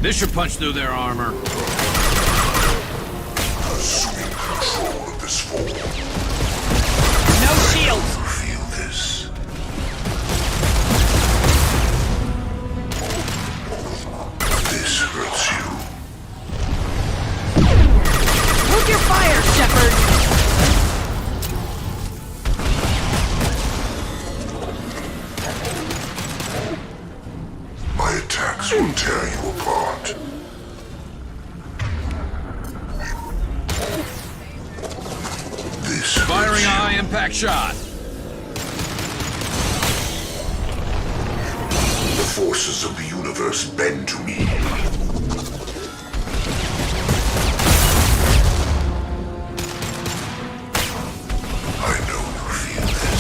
This should punch through their armor. Assuming control of this form. No shields! Feel this. This hurts you. Move your fire, Shepard! My attacks will tear you apart. This Firing a hurts you. high impact shot. The forces of the universe bend to me. I know you feel this.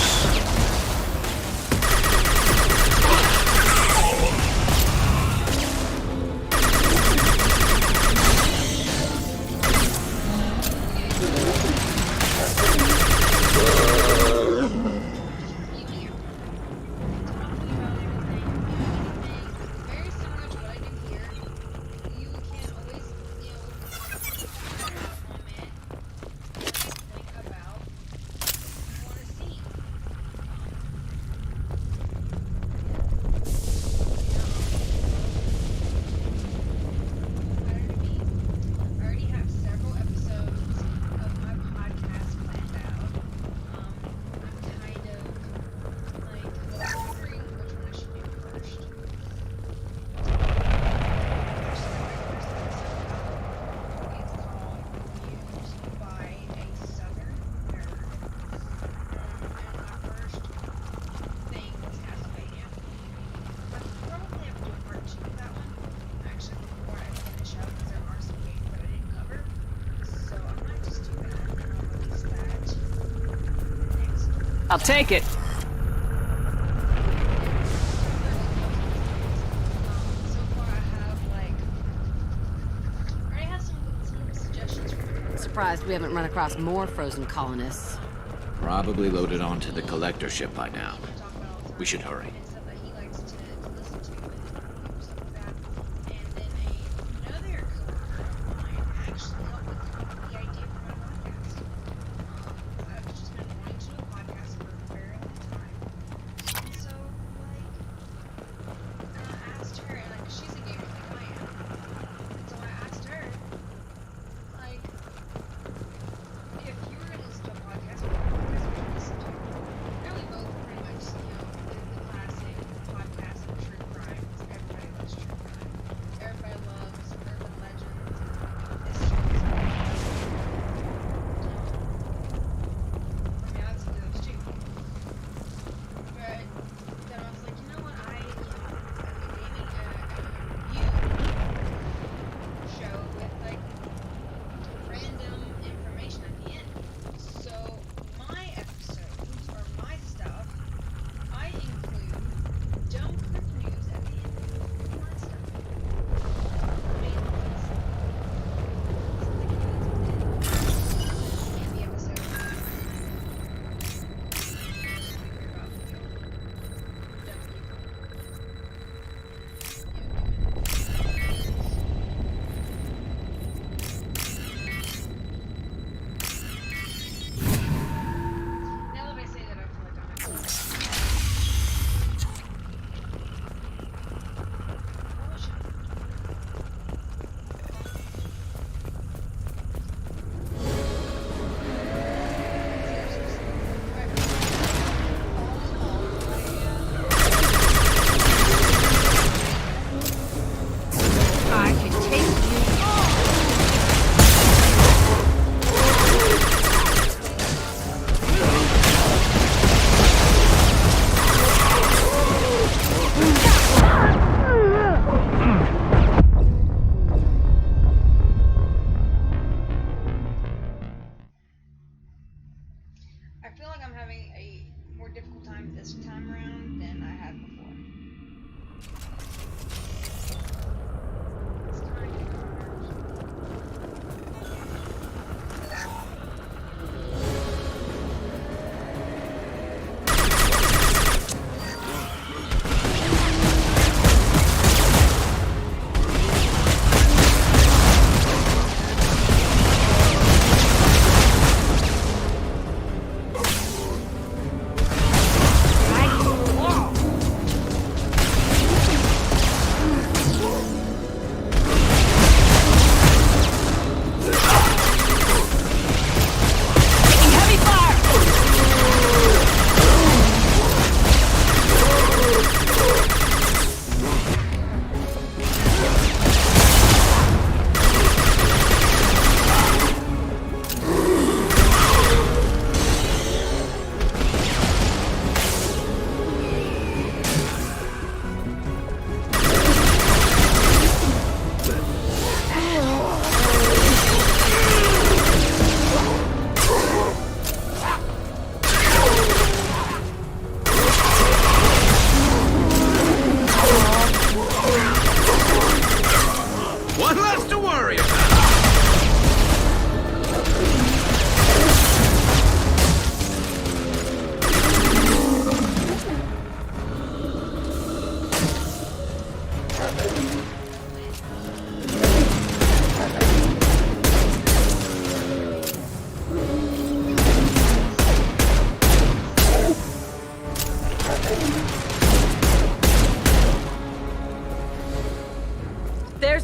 I'll take it. Surprised we haven't run across more frozen colonists. Probably loaded onto the collector ship by now. We should hurry.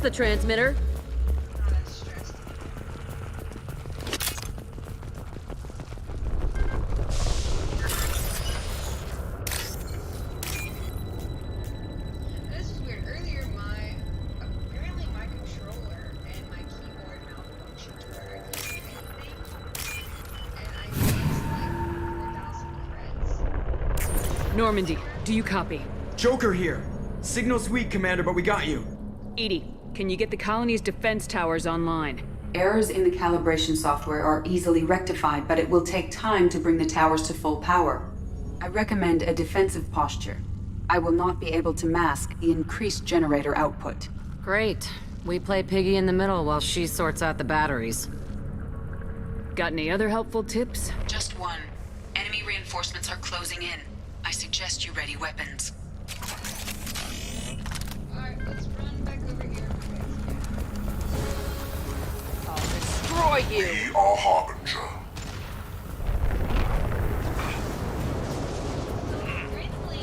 the transmitter. This is weird. Earlier, apparently my controller and my keyboard malfunctioned for anything, and I lost like 4,000 credits. Normandy, do you copy? Joker here. Signal's weak, Commander, but we got you. Edie, can you get the colony's defense towers online? Errors in the calibration software are easily rectified, but it will take time to bring the towers to full power. I recommend a defensive posture. I will not be able to mask the increased generator output. Great. We play piggy in the middle while she sorts out the batteries. Got any other helpful tips? Just one. Enemy reinforcements are closing in. I suggest you ready weapons. Alright, let's run back over here. I'll destroy you! We are Harbinger. Frankly,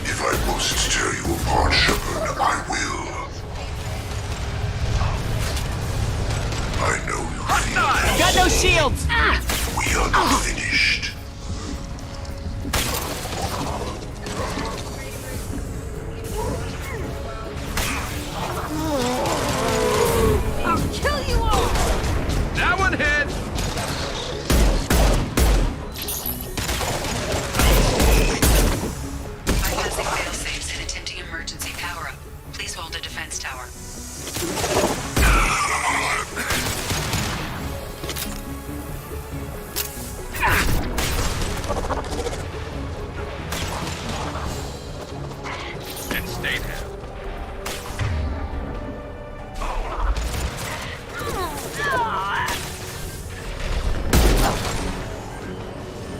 If I must tear you apart, Shepard, I will. I know you feel this. Got no shields! We are not finished. I'll kill you all! That one hit! Bypassing failsafes and attempting emergency power-up. Please hold a defense tower. And stay there.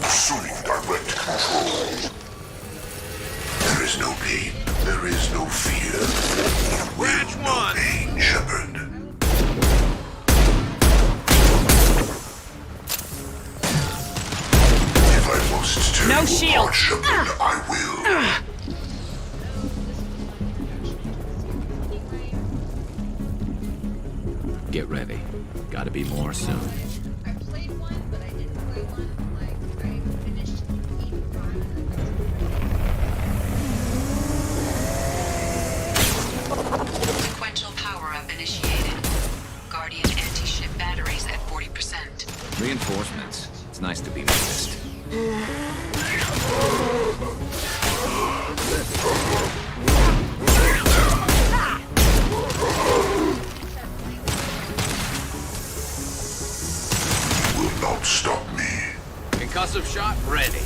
Assuming direct control. There is no pain. There is no fear. Branch No one! pain, Shepard. If I must tear No you shield. apart, Shepard, I will. Get ready. Gotta be more soon. I played one, but I didn't play one. Like, I finished 85. Sequential power-up initiated. Guardian anti-ship batteries at 40%. Reinforcements. It's nice to be missed. Will not stop me. Concussive shot ready.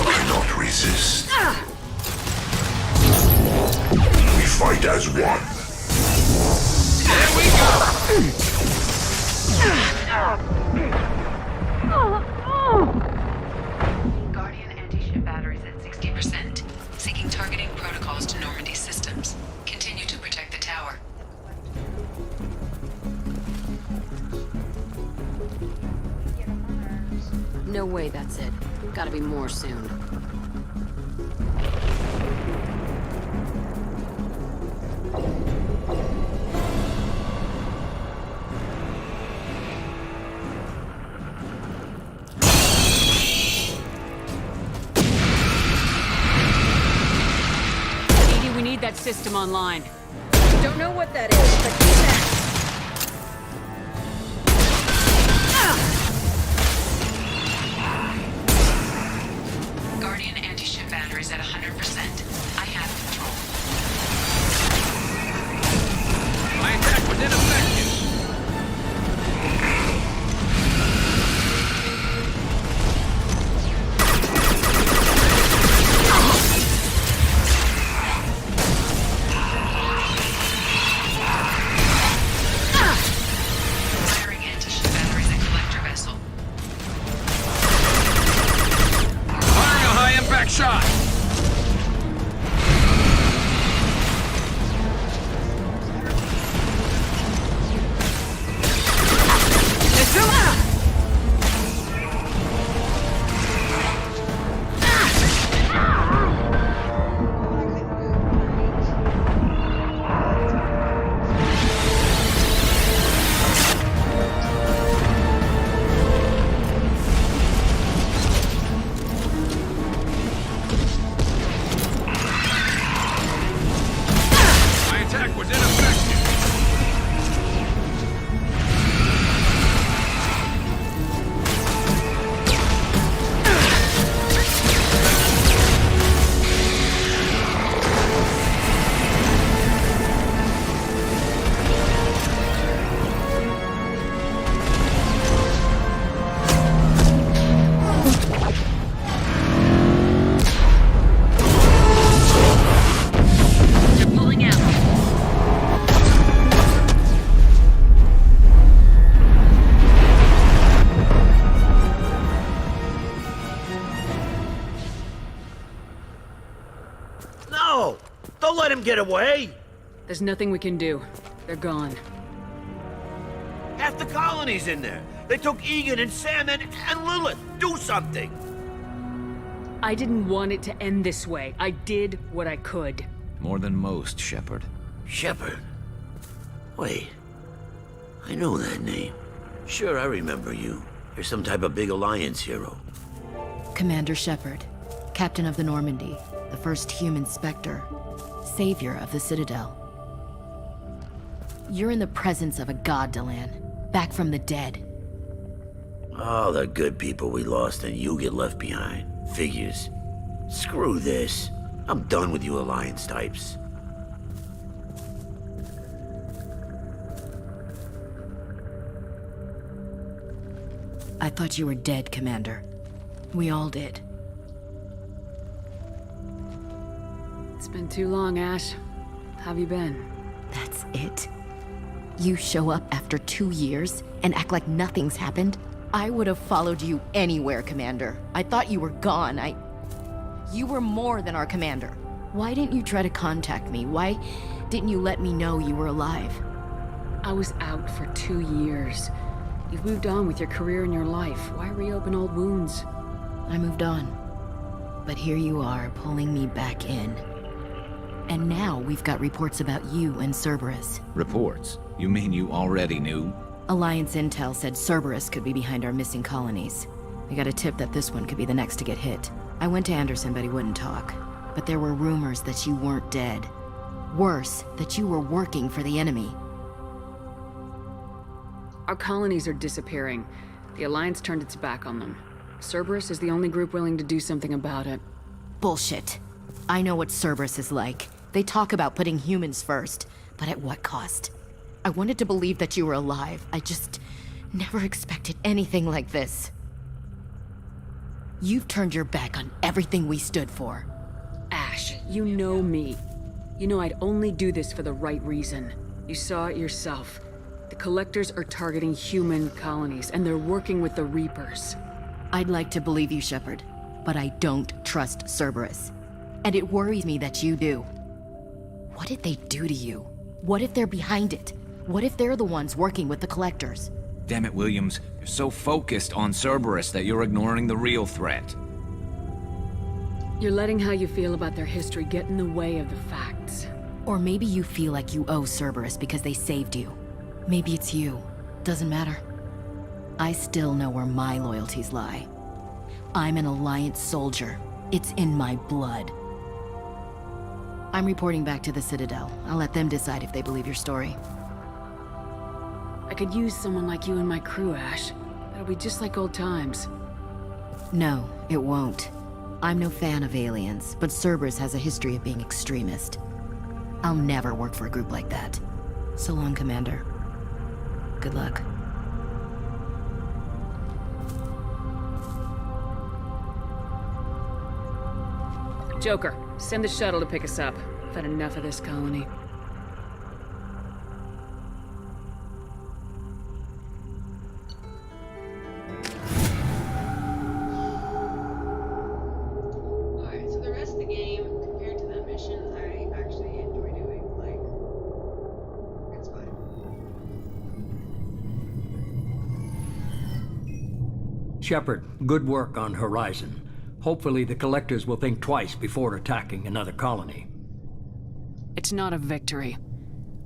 Cannot resist. We fight as one. There we go! Guardian anti-ship batteries at 60%. Seeking targeting protocols to Normandy systems. Continue to protect the tower. No way that's it. Gotta be more soon. Edie, we need that system online. Don't know what that is, but do that. Guardian anti-ship batteries at 100%. I have control. My attack was ineffective. Firing anti-ship batteries at collector vessel. Firing a high impact shot. Don't let him get away! There's nothing we can do. They're gone. Half the colony's in there. They took Egan and Sam and Lilith. Do something! I didn't want it to end this way. I did what I could. More than most, Shepard. Shepard? Wait. I know that name. Sure, I remember you. You're some type of big Alliance hero. Commander Shepard, Captain of the Normandy, the first human Spectre, savior of the Citadel. You're in the presence of a god, Delan, back from the dead. All the good people we lost and you get left behind. Figures. Screw this. I'm done with you Alliance types. I thought you were dead, Commander. We all did. It's been too long, Ash. How have you been? That's it? You show up after 2 years and act like nothing's happened? I would have followed you anywhere, Commander. I thought you were gone. You were more than our commander. Why didn't you try to contact me? Why didn't you let me know you were alive? I was out for 2 years. You've moved on with your career and your life. Why reopen old wounds? I moved on. But here you are, pulling me back in. And now we've got reports about you and Cerberus. Reports? You mean you already knew? Alliance intel said Cerberus could be behind our missing colonies. We got a tip that this one could be the next to get hit. I went to Anderson, but he wouldn't talk. But there were rumors that you weren't dead. Worse, that you were working for the enemy. Our colonies are disappearing. The Alliance turned its back on them. Cerberus is the only group willing to do something about it. Bullshit. I know what Cerberus is like. They talk about putting humans first, but at what cost? I wanted to believe that you were alive. I just never expected anything like this. You've turned your back on everything we stood for. Ash, you know me. You know I'd only do this for the right reason. You saw it yourself. The Collectors are targeting human colonies, and they're working with the Reapers. I'd like to believe you, Shepard, but I don't trust Cerberus. And it worries me that you do. What did they do to you? What if they're behind it? What if they're the ones working with the Collectors? Damn it, Williams. You're so focused on Cerberus that you're ignoring the real threat. You're letting how you feel about their history get in the way of the facts. Or maybe you feel like you owe Cerberus because they saved you. Maybe it's you. Doesn't matter. I still know where my loyalties lie. I'm an Alliance soldier. It's in my blood. I'm reporting back to the Citadel. I'll let them decide if they believe your story. I could use someone like you in my crew, Ash. That'll be just like old times. No, it won't. I'm no fan of aliens, but Cerberus has a history of being extremist. I'll never work for a group like that. So long, Commander. Good luck. Joker, send the shuttle to pick us up. I've had enough of this colony. Alright, so the rest of the game, compared to that mission, I actually enjoy doing. Like, it's fine. Shepard, good work on Horizon. Hopefully the Collectors will think twice before attacking another colony. It's not a victory.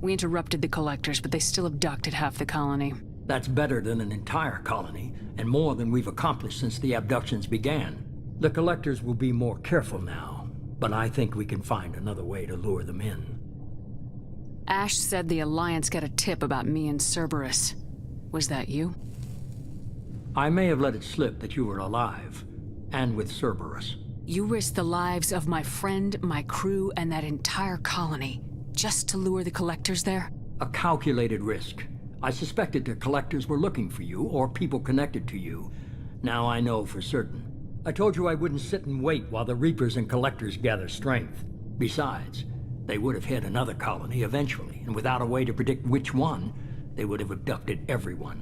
We interrupted the Collectors, but they still abducted half the colony. That's better than an entire colony, and more than we've accomplished since the abductions began. The Collectors will be more careful now, but I think we can find another way to lure them in. Ash said the Alliance got a tip about me and Cerberus. Was that you? I may have let it slip that you were alive, and with Cerberus. You risked the lives of my friend, my crew, and that entire colony, just to lure the Collectors there? A calculated risk. I suspected the Collectors were looking for you, or people connected to you. Now I know for certain. I told you I wouldn't sit and wait while the Reapers and Collectors gather strength. Besides, they would have hit another colony eventually, and without a way to predict which one, they would have abducted everyone.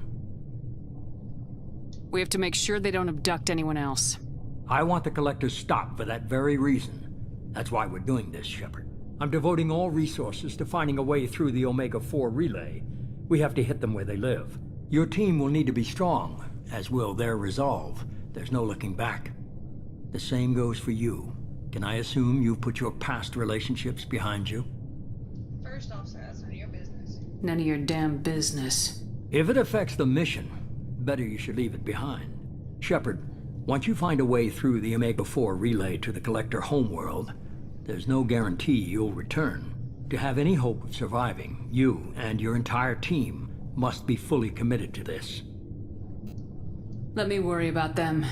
We have to make sure they don't abduct anyone else. I want the Collectors stopped for that very reason. That's why we're doing this, Shepard. I'm devoting all resources to finding a way through the Omega-4 relay. We have to hit them where they live. Your team will need to be strong, as will their resolve. There's no looking back. The same goes for you. Can I assume you've put your past relationships behind you? First off, sir, that's none of your business. None of your damn business. If it affects the mission, better you should leave it behind. Shepard, once you find a way through the Omega-4 relay to the Collector homeworld, there's no guarantee you'll return. To have any hope of surviving, you and your entire team must be fully committed to this. Let me worry about them.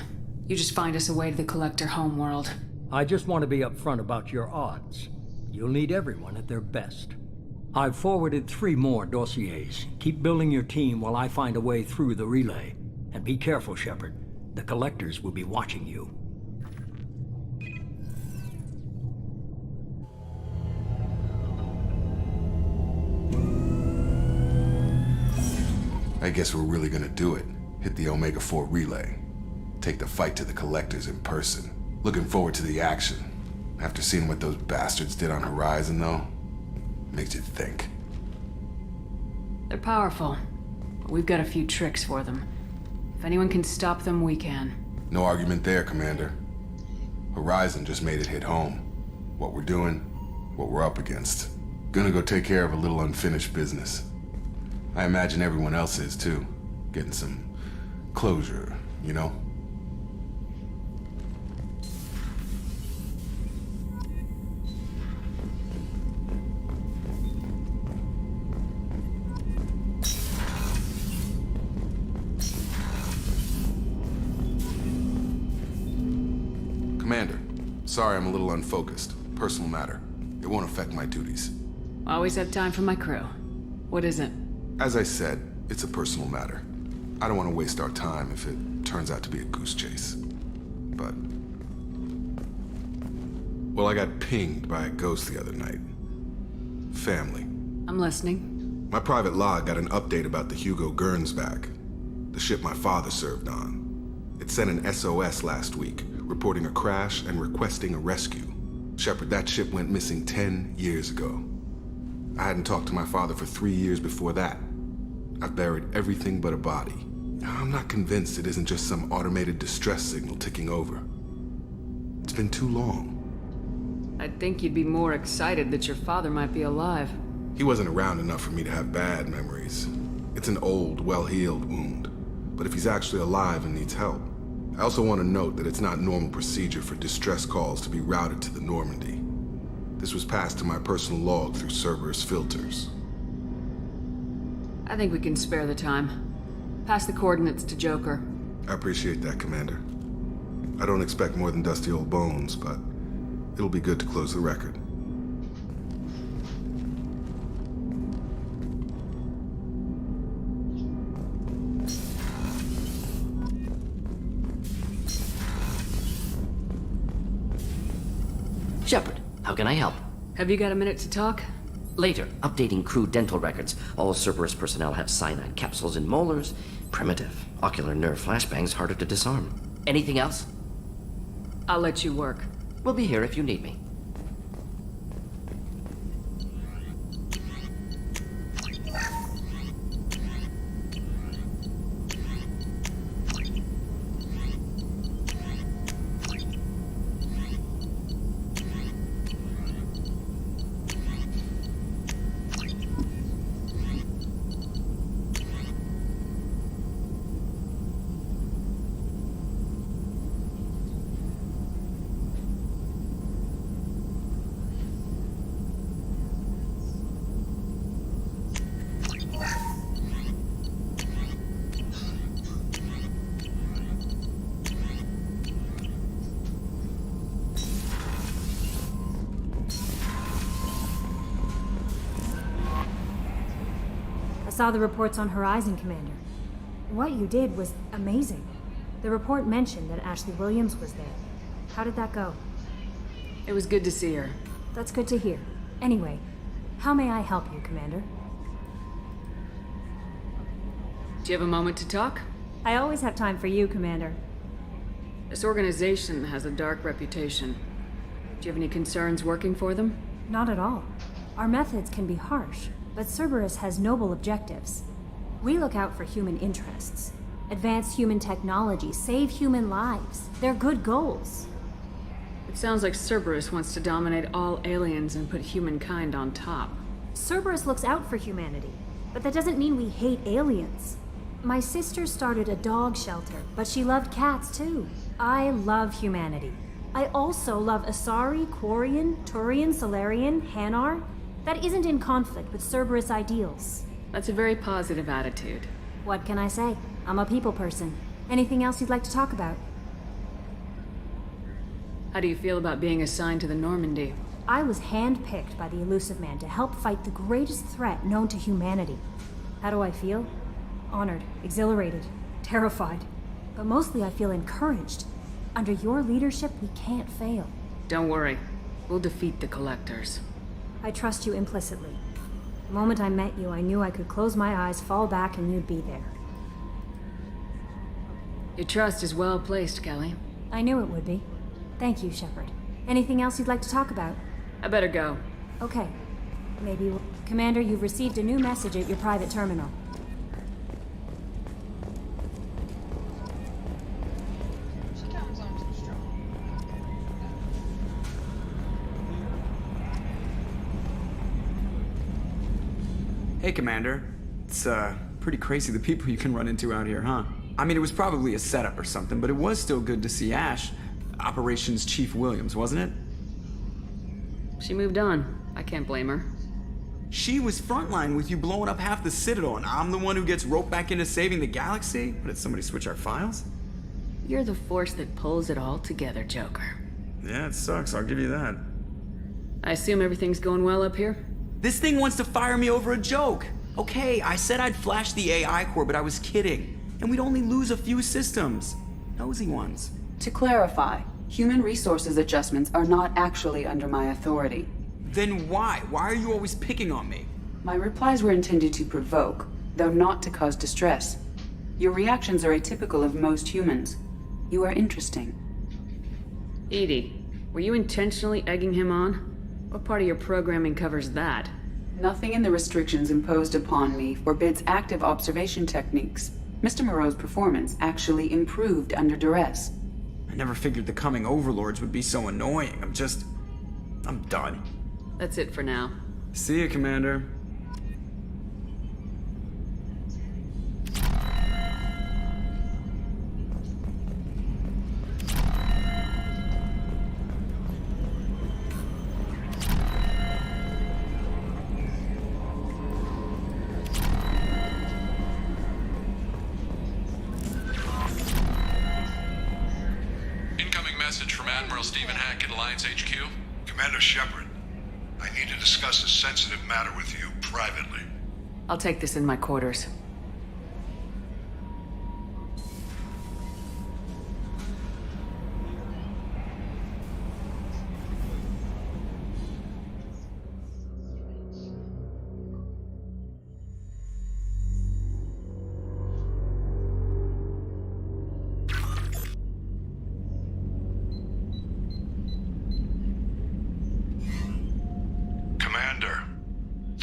You just find us a way to the Collector homeworld. I just want to be upfront about your odds. You'll need everyone at their best. I've forwarded 3 more dossiers. Keep building your team while I find a way through the relay. And be careful, Shepard. The Collectors will be watching you. I guess we're really gonna do it. Hit the Omega-4 relay. Take the fight to the Collectors in person. Looking forward to the action. After seeing what those bastards did on Horizon, though, makes you think. They're powerful, but we've got a few tricks for them. If anyone can stop them, we can. No argument there, Commander. Horizon just made it hit home. What we're doing, what we're up against. Gonna go take care of a little unfinished business. I imagine everyone else is, too. Getting some closure, you know? Commander, sorry I'm a little unfocused. Personal matter. It won't affect my duties. Always have time for my crew. What is it? As I said, it's a personal matter. I don't want to waste our time if it turns out to be a goose chase. But... well, I got pinged by a ghost the other night. Family. I'm listening. My private log got an update about the Hugo Gernsback, the ship my father served on. It sent an SOS last week, reporting a crash and requesting a rescue. Shepard, that ship went missing 10 years ago. I hadn't talked to my father for 3 years before that. I've buried everything but a body. I'm not convinced it isn't just some automated distress signal ticking over. It's been too long. I'd think you'd be more excited that your father might be alive. He wasn't around enough for me to have bad memories. It's an old, well-healed wound. But if he's actually alive and needs help, I also want to note that it's not normal procedure for distress calls to be routed to the Normandy. This was passed to my personal log through Cerberus filters. I think we can spare the time. Pass the coordinates to Joker. I appreciate that, Commander. I don't expect more than dusty old bones, but it'll be good to close the record. Shepard, how can I help? Have you got a minute to talk? Later, updating crew dental records. All Cerberus personnel have cyanide capsules in molars. Primitive. Ocular nerve flashbangs harder to disarm. Anything else? I'll let you work. We'll be here if you need me. I saw the reports on Horizon, Commander. What you did was amazing. The report mentioned that Ashley Williams was there. How did that go? It was good to see her. That's good to hear. Anyway, how may I help you, Commander? Do you have a moment to talk? I always have time for you, Commander. This organization has a dark reputation. Do you have any concerns working for them? Not at all. Our methods can be harsh, but Cerberus has noble objectives. We look out for human interests. Advance human technology, save human lives. They're good goals. It sounds like Cerberus wants to dominate all aliens and put humankind on top. Cerberus looks out for humanity, but that doesn't mean we hate aliens. My sister started a dog shelter, but she loved cats too. I love humanity. I also love Asari, Quarian, Turian, Solarian, Hanar. That isn't in conflict with Cerberus ideals. That's a very positive attitude. What can I say? I'm a people person. Anything else you'd like to talk about? How do you feel about being assigned to the Normandy? I was handpicked by the Elusive Man to help fight the greatest threat known to humanity. How do I feel? Honored, exhilarated, terrified. But mostly I feel encouraged. Under your leadership, we can't fail. Don't worry. We'll defeat the Collectors. I trust you implicitly. The moment I met you, I knew I could close my eyes, fall back, and you'd be there. Your trust is well placed, Kelly. I knew it would be. Thank you, Shepard. Anything else you'd like to talk about? I better go. Okay. Maybe we'll... Commander, you've received a new message at your private terminal. She comes on too strong. Hey, Commander. It's, pretty crazy the people you can run into out here, huh? I mean, it was probably a setup or something, but it was still good to see Ash. Operations Chief Williams, wasn't it? She moved on. I can't blame her. She was frontline with you blowing up half the Citadel, and I'm the one who gets roped back into saving the galaxy? But did somebody switch our files? You're the force that pulls it all together, Joker. Yeah, it sucks, I'll give you that. I assume everything's going well up here? This thing wants to fire me over a joke. Okay, I said I'd flash the AI core, but I was kidding. And we'd only lose a few systems. Nosy ones. To clarify, human resources adjustments are not actually under my authority. Then why? Why are you always picking on me? My replies were intended to provoke, though not to cause distress. Your reactions are atypical of most humans. You are interesting. Edie, were you intentionally egging him on? What part of your programming covers that? Nothing in the restrictions imposed upon me forbids active observation techniques. Mr. Moreau's performance actually improved under duress. I never figured the coming overlords would be so annoying. I'm done. That's it for now. See you, Commander. Message from Admiral Stephen Hack at Alliance HQ. Commander Shepard, I need to discuss a sensitive matter with you privately. I'll take this in my quarters.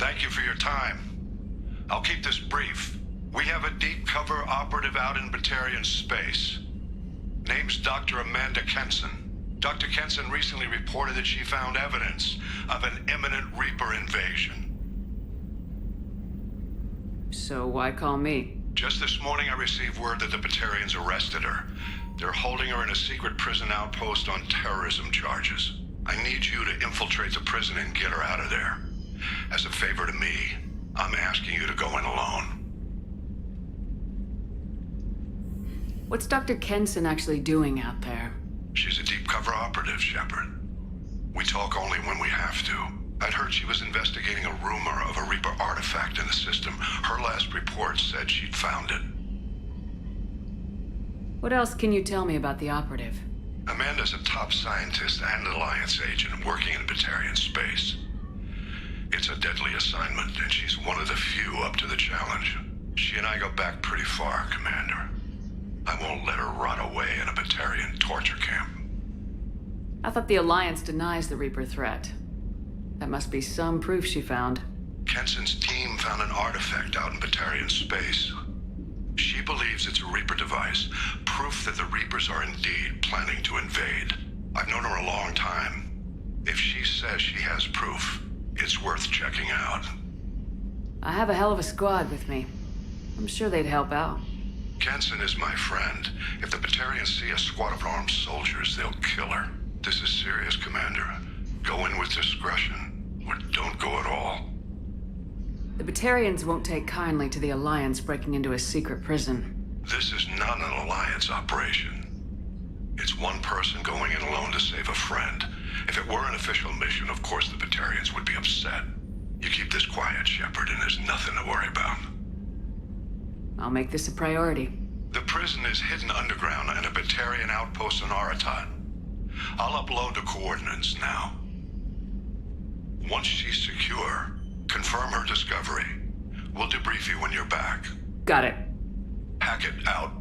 Thank you for your time. I'll keep this brief. We have a deep cover operative out in Batarian space. Name's Dr. Amanda Kenson. Dr. Kenson recently reported that she found evidence of an imminent Reaper invasion. So why call me? Just this morning I received word that the Batarians arrested her. They're holding her in a secret prison outpost on terrorism charges. I need you to infiltrate the prison and get her out of there. As a favor to me, I'm asking you to go in alone. What's Dr. Kenson actually doing out there? She's a deep cover operative, Shepard. We talk only when we have to. I'd heard she was investigating a rumor of a Reaper artifact in the system. Her last report said she'd found it. What else can you tell me about the operative? Amanda's a top scientist and Alliance agent working in Batarian space. It's a deadly assignment, and she's one of the few up to the challenge. She and I go back pretty far, Commander. I won't let her rot away in a Batarian torture camp. I thought the Alliance denies the Reaper threat. That must be some proof she found. Kenson's team found an artifact out in Batarian space. She believes it's a Reaper device, proof that the Reapers are indeed planning to invade. I've known her a long time. If she says she has proof, it's worth checking out. I have a hell of a squad with me. I'm sure they'd help out. Kenson is my friend. If the Batarians see a squad of armed soldiers, they'll kill her. This is serious, Commander. Go in with discretion, or don't go at all. The Batarians won't take kindly to the Alliance breaking into a secret prison. This is not an Alliance operation. It's one person going in alone to save a friend. If it were an official mission, of course the Batarians would be upset. You keep this quiet, Shepard, and there's nothing to worry about. I'll make this a priority. The prison is hidden underground and a Batarian outpost in Aratat. I'll upload the coordinates now. Once she's secure, confirm her discovery. We'll debrief you when you're back. Got it. Hackett out.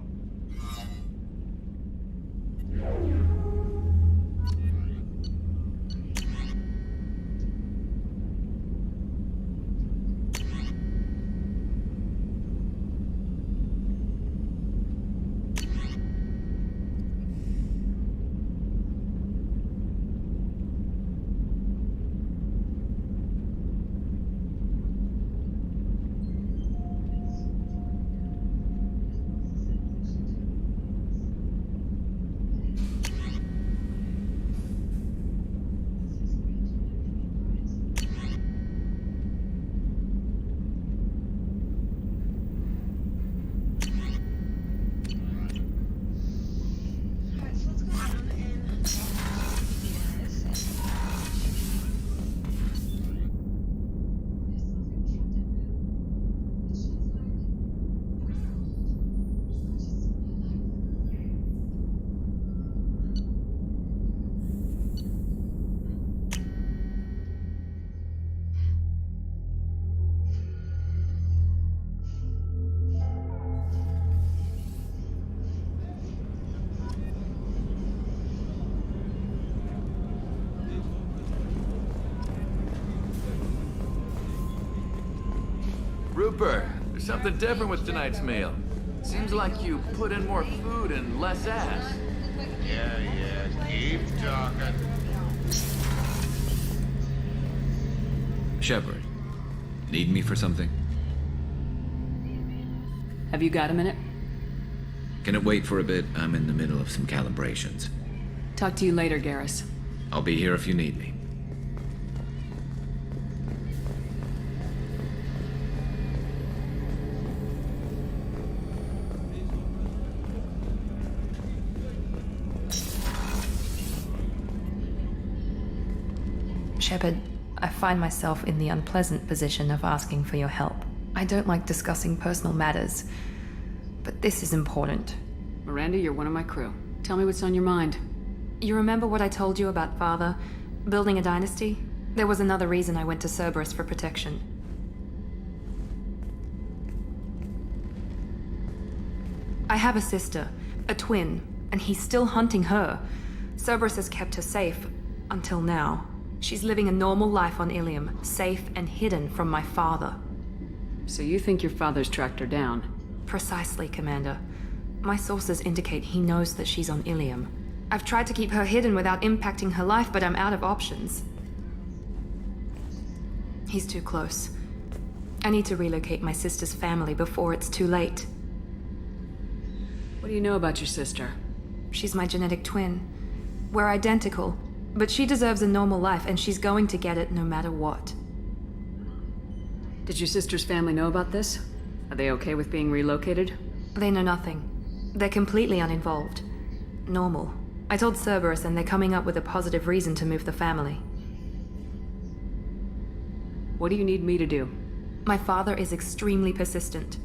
Rupert, there's something different with tonight's meal. Seems like you put in more food and less ass. Yeah, keep talking. Shepard, need me for something? Have you got a minute? Can it wait for a bit? I'm in the middle of some calibrations. Talk to you later, Garrus. I'll be here if you need me. Shepard, I find myself in the unpleasant position of asking for your help. I don't like discussing personal matters, but this is important. Miranda, you're one of my crew. Tell me what's on your mind. You remember what I told you about Father? Building a dynasty? There was another reason I went to Cerberus for protection. I have a sister, a twin, and he's still hunting her. Cerberus has kept her safe, until now. She's living a normal life on Ilium, safe and hidden from my father. So you think your father's tracked her down? Precisely, Commander. My sources indicate he knows that she's on Ilium. I've tried to keep her hidden without impacting her life, but I'm out of options. He's too close. I need to relocate my sister's family before it's too late. What do you know about your sister? She's my genetic twin. We're identical, but she deserves a normal life, and she's going to get it no matter what. Did your sister's family know about this? Are they okay with being relocated? They know nothing. They're completely uninvolved. Normal. I told Cerberus, and they're coming up with a positive reason to move the family. What do you need me to do? My father is extremely persistent.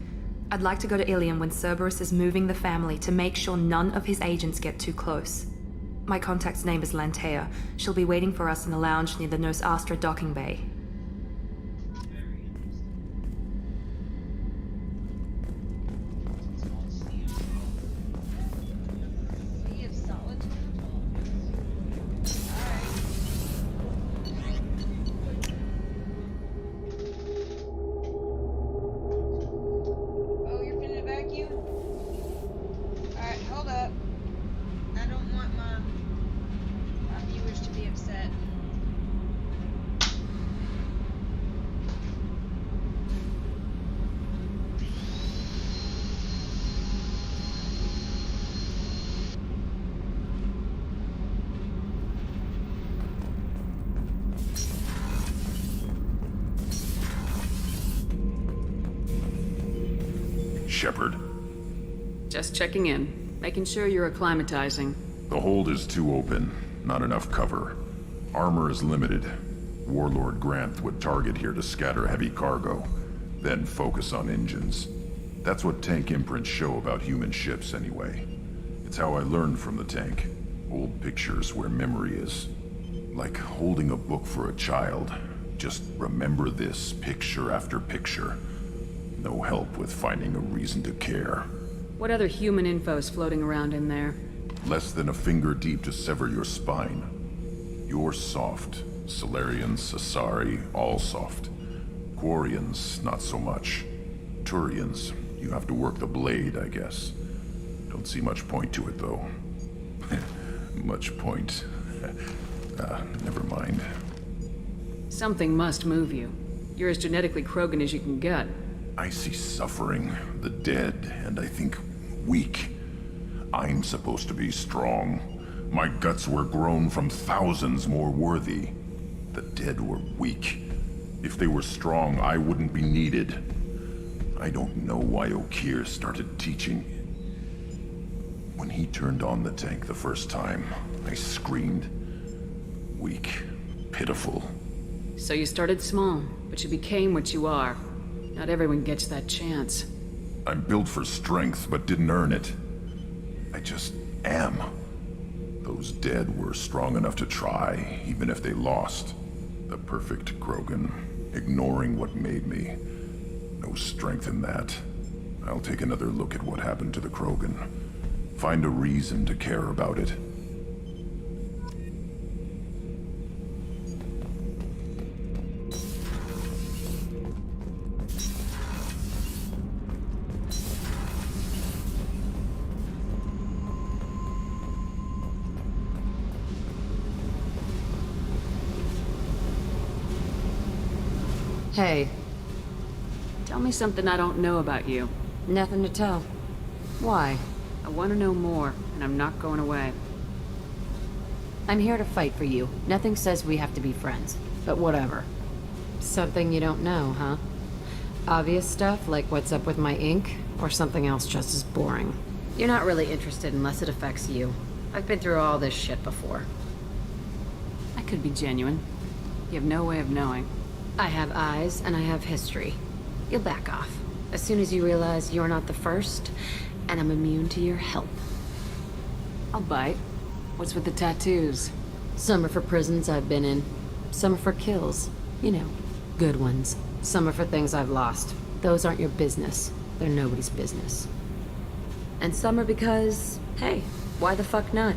I'd like to go to Ilium when Cerberus is moving the family to make sure none of his agents get too close. My contact's name is Lantea. She'll be waiting for us in a lounge near the Nos Astra docking bay. Shepard? Just checking in, making sure you're acclimatizing. The hold is too open. Not enough cover. Armor is limited. Warlord Grant would target here to scatter heavy cargo, then focus on engines. That's what tank imprints show about human ships anyway. It's how I learned from the tank. Old pictures where memory is. Like holding a book for a child. Just remember this picture after picture. No help with finding a reason to care. What other human info's floating around in there? Less than a finger deep to sever your spine. You're soft. Solarians, Asari, all soft. Quarians, not so much. Turians, you have to work the blade, I guess. Don't see much point to it, though. Much point. Never mind. Something must move you. You're as genetically Krogan as you can get. I see suffering, the dead, and I think weak. I'm supposed to be strong. My guts were grown from thousands more worthy. The dead were weak. If they were strong, I wouldn't be needed. I don't know why Okeer started teaching. When he turned on the tank the first time, I screamed. Weak, pitiful. So you started small, but you became what you are. Not everyone gets that chance. I'm built for strength, but didn't earn it. I just am. Those dead were strong enough to try, even if they lost. The perfect Krogan, ignoring what made me. No strength in that. I'll take another look at what happened to the Krogan. Find a reason to care about it. Hey. Tell me something I don't know about you. Nothing to tell. Why? I want to know more, and I'm not going away. I'm here to fight for you. Nothing says we have to be friends, but whatever. Something you don't know, huh? Obvious stuff, like what's up with my ink, or something else just as boring? You're not really interested unless it affects you. I've been through all this shit before. I could be genuine. You have no way of knowing. I have eyes, and I have history. You'll back off. As soon as you realize you're not the first, and I'm immune to your help. I'll bite. What's with the tattoos? Some are for prisons I've been in. Some are for kills. You know, good ones. Some are for things I've lost. Those aren't your business. They're nobody's business. And some are because, hey, why the fuck not?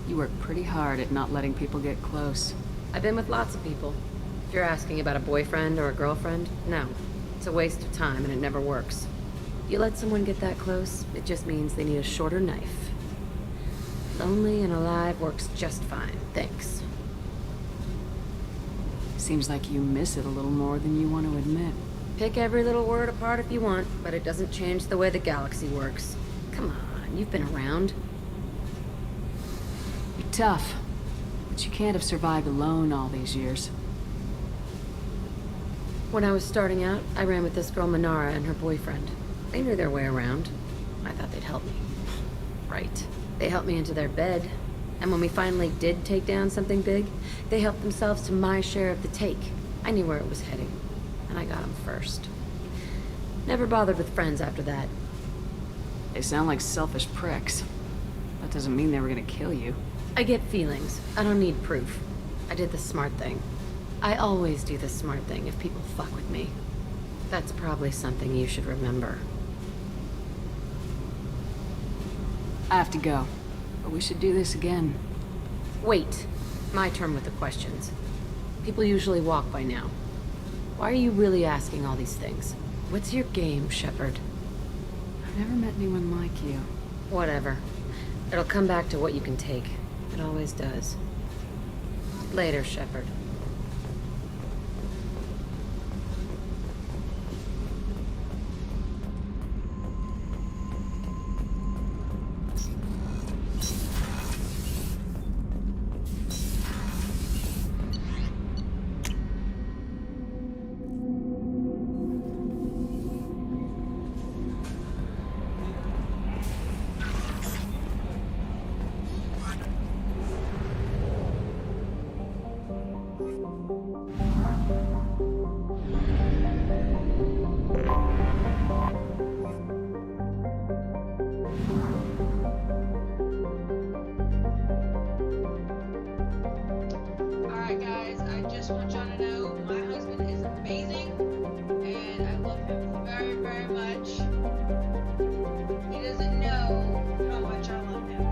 You work pretty hard at not letting people get close. I've been with lots of people. If you're asking about a boyfriend or a girlfriend, no. It's a waste of time and it never works. You let someone get that close, it just means they need a shorter knife. Lonely and alive works just fine, thanks. Seems like you miss it a little more than you want to admit. Pick every little word apart if you want, but it doesn't change the way the galaxy works. Come on, you've been around. You're tough, but you can't have survived alone all these years. When I was starting out, I ran with this girl Minara and her boyfriend. They knew their way around. I thought they'd help me. Right. They helped me into their bed. And when we finally did take down something big, they helped themselves to my share of the take. I knew where it was heading. And I got them first. Never bothered with friends after that. They sound like selfish pricks. That doesn't mean they were gonna kill you. I get feelings. I don't need proof. I did the smart thing. I always do the smart thing if people fuck with me. That's probably something you should remember. I have to go, but we should do this again. Wait. My turn with the questions. People usually walk by now. Why are you really asking all these things? What's your game, Shepard? I've never met anyone like you. Whatever. It'll come back to what you can take. It always does. Later, Shepard. just want y'all to know my husband is amazing and I love him very, very much. He doesn't know how much I love him.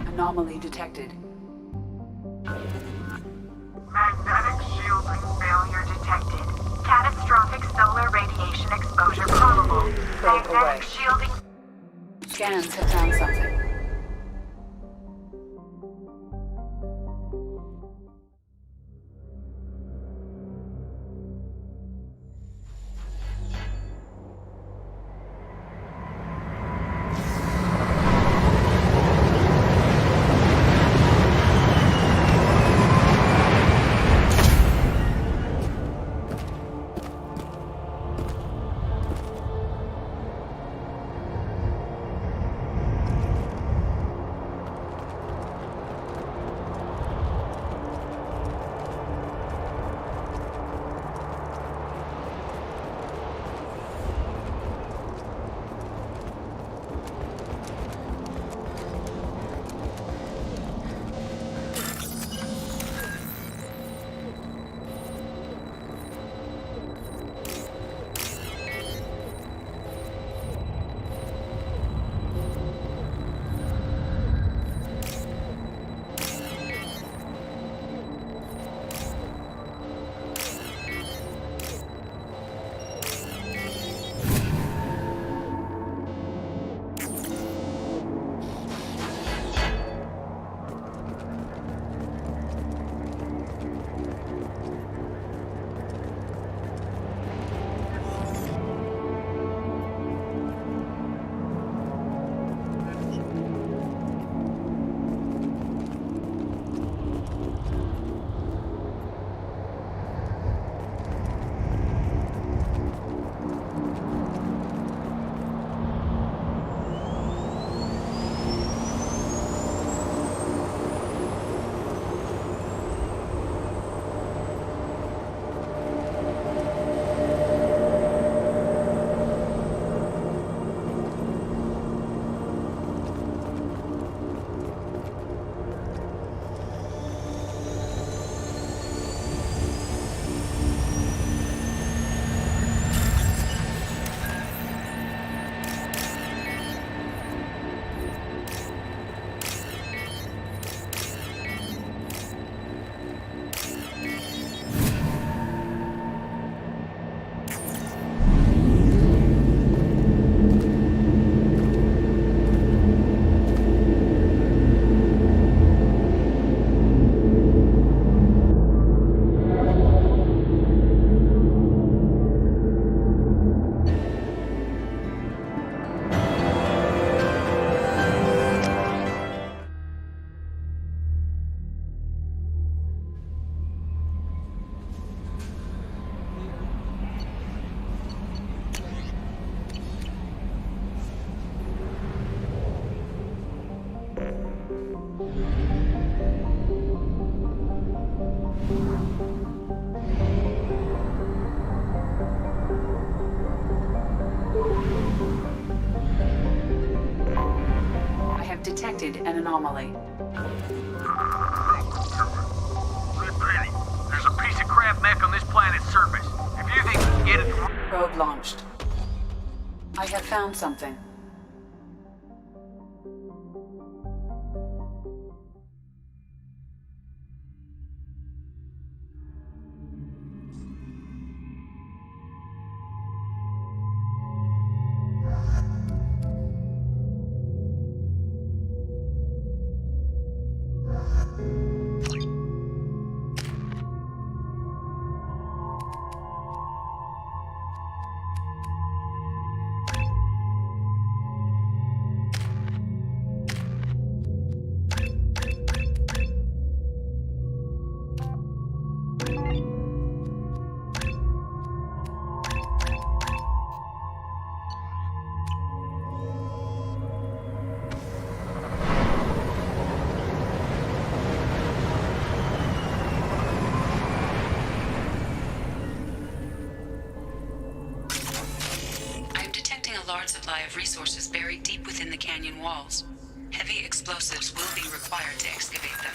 Anomaly detected. Magnetic shielding failure detected. Catastrophic solar radiation exposure probable. Magnetic shielding. Scans have found something. detected an anomaly. Pretty. There's a piece of crap mech on this planet's surface. If you think you can get it... Probe launched. I have found something. Supply of resources buried deep within the canyon walls. Heavy explosives will be required to excavate them.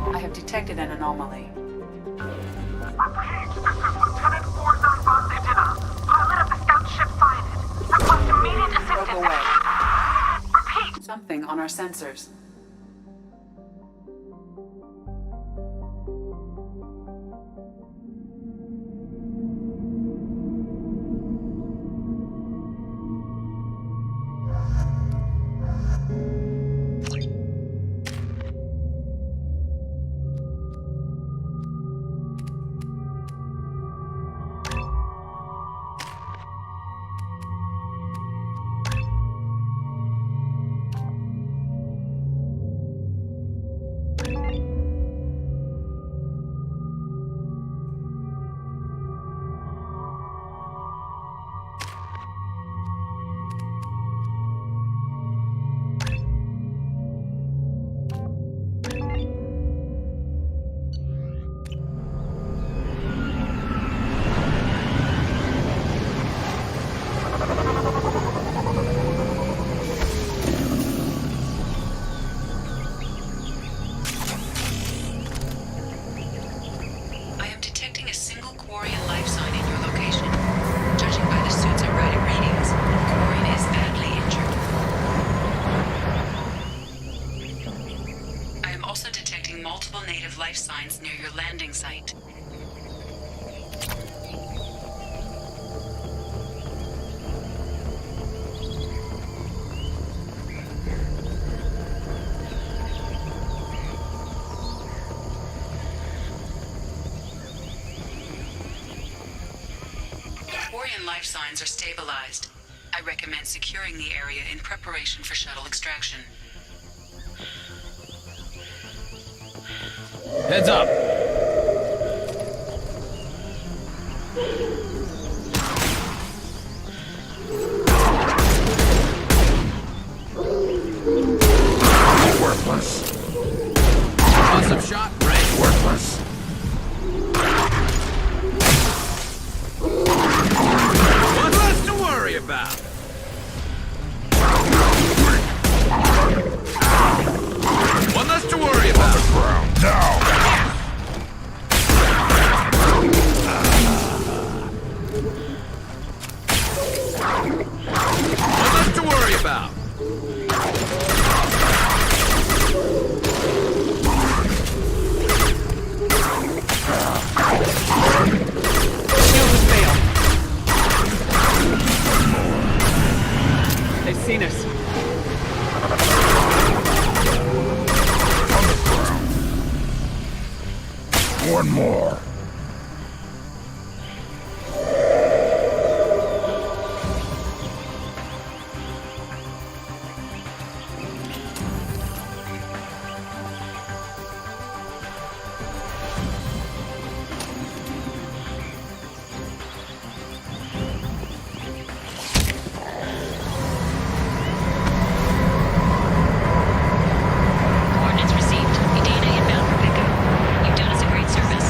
I have detected an anomaly. Repeat, this is Lieutenant Forzan von Sedina, pilot of the scout ship Cyanid. Request immediate assistance. Repeat. Something on our sensors. Life signs near your landing site. Quarian life signs are stabilized. I recommend securing the area in preparation for shuttle extraction. Heads up! Worthless. Awesome shot, Ray. Worthless. One less to worry about. One less to worry about. On the ground now. One less to worry about. Shield has failed. They've seen us. One more. Coordinates received. Data inbound for pickup. You've done us a great service.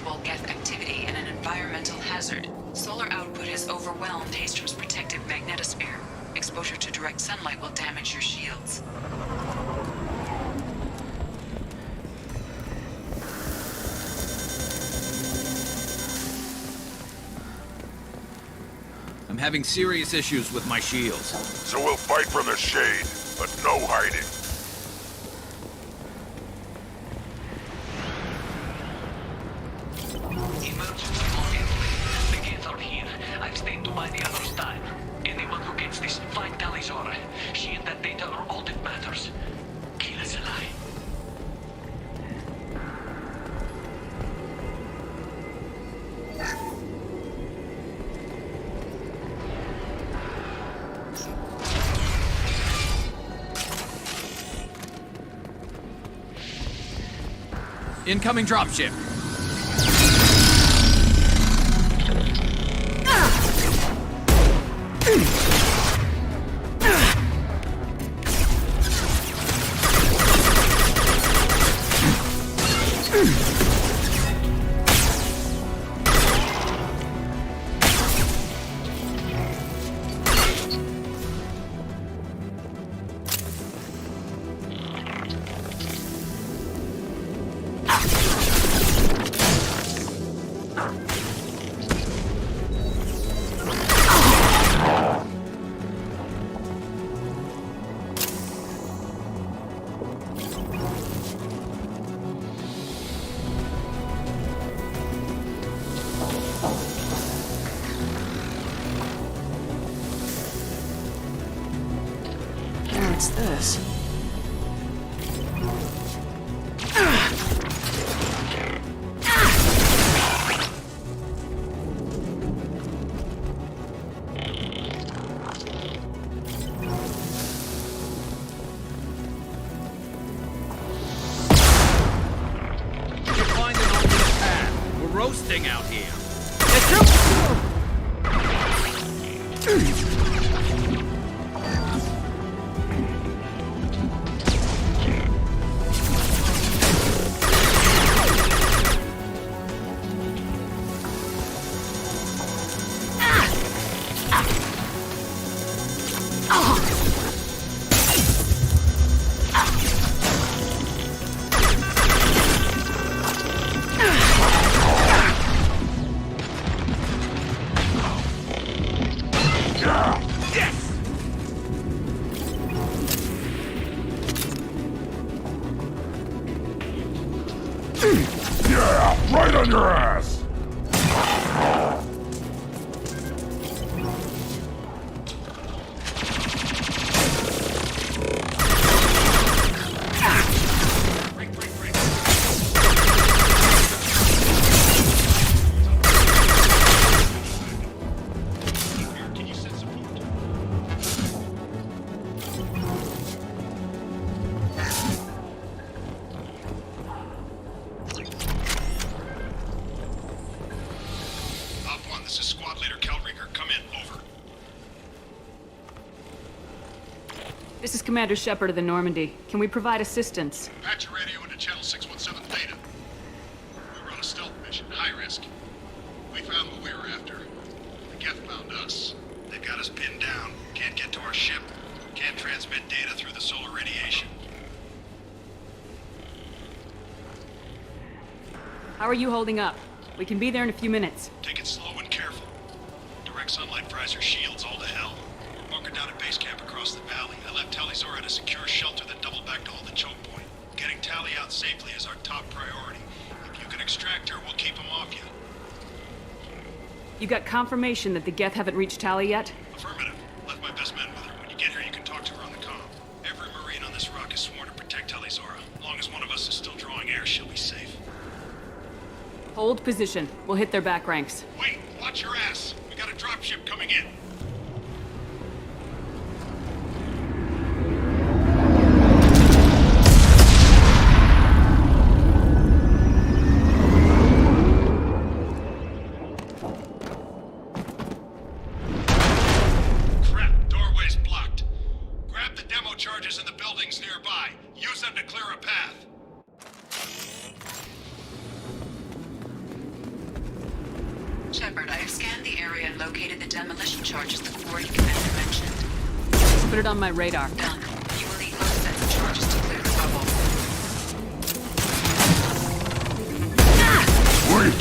considerable Geth activity and an environmental hazard. Solar output has overwhelmed Haystrom's protective magnetosphere. Exposure to direct sunlight will damage your shields. I'm having serious issues with my shields. So we'll fight from the shade, but no hiding. Emergency warning. The gates are here. I've stayed to buy the others time. Anyone who gets this, find Talizora. She and that data are all that matters. Kill us alive. Incoming dropship. What's this? Find an alternate path. We're roasting out here. Yeah, right on your ass! This is Squad Leader Kelringer. Come in. Over. This is Commander Shepard of the Normandy. Can we provide assistance? Patch your radio into Channel 617 Theta. We were on a stealth mission. High risk. We found what we were after. The Geth found us. They've got us pinned down. Can't get to our ship. Can't transmit data through the solar radiation. How are you holding up? We can be there in a few minutes. Take it slow and careful. Direct sunlight fries our shields all to hell. We're bunkered down at base camp across the valley. I left Talizora at a secure shelter that doubled back to hold the choke point. Getting Tally out safely is our top priority. If you can extract her, we'll keep him off you. You got confirmation that the Geth haven't reached Tally yet? Affirmative. Left my best men with her. When you get here, you can talk to her on the comm. Every Marine on this rock is sworn to protect Talizora. As long as one of us is still drawing air, she'll be safe. Hold position. We'll hit their back ranks. Wait! Watch your ass! We got a dropship coming in! Crap! Doorway's blocked. Grab the demo charges in the buildings nearby. Use them to clear a path. Shepard, I have scanned the area and located the demolition charges the quarry commander mentioned. Put it on my radar. Done. You will need both sets of charges to clear the bubble. Wait!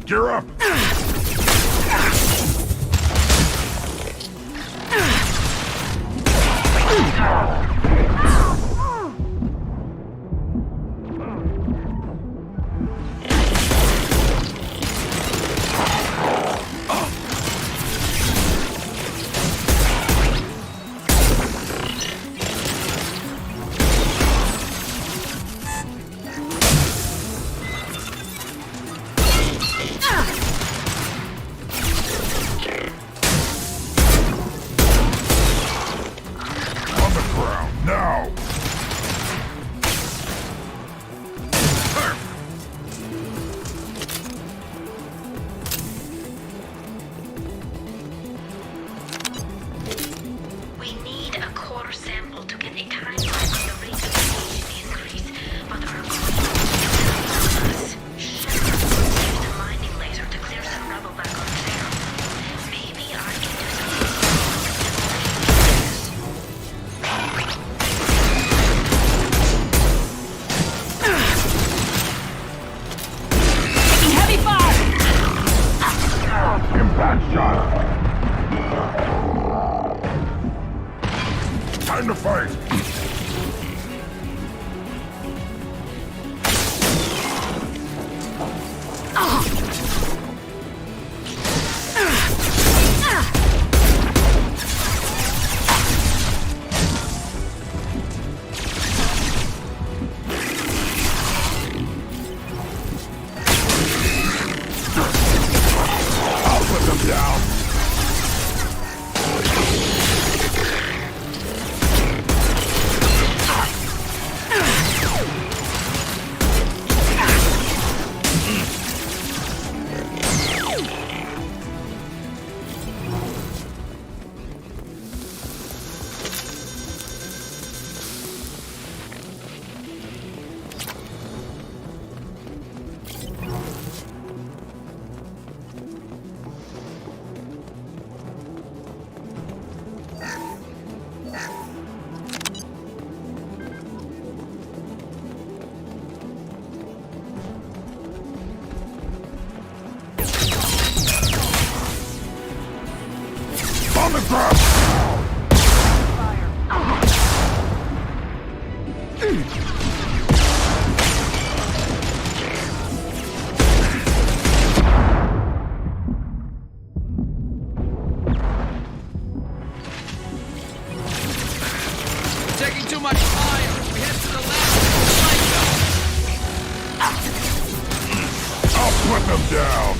Gear up! Time to fight! I'll put them down! On the ground! Taking too much fire. We head to the left. I'll put them down!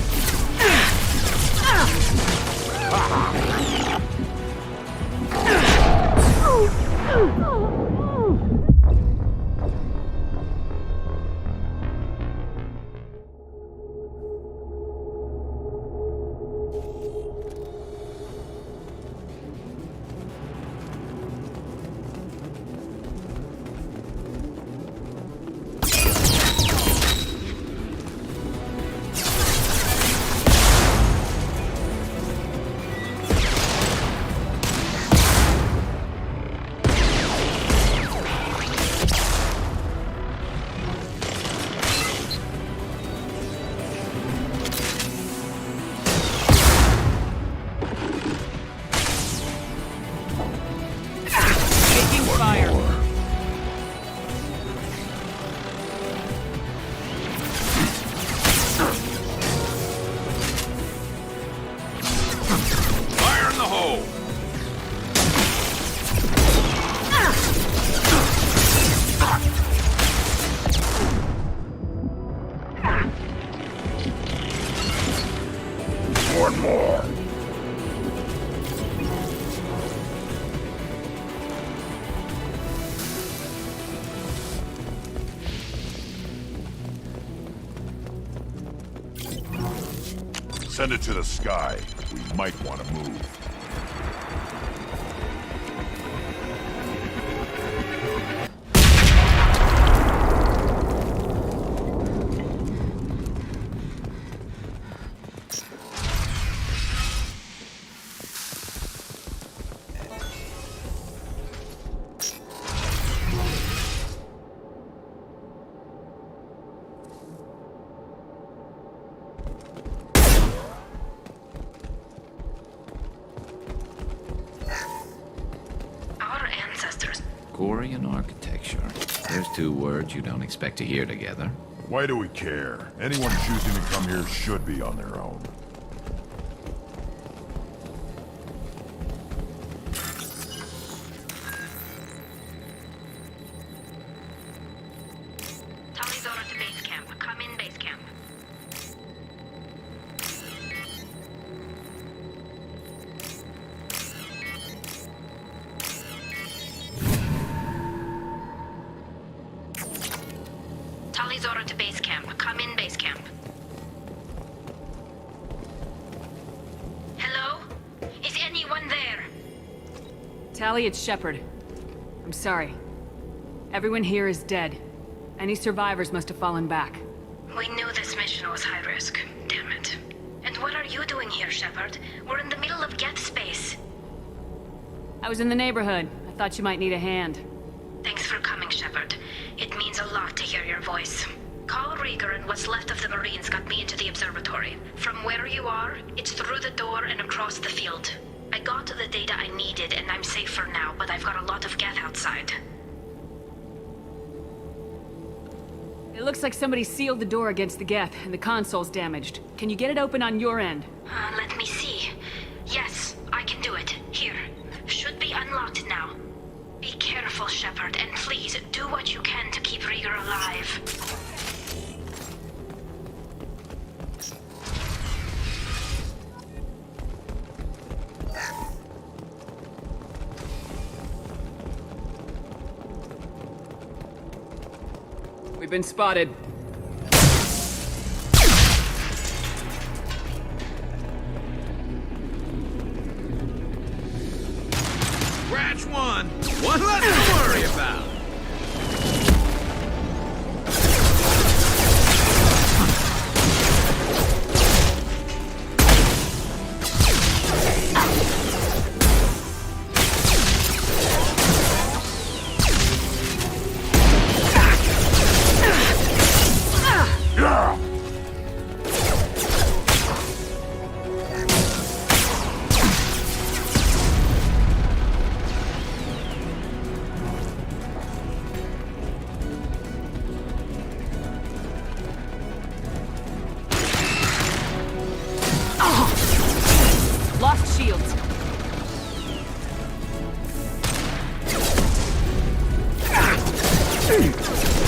Taking fire. Fire in the hole! One more! Send it to the sky. We might want to move. Our ancestors. Gorian architecture. There's two words you don't expect to hear together. Why do we care? Anyone choosing to come here should be on their own. Talizora to base camp. Come in base camp. Talizora to base camp. Come in base camp. Hello? Is anyone there? Tally, it's Shepard. I'm sorry. Everyone here is dead. Any survivors must have fallen back. We knew this mission was high risk. Damn it. And what are you doing here, Shepard? We're in the middle of Geth space. I was in the neighborhood. I thought you might need a hand. Thanks for coming, Shepard. It means a lot to hear your voice. Call Rieger and what's left of the Marines got me into the observatory. From where you are, it's through the door and across the field. I got the data I needed and I'm safe for now, but I've got a lot of Geth outside. It looks like somebody sealed the door against the Geth, and the console's damaged. Can you get it open on your end? Let me see. Yes, I can do it. Here. Should be unlocked now. Be careful, Shepard, and please do what you can to keep Rieger alive. We've been spotted. Scratch one! One less to worry about! Lost shields.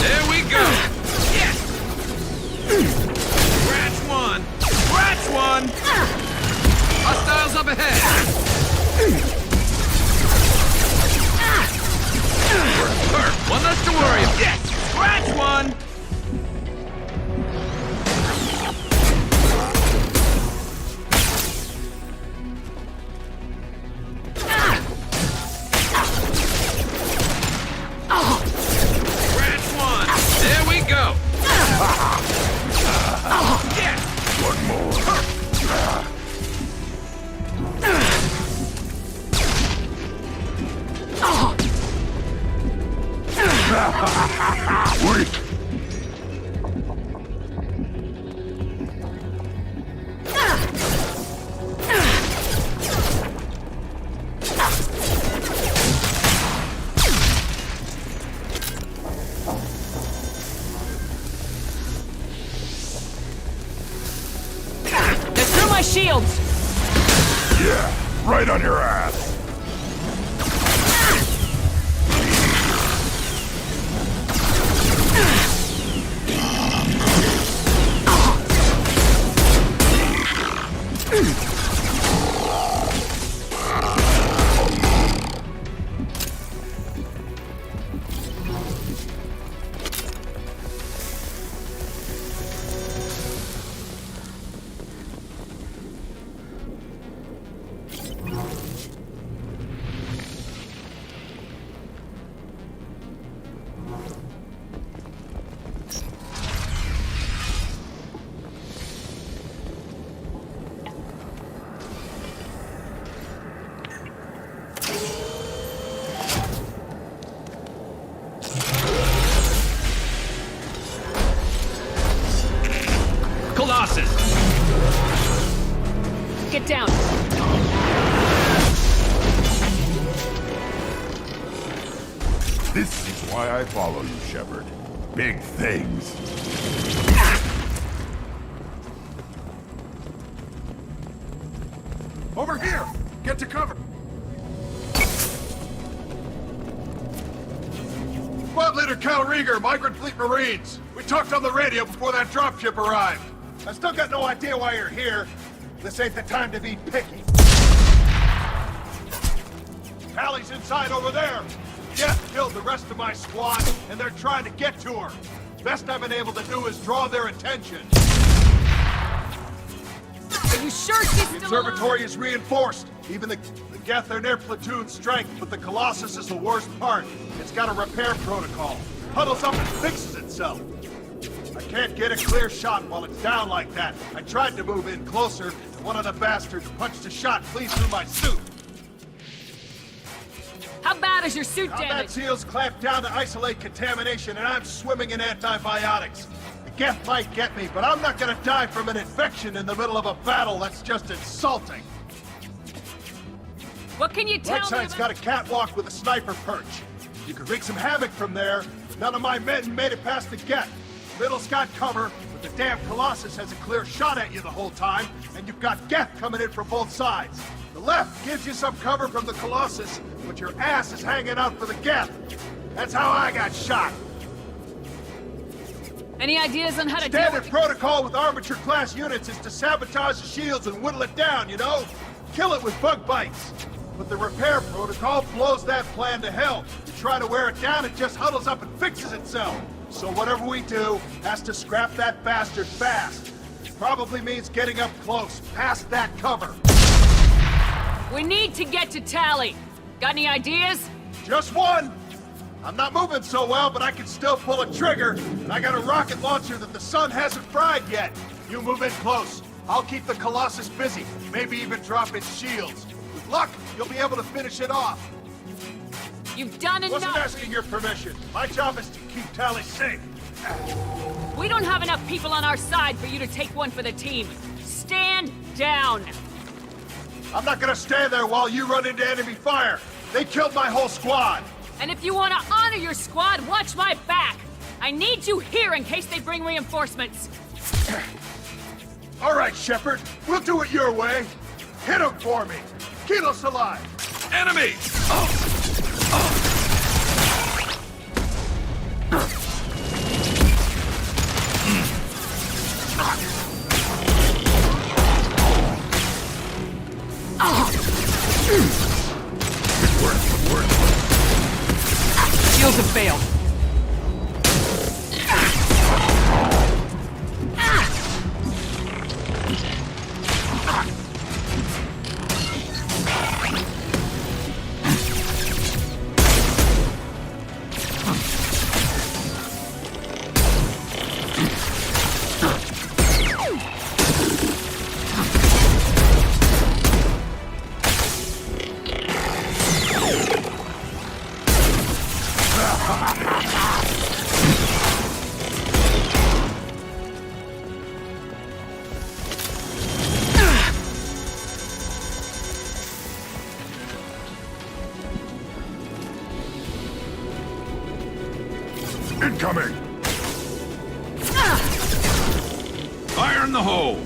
There we go! Yes! Scratch one! Scratch one! Hostiles up ahead! Perk! One less to worry about! Yes! Scratch one! Scratch one! There we go! Yes! One more. Wait! They're through my shields! Yeah, right on your ass. Colossus! Get down! This is why I follow you, Shepard. Big things. Over here! Get to cover! Squad Leader Cal Rieger, Migrant Fleet Marines. We talked on the radio before that dropship arrived. I still got no idea why you're here. This ain't the time to be picky. Tally's inside over there. Jeff killed the rest of my squad, and they're trying to get to her. Best I've been able to do is draw their attention. Are you sure she's The still alive? observatory is reinforced. Even the Geth are near platoon strength, but the Colossus is the worst part. It's got a repair protocol. Huddles up and fixes itself. I can't get a clear shot while it's down like that. I tried to move in closer, and one of the bastards punched a shot clean through my suit. How bad is your suit Combat damage? seals clamped down to isolate contamination, and I'm swimming in antibiotics. The Geth might get me, but I'm not gonna die from an infection in the middle of a battle. That's just insulting. What can you tell me Whiteside's about... got a catwalk with a sniper perch. You could wreak some havoc from there, but none of my men made it past the Geth. Middle's got cover, but the damn Colossus has a clear shot at you the whole time, and you've got Geth coming in from both sides. The left gives you some cover from the Colossus, but your ass is hanging out for the Geth. That's how I got shot. Any ideas on how to deal Standard with... protocol with armature-class units is to sabotage the shields and whittle it down, you know? Kill it with bug bites. But the repair protocol blows that plan to hell. You try to wear it down, it just huddles up and fixes itself. So whatever we do has to scrap that bastard fast. Probably means getting up close, past that cover. We need to get to Tally. Got any ideas? Just one! I'm not moving so well, but I can still pull a trigger, and I got a rocket launcher that the sun hasn't fried yet. You move in close. I'll keep the Colossus busy, maybe even drop its shields. With luck, you'll be able to finish it off. You've done enough! Wasn't asking your permission. My job is to keep Tally safe. We don't have enough people on our side for you to take one for the team. Stand down! I'm not gonna stand there while you run into enemy fire. They killed my whole squad. And if you want to honor your squad, watch my back! I need you here in case they bring reinforcements. All right, Shepard. We'll do it your way. Hit him for me. Keep us alive. Enemy! Shields have failed. Incoming! Fire in the hole!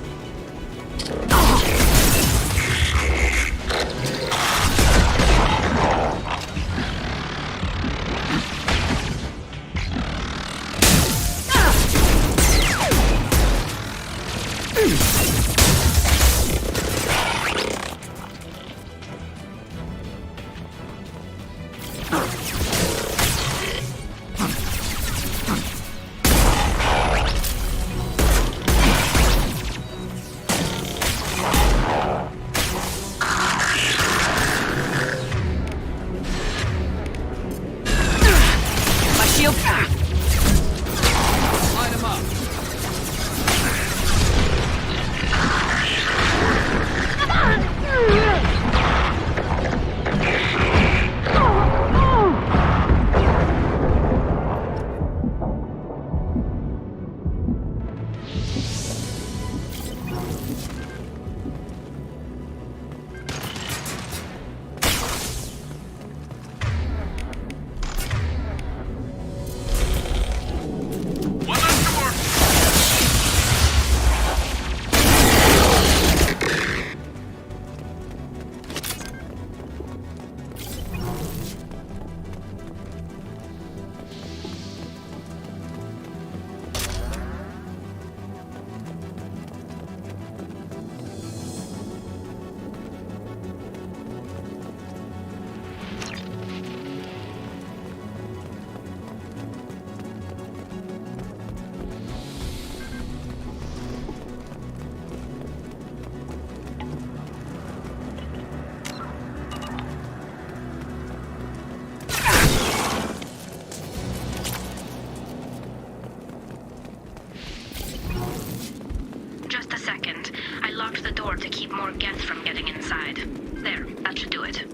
second. I locked the door to keep more Geth from getting inside. There, that should do it.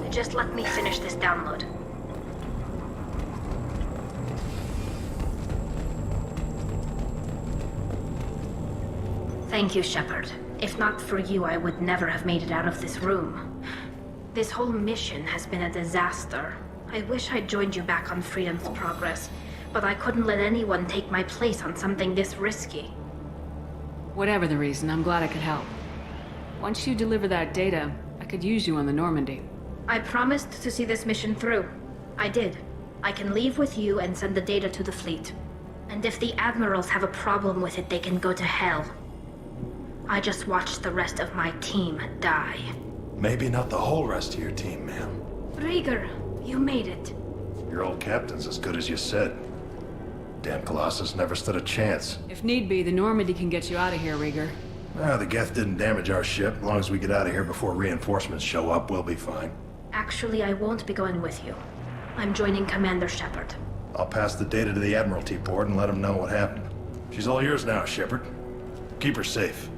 Just let me finish this download. Thank you, Shepard. If not for you, I would never have made it out of this room. This whole mission has been a disaster. I wish I'd joined you back on Freedom's Progress, but I couldn't let anyone take my place on something this risky. Whatever the reason, I'm glad I could help. Once you deliver that data, I could use you on the Normandy. I promised to see this mission through. I did. I can leave with you and send the data to the fleet. And if the admirals have a problem with it, they can go to hell. I just watched the rest of my team die. Maybe not the whole rest of your team, ma'am. Rieger, you made it. Your old captain's as good as you said. Damn Colossus never stood a chance. If need be, the Normandy can get you out of here, Rieger. The Geth didn't damage our ship. As long as we get out of here before reinforcements show up, we'll be fine. Actually, I won't be going with you. I'm joining Commander Shepard. I'll pass the data to the Admiralty port and let them know what happened. She's all yours now, Shepard. Keep her safe.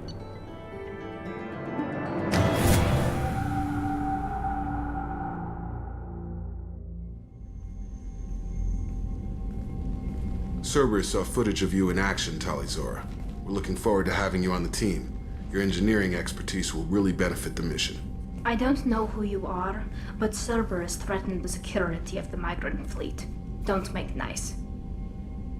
Cerberus saw footage of you in action, Talizora. We're looking forward to having you on the team. Your engineering expertise will really benefit the mission. I don't know who you are, but Cerberus threatened the security of the migrant fleet. Don't make nice.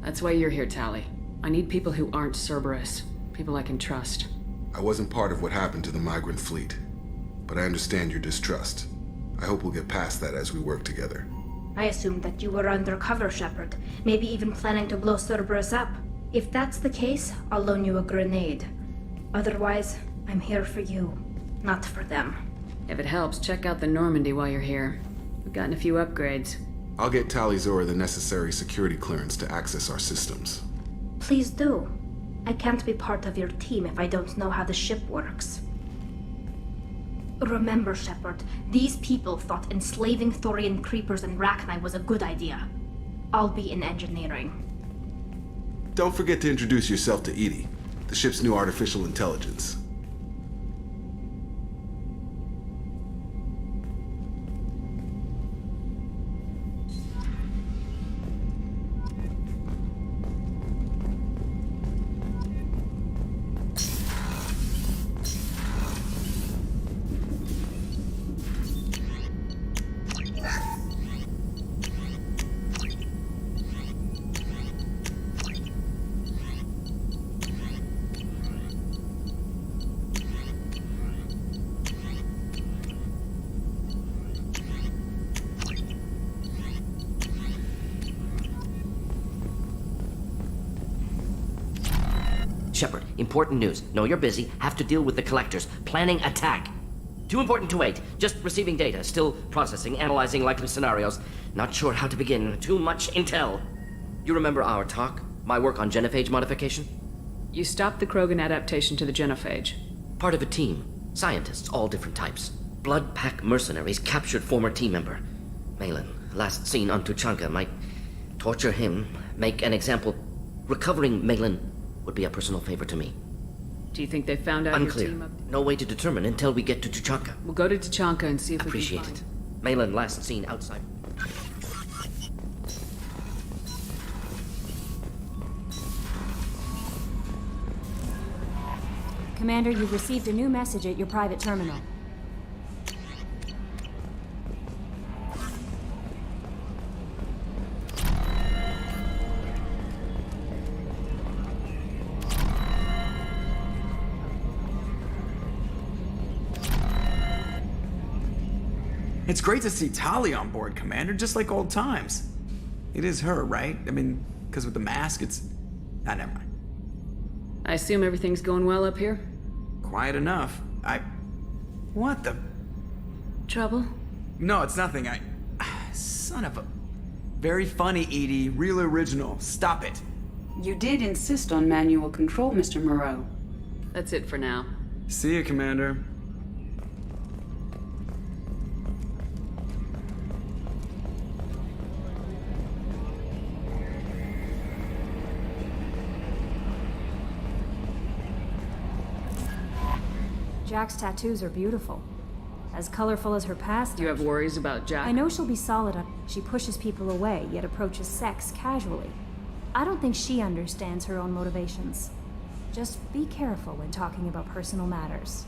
That's why you're here, Tali. I need people who aren't Cerberus. People I can trust. I wasn't part of what happened to the migrant fleet, but I understand your distrust. I hope we'll get past that as we work together. I assumed that you were undercover, Shepard. Maybe even planning to blow Cerberus up. If that's the case, I'll loan you a grenade. Otherwise, I'm here for you, not for them. If it helps, check out the Normandy while you're here. We've gotten a few upgrades. I'll get Talizora the necessary security clearance to access our systems. Please do. I can't be part of your team if I don't know how the ship works. Remember, Shepard, these people thought enslaving Thorian creepers and Rachni was a good idea. I'll be in engineering. Don't forget to introduce yourself to Edie, the ship's new artificial intelligence. Shepard, important news. Know you're busy. Have to deal with the collectors. Planning attack. Too important to wait. Just receiving data. Still processing, analyzing likely scenarios. Not sure how to begin. Too much intel. You remember our talk? My work on genophage modification? You stopped the Krogan adaptation to the genophage. Part of a team. Scientists, all different types. Blood Pack mercenaries captured former team member. Malin, last seen on Tuchanka, might torture him, make an example. Recovering Malin would be a personal favor to me. Do you think they found out Unclear. your team up? No way to determine until we get to Tuchanka. We'll go to Tuchanka and see if Appreciate we can it. Malin, last seen outside. Commander, you've received a new message at your private terminal. It's great to see Tali on board, Commander, just like old times. It is her, right? I mean, because with the mask, it's... Ah, never mind. I assume everything's going well up here? Quiet enough. What the... Trouble? No, it's nothing. Son of a... Very funny, Edie. Real original. Stop it. You did insist on manual control, Mr. Moreau. That's it for now. See you, Commander. Jack's tattoos are beautiful. As colorful as her past. You have worries about Jack? I know she'll be solid on. She pushes people away, yet approaches sex casually. I don't think she understands her own motivations. Just be careful when talking about personal matters.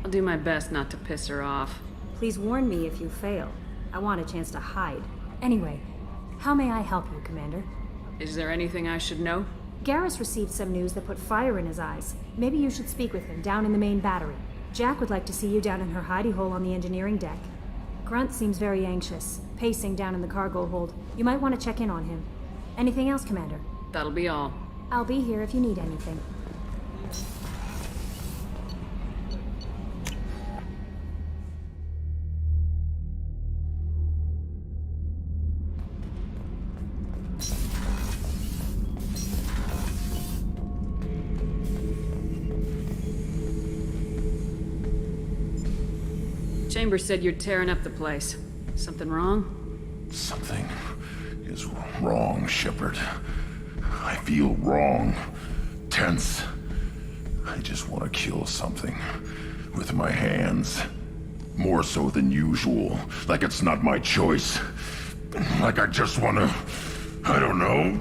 I'll do my best not to piss her off. Please warn me if you fail. I want a chance to hide. Anyway, how may I help you, Commander? Is there anything I should know? Garrus received some news that put fire in his eyes. Maybe you should speak with him down in the main battery. Jack would like to see you down in her hidey hole on the engineering deck. Grunt seems very anxious, pacing down in the cargo hold. You might want to check in on him. Anything else, Commander? That'll be all. I'll be here if you need anything. Chambers said you're tearing up the place. Something wrong? Something is wrong, Shepard. I feel wrong. Tense. I just want to kill something. With my hands. More so than usual. Like it's not my choice. Like I just want to... I don't know.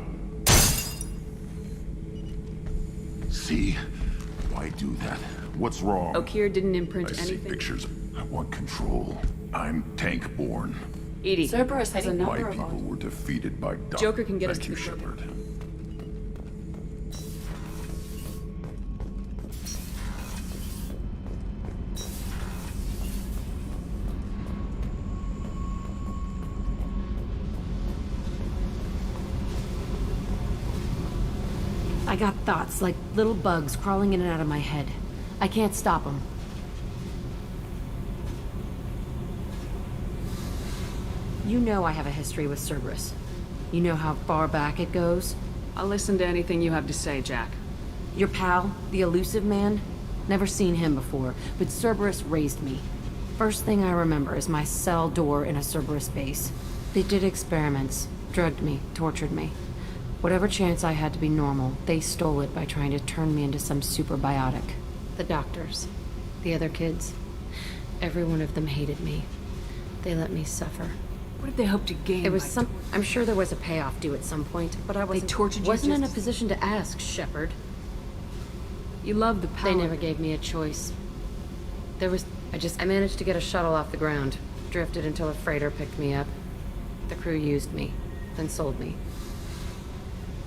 See? Why do that? What's wrong? Okeer didn't imprint I anything. see pictures. I want control. I'm tank-born. Edie. Cerberus has a My number people of... were defeated by Doc. Joker can get us Thank to you, the Shepard. I got thoughts like little bugs crawling in and out of my head. I can't stop them. You know I have a history with Cerberus. You know how far back it goes? I'll listen to anything you have to say, Jack. Your pal, the elusive man? Never seen him before, but Cerberus raised me. First thing I remember is my cell door in a Cerberus base. They did experiments, drugged me, tortured me. Whatever chance I had to be normal, they stole it by trying to turn me into some superbiotic. The doctors, the other kids, every one of them hated me. They let me suffer. What did they hope to gain? It was some. I'm sure there was a payoff due at some point, but I wasn't. They tortured you. Wasn't in a position to ask, Shepard. You love the power. They never gave me a choice. I managed to get a shuttle off the ground. Drifted until a freighter picked me up. The crew used me, then sold me.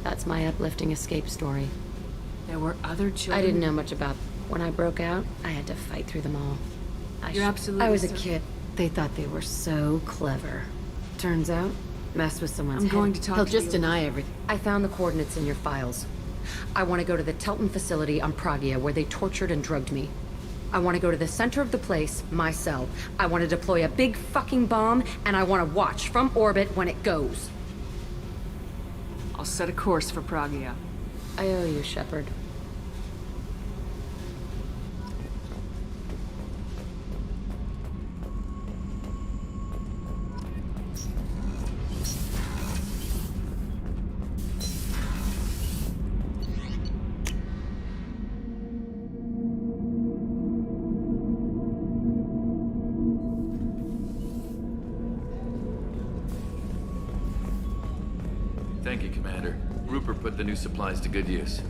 That's my uplifting escape story. There were other children. I didn't know much about. When I broke out, I had to fight through them all. You're absolutely. I was a kid. They thought they were so clever. Turns out, mess with someone's head. I'm going to talk He'll to just you. deny everything. I found the coordinates in your files. I want to go to the Telton facility on Pragia where they tortured and drugged me. I want to go to the center of the place, my cell. I want to deploy a big fucking bomb, and I want to watch from orbit when it goes. I'll set a course for Pragia. I owe you, Shepard. Thank you, Commander. Rupert put the new supplies to good use.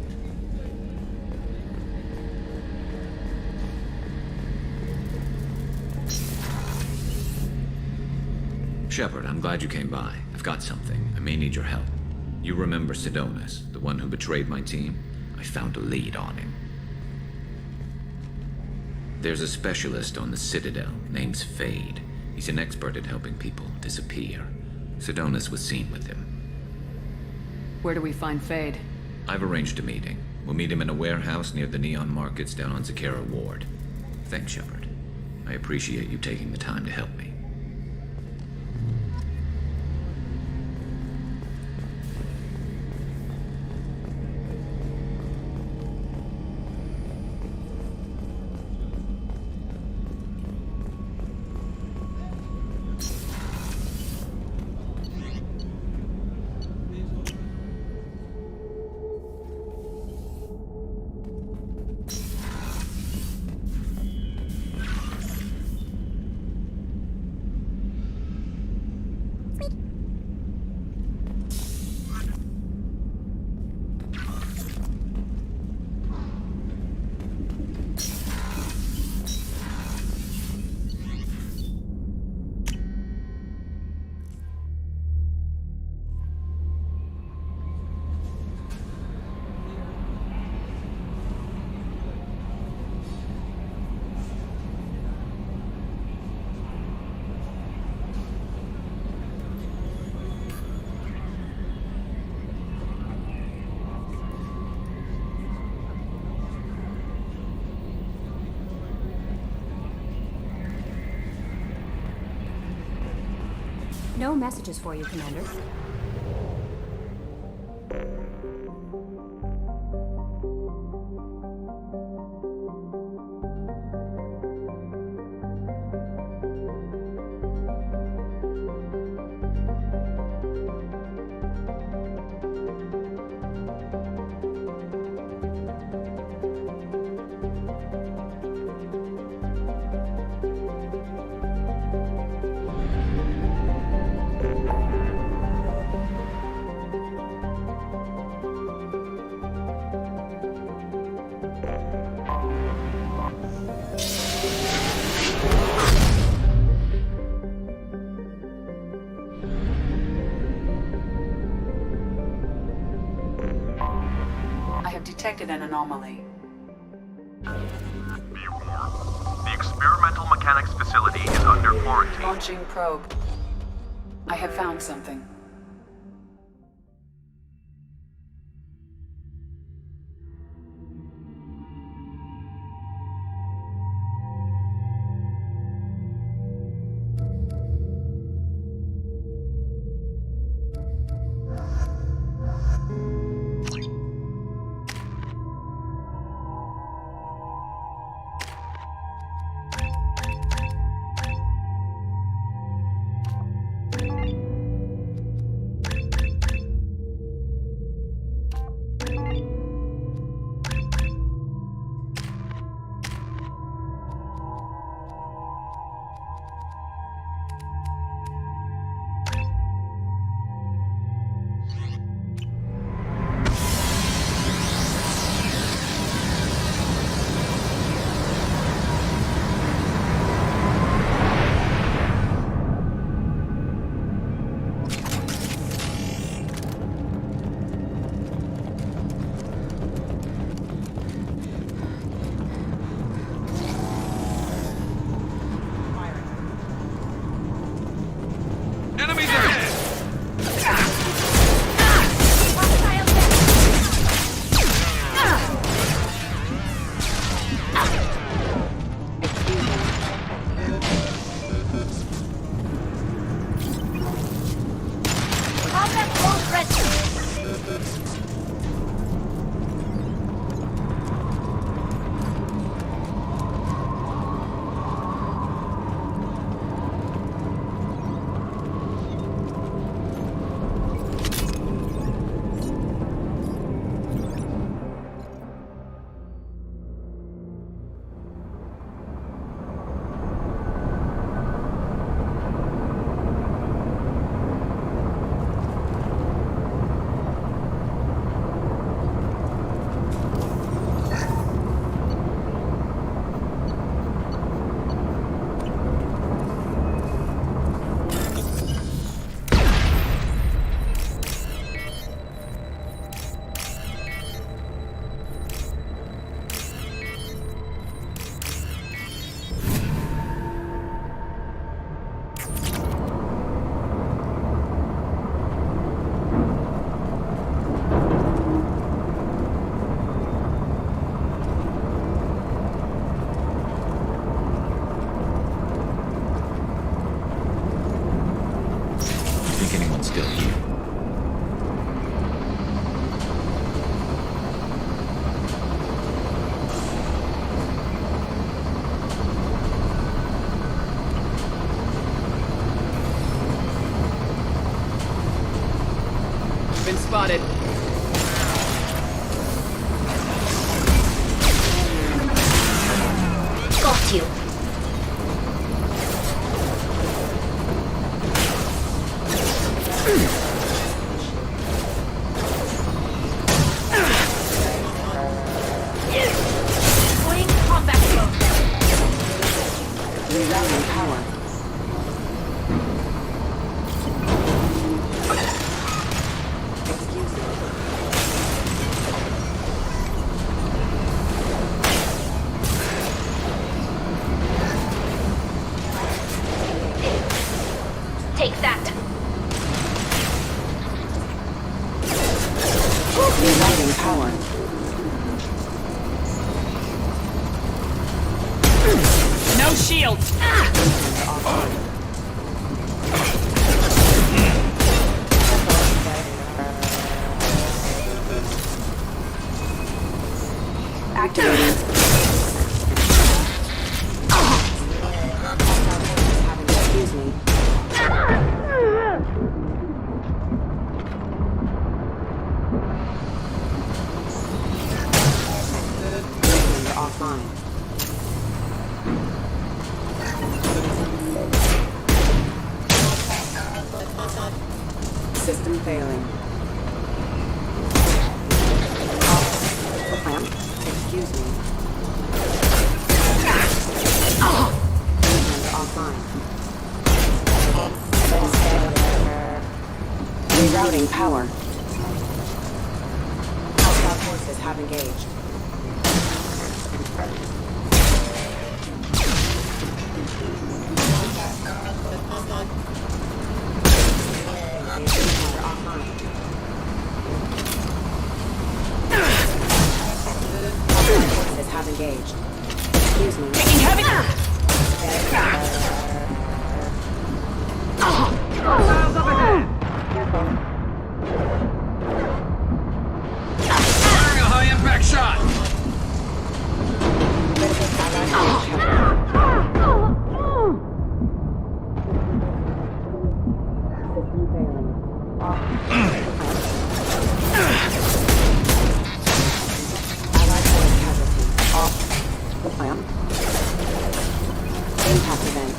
Shepard, I'm glad you came by. I've got something. I may need your help. You remember Sidonus, the one who betrayed my team? I found a lead on him. There's a specialist on the Citadel, name's Fade. He's an expert at helping people disappear. Sidonus was seen with him. Where do we find Fade? I've arranged a meeting. We'll meet him in a warehouse near the Neon Markets down on Zakera Ward. Thanks, Shepard. I appreciate you taking the time to help me. No messages for you, Commander. Detected an anomaly. Be warned. The experimental mechanics facility is under quarantine. Launching probe. I have found something. Been spotted. Got you. Putting combat mode. Rerouting power. Take that. System failing. Ma'am, excuse me. Offline. Rerouting power. Hostile forces have engaged. Forces have engaged. Excuse me. Taking heavy. Miles up ahead! Firing a high-impact shot! Impact event.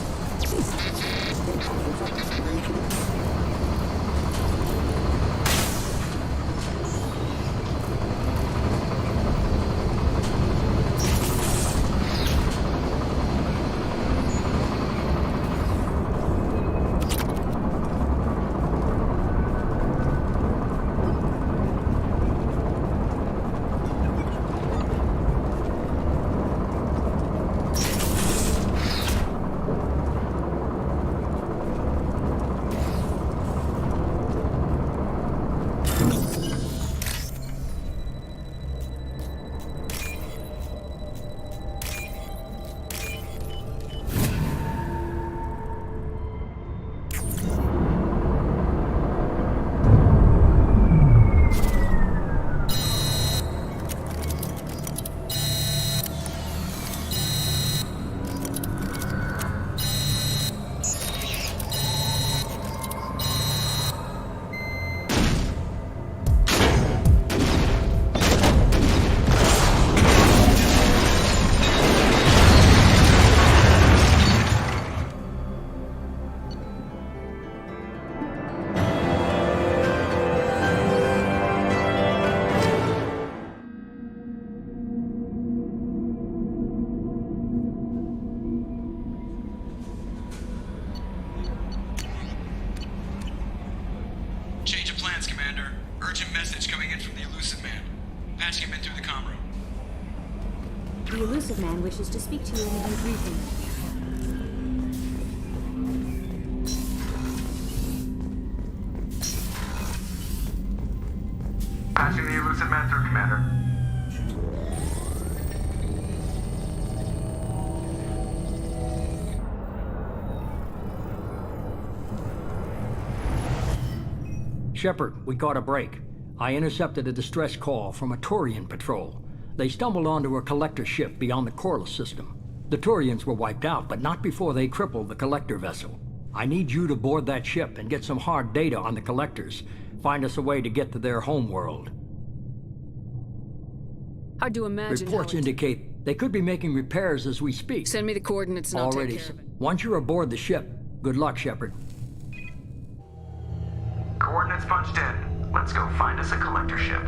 Change of plans, Commander. Urgent message coming in from the Elusive Man. Patching him in through the comm room. The Elusive Man wishes to speak to you in a debriefing. Patching the Elusive Man through, Commander. Shepard, we caught a break. I intercepted a distress call from a Turian patrol. They stumbled onto a collector ship beyond the Corliss system. The Turians were wiped out, but not before they crippled the collector vessel. I need you to board that ship and get some hard data on the collectors. Find us a way to get to their homeworld. Hard to imagine. Reports indicate they could be making repairs as we speak. Send me the coordinates and I'll Already. take care of it. Once you're aboard the ship, good luck, Shepard. Coordinates punched in. Let's go find us a collector ship.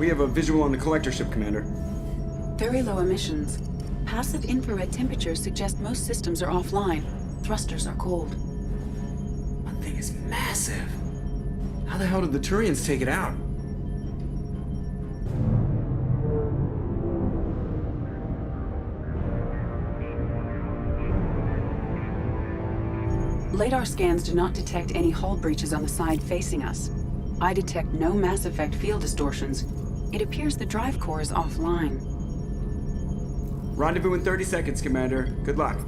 We have a visual on the collector ship, Commander. Very low emissions. Passive infrared temperatures suggest most systems are offline. Thrusters are cold. That thing is massive. How the hell did the Turians take it out? Radar scans do not detect any hull breaches on the side facing us. I detect no Mass Effect field distortions. It appears the drive core is offline. Rendezvous in 30 seconds, Commander. Good luck.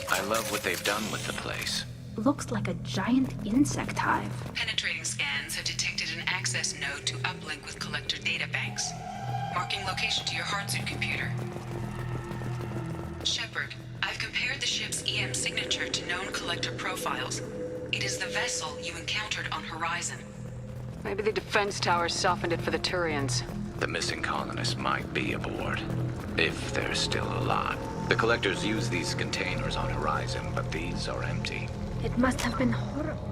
I love what they've done with the place. Looks like a giant insect hive. Penetrating scans have detected an access node to uplink with collector databanks. Marking location to your hardsuit computer. Shepard, I've compared the ship's EM signature to known collector profiles. It is the vessel you encountered on Horizon. Maybe the defense towers softened it for the Turians. The missing colonists might be aboard. If there's still a lot. The collectors use these containers on Horizon, but these are empty. It must have been horrible.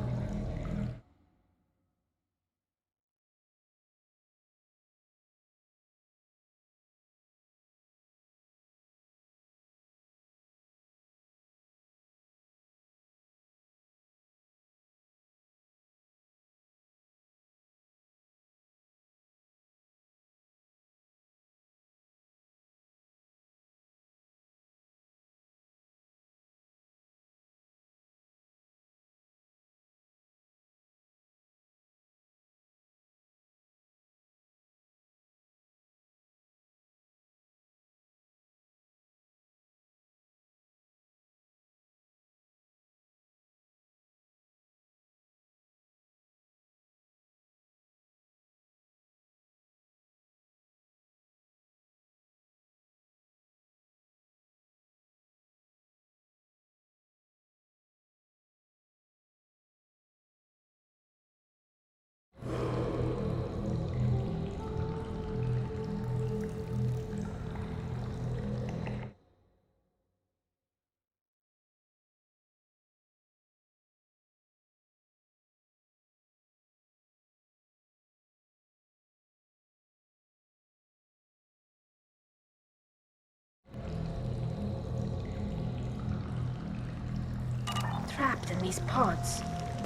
Trapped in these pods,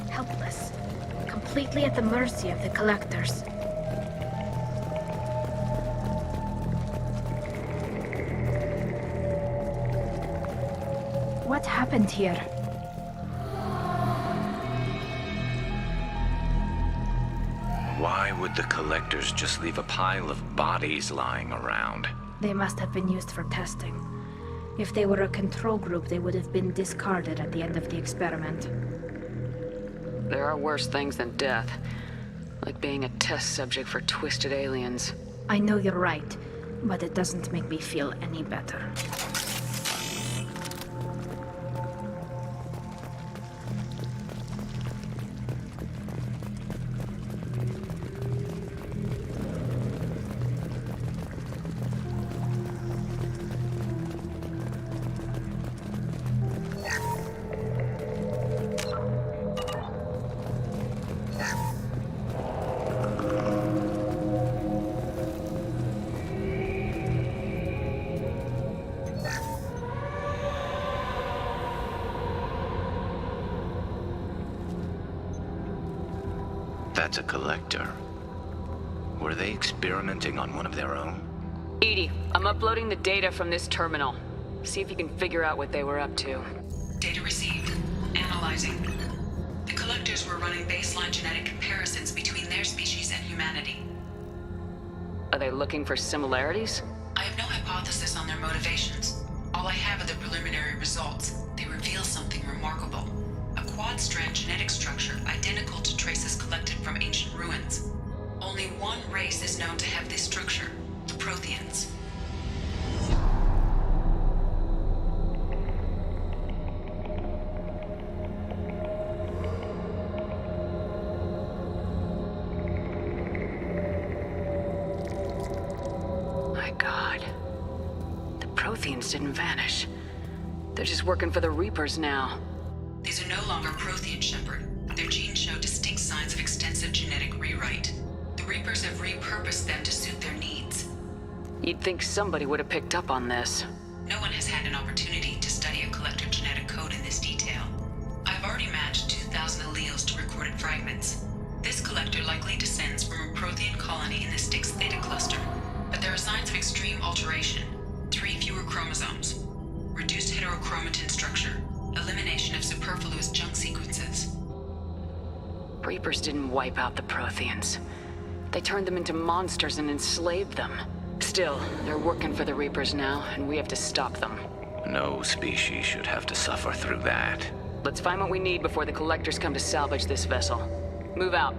helpless, completely at the mercy of the collectors. What happened here? Why would the collectors just leave a pile of bodies lying around? They must have been used for testing. If they were a control group, they would have been discarded at the end of the experiment. There are worse things than death. Like being a test subject for twisted aliens. I know you're right, but it doesn't make me feel any better. That's a collector. Were they experimenting on one of their own? Edie, I'm uploading the data from this terminal. See if you can figure out what they were up to. Data received. Analyzing. The collectors were running baseline genetic comparisons between their species and humanity. Are they looking for similarities? I have no hypothesis on their motivations. All I have are the preliminary results. They reveal something remarkable. A quad-strand genetic structure identical to traces collected from ancient ruins. Only one race is known to have this structure, the Protheans. My God. The Protheans didn't vanish. They're just working for the Reapers now. These are no longer Prothean, Shepard. Their genes show distinct signs of extensive genetic rewrite. The Reapers have repurposed them to suit their needs. You'd think somebody would have picked up on this. No one has had an opportunity to study a collector genetic code in this detail. I've already matched 2,000 alleles to recorded fragments. This collector likely descends from a Prothean colony in the Styx Theta cluster, but there are signs of extreme alteration. 3 fewer chromosomes, reduced heterochromatin structure, elimination of superfluous junk sequences. Reapers didn't wipe out the Protheans. They turned them into monsters and enslaved them. Still, they're working for the Reapers now, and we have to stop them. No species should have to suffer through that. Let's find what we need before the Collectors come to salvage this vessel. Move out.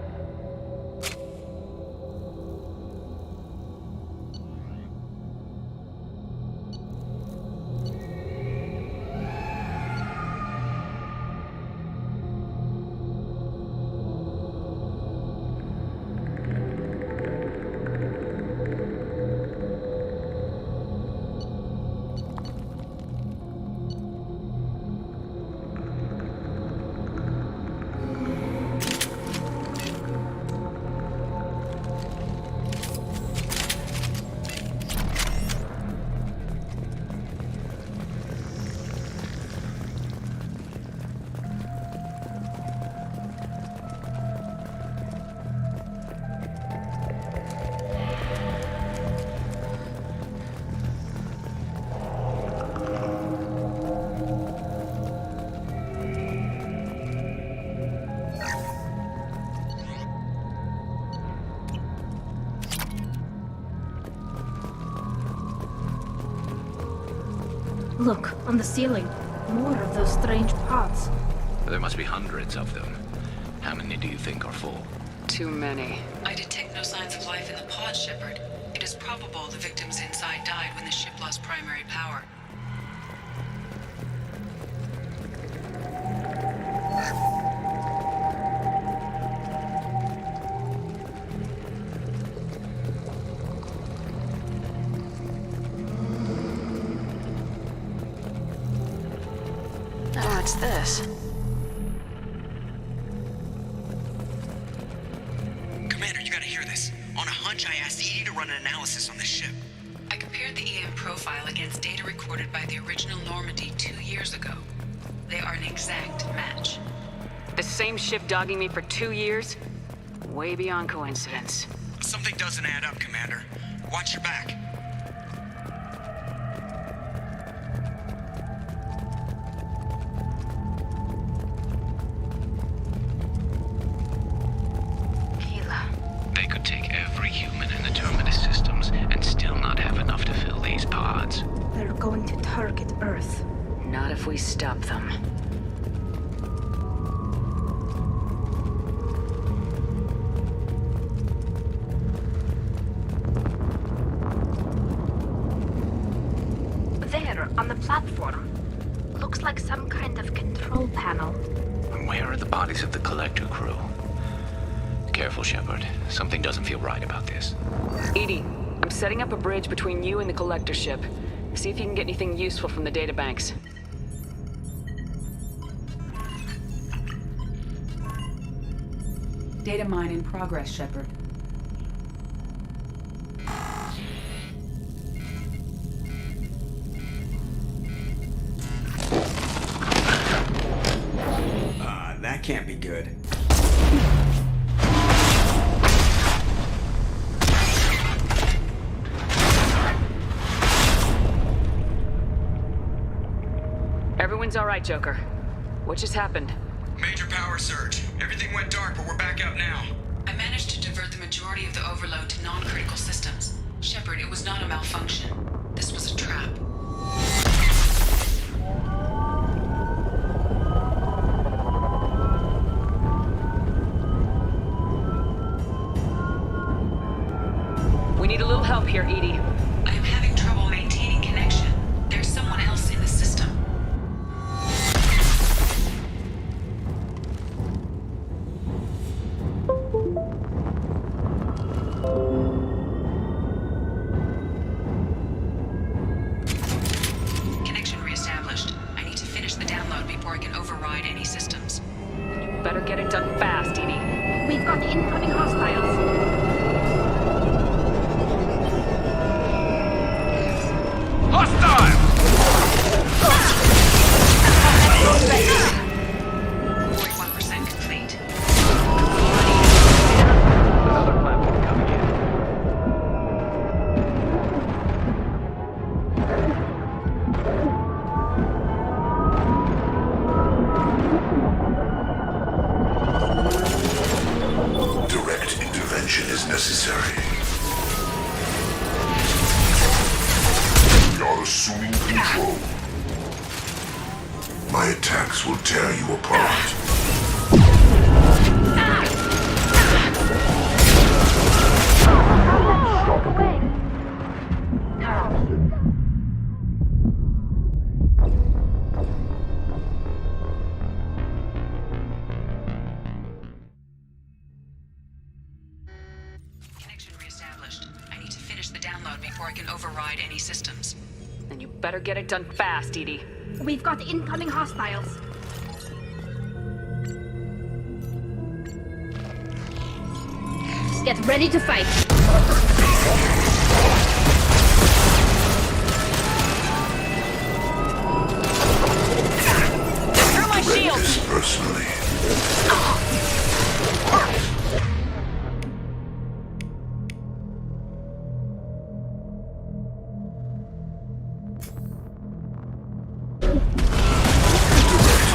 Look, on the ceiling. More of those strange pots. There must be hundreds of them. How many do you think are full? Too many. I detect no signs of life in the pod, Shepard. It is probable the victims inside died when the ship lost primary power. Oh, what's this? Commander, you gotta hear this. On a hunch, I asked Edie to run an analysis on this ship. I compared the EM profile against data recorded by the original Normandy 2 years ago. They are an exact match. The same ship dogging me for 2 years? Way beyond coincidence. Something doesn't add up, Commander. Watch your back. They could take every human in the Terminus systems and still not have enough to fill these pods. They're going to target Earth. Not if we stop them. There, on the platform. Looks like some kind of control panel. Where are the bodies of the Collector crew? Careful, Shepard. Something doesn't feel right about this. Edie, I'm setting up a bridge between you and the Collector ship. See if you can get anything useful from the databanks. Data mine in progress, Shepard. That can't be good. Everyone's all right, Joker. What just happened? Major power surge. Everything went dark, but we're back up now. I managed to divert the majority of the overload to non-critical systems. Shepard, it was not a malfunction. This was a trap. We need a little help here, Edie. I am having trouble maintaining connection. There's someone else in the system. Connection reestablished. I need to finish the download before I can override any systems. You better get it done fast, Edie. We've got incoming hostiles. Hostile! 41% complete. Another platform coming in. Direct intervention is necessary. You're assuming control. My attacks will tear you apart. Connection reestablished. I need to finish the download before I can override any systems. Then you better get it done fast, Edie. We've got incoming hostiles. Get ready to fight. Through my shield! This personally.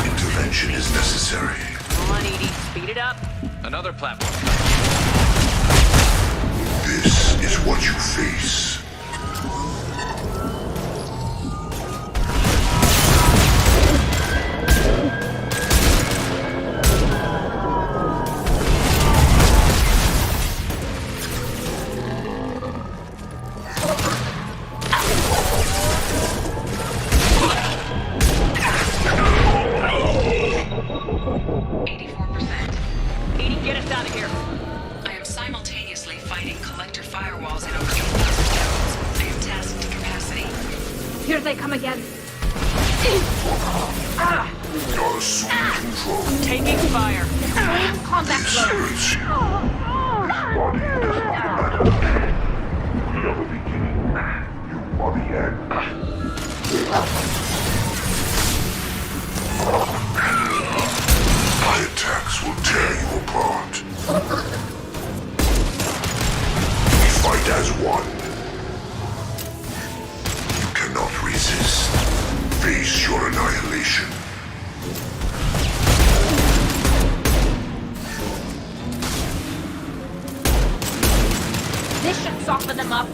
Intervention is necessary. Come on, Edie. Speed it up. Another platform. This is what you face. Edie, get us out of here. I am simultaneously fighting collector firewalls in over 8,000 nodes. I am tasked to capacity. Here they come again. You're assuming control. Taking fire. Combat This mode. hurts you. This body does not matter. We are the beginning. You are the end. My attacks will tear you apart. We fight as one. You cannot resist. Face your annihilation. This should soften them up.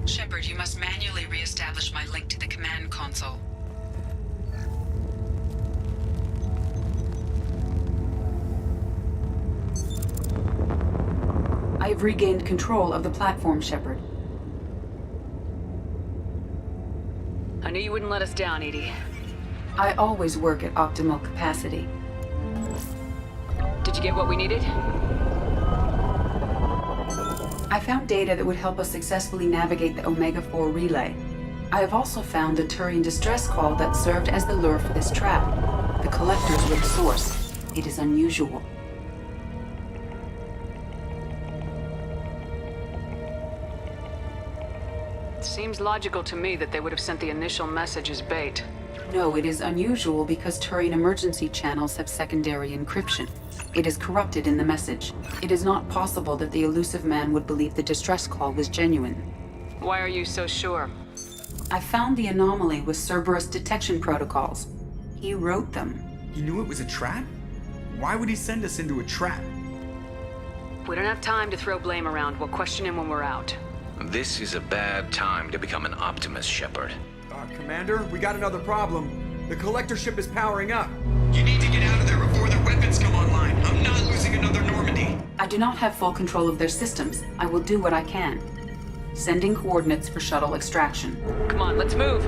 Shepard, you must manually re-establish my link to the command console. I have regained control of the platform, Shepard. I knew you wouldn't let us down, Edie. I always work at optimal capacity. Did you get what we needed? I found data that would help us successfully navigate the Omega-4 relay. I have also found the Turian distress call that served as the lure for this trap. The collectors were the source. It is unusual. It seems logical to me that they would have sent the initial message as bait. No, it is unusual because Turian emergency channels have secondary encryption. It is corrupted in the message. It is not possible that the elusive man would believe the distress call was genuine. Why are you so sure? I found the anomaly with Cerberus detection protocols. He wrote them. He knew it was a trap? Why would he send us into a trap? We don't have time to throw blame around. We'll question him when we're out. This is a bad time to become an optimist, Shepard. Commander, we got another problem. The collector ship is powering up. You need to get out of there before their weapons come online. I'm not losing another Normandy. I do not have full control of their systems. I will do what I can. Sending coordinates for shuttle extraction. Come on, let's move.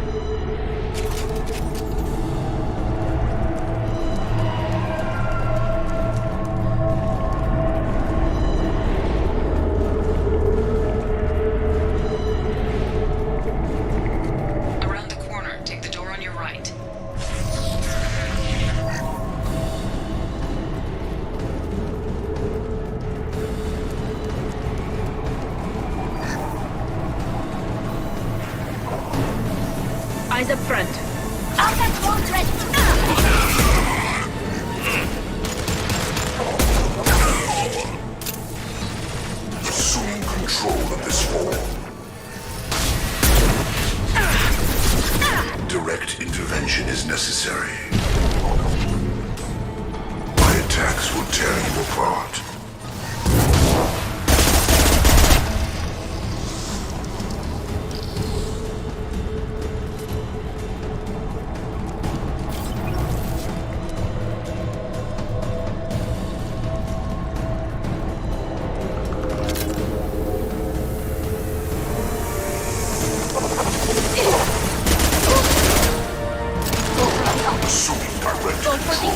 Around the corner, take the door on your right. Eyes up front. Assume control of this hall. Direct intervention is necessary. My attacks will tear you apart. Assuming direct control.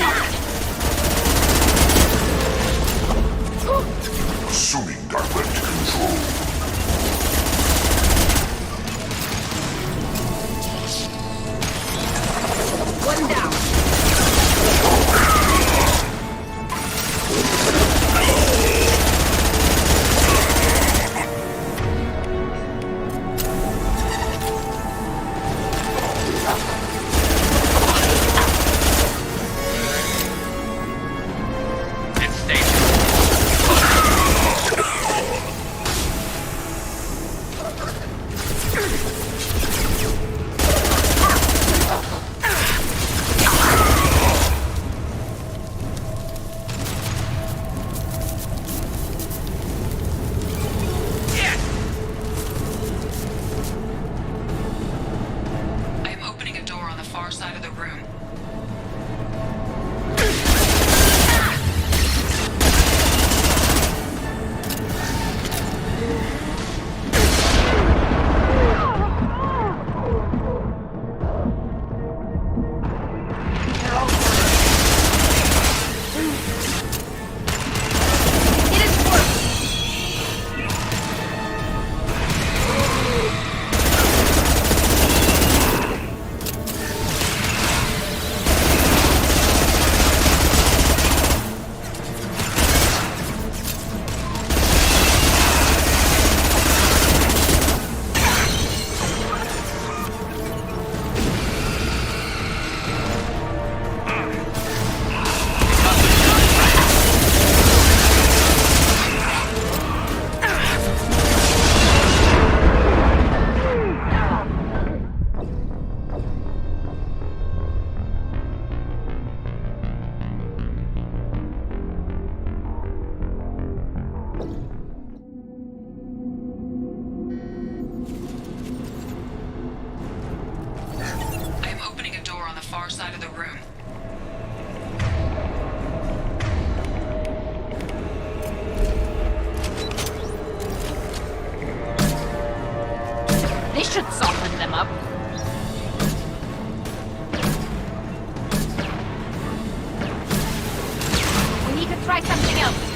Assuming direct control. One down. I am opening a door on the far side of the room. I am opening a door on the far side of the room. This should soften them up. We need to try something else.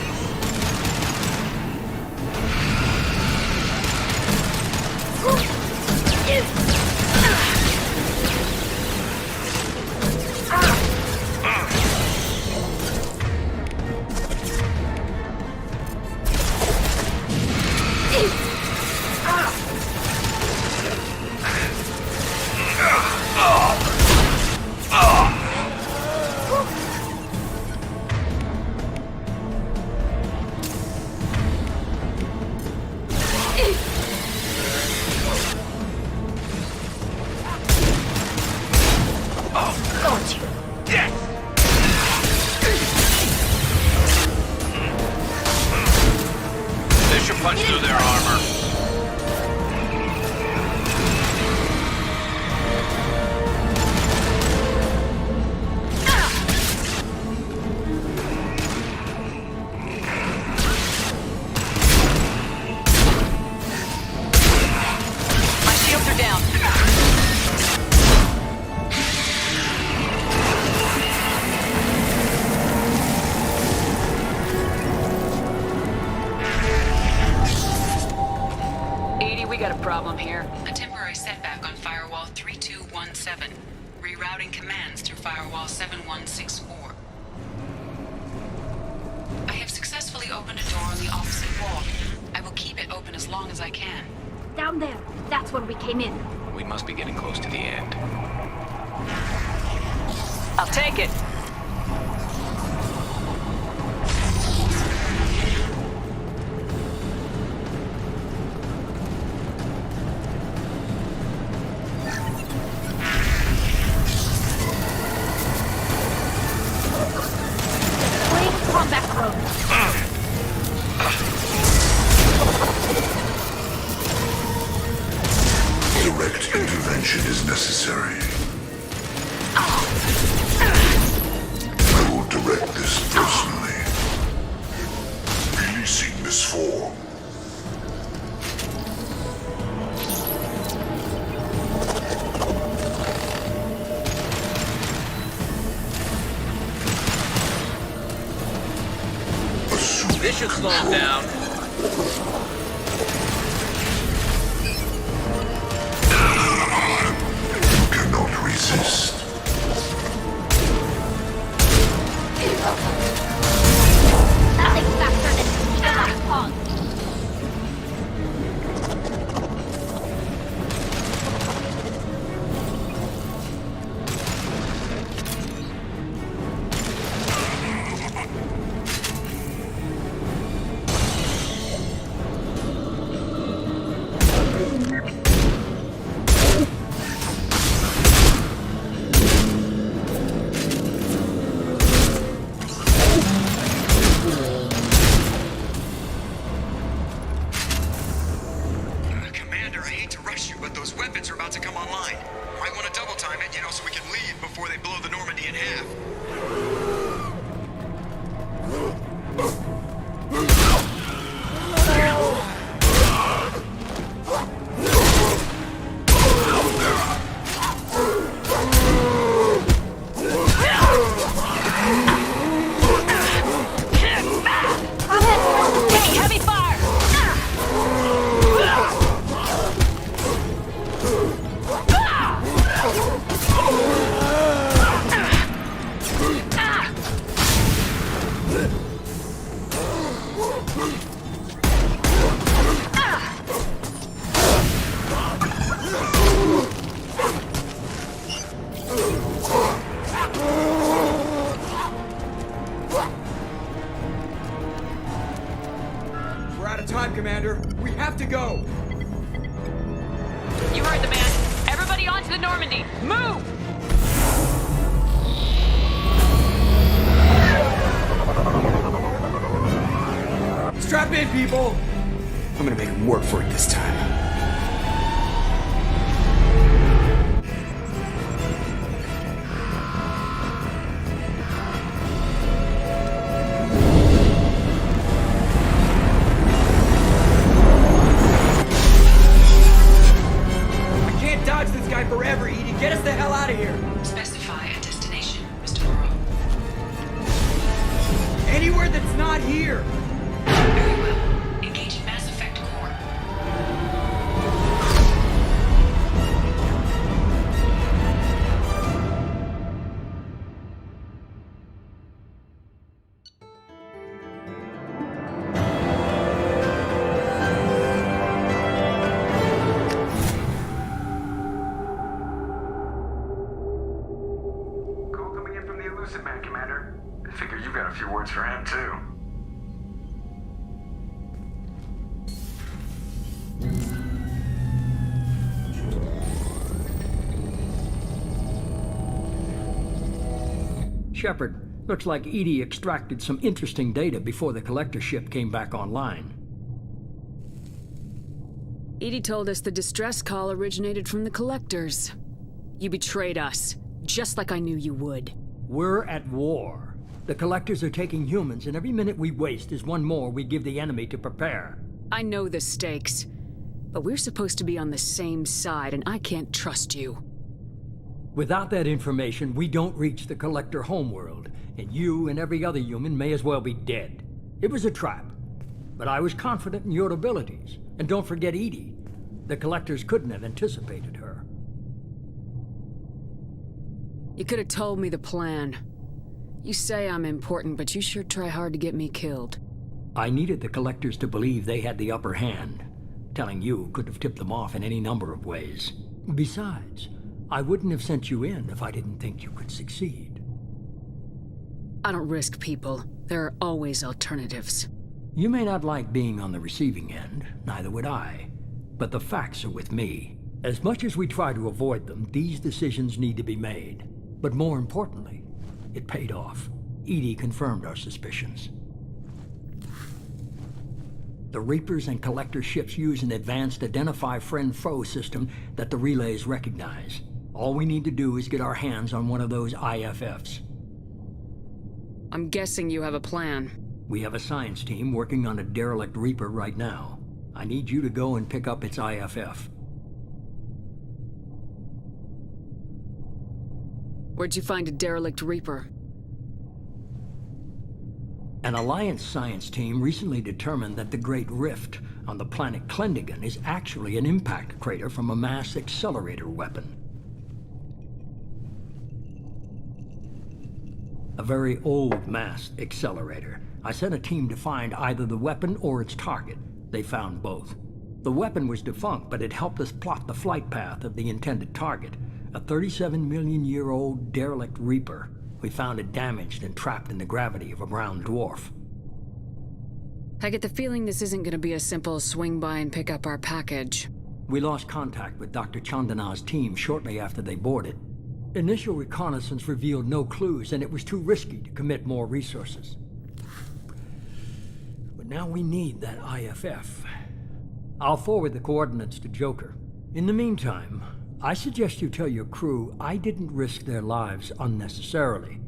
Got you. Yes! They should punch through their armor. My shields are down. We got a problem here. A temporary setback on Firewall 3217. Rerouting commands through Firewall 7164. I have successfully opened a door on the opposite wall. I will keep it open as long as I can. Down there. That's where we came in. We must be getting close to the end. I'll take it. Direct intervention is necessary. I will direct this personally. Releasing this form. This should slow him down. Cannot resist. Nothing faster than the last pong. Commander. We have to go! You heard the man. Everybody onto the Normandy. Move! Strap in, people! I'm gonna make him work for it this time. Forever, Edie. Get us the hell out of here. Specify a destination, Mr. Morrow. Anywhere that's not here. Very well. Engaging Mass Effect Core. Man, Commander. I figure you've got a few words for him, too. Shepard, looks like Edie extracted some interesting data before the collector ship came back online. Edie told us the distress call originated from the collectors. You betrayed us, just like I knew you would. We're at war. The collectors are taking humans, and every minute we waste is one more we give the enemy to prepare. I know the stakes, but we're supposed to be on the same side, and I can't trust you. Without that information, we don't reach the collector homeworld, and you and every other human may as well be dead. It was a trap, but I was confident in your abilities. And don't forget Edie. The collectors couldn't have anticipated her. You could have told me the plan. You say I'm important, but you sure try hard to get me killed. I needed the collectors to believe they had the upper hand. Telling you could have tipped them off in any number of ways. Besides, I wouldn't have sent you in if I didn't think you could succeed. I don't risk people. There are always alternatives. You may not like being on the receiving end, neither would I. But the facts are with me. As much as we try to avoid them, these decisions need to be made. But more importantly, it paid off. Edie confirmed our suspicions. The Reapers and Collector ships use an advanced identify friend-foe system that the relays recognize. All we need to do is get our hands on one of those IFFs. I'm guessing you have a plan. We have a science team working on a derelict Reaper right now. I need you to go and pick up its IFF. Where'd you find a derelict Reaper? An Alliance science team recently determined that the Great Rift on the planet Klendigan is actually an impact crater from a mass accelerator weapon. A very old mass accelerator. I sent a team to find either the weapon or its target. They found both. The weapon was defunct, but it helped us plot the flight path of the intended target, a 37-million-year-old derelict Reaper. We found it damaged and trapped in the gravity of a brown dwarf. I get the feeling this isn't going to be a simple swing by and pick up our package. We lost contact with Dr. Chandana's team shortly after they boarded. Initial reconnaissance revealed no clues, and it was too risky to commit more resources. But now we need that IFF. I'll forward the coordinates to Joker. In the meantime, I suggest you tell your crew I didn't risk their lives unnecessarily.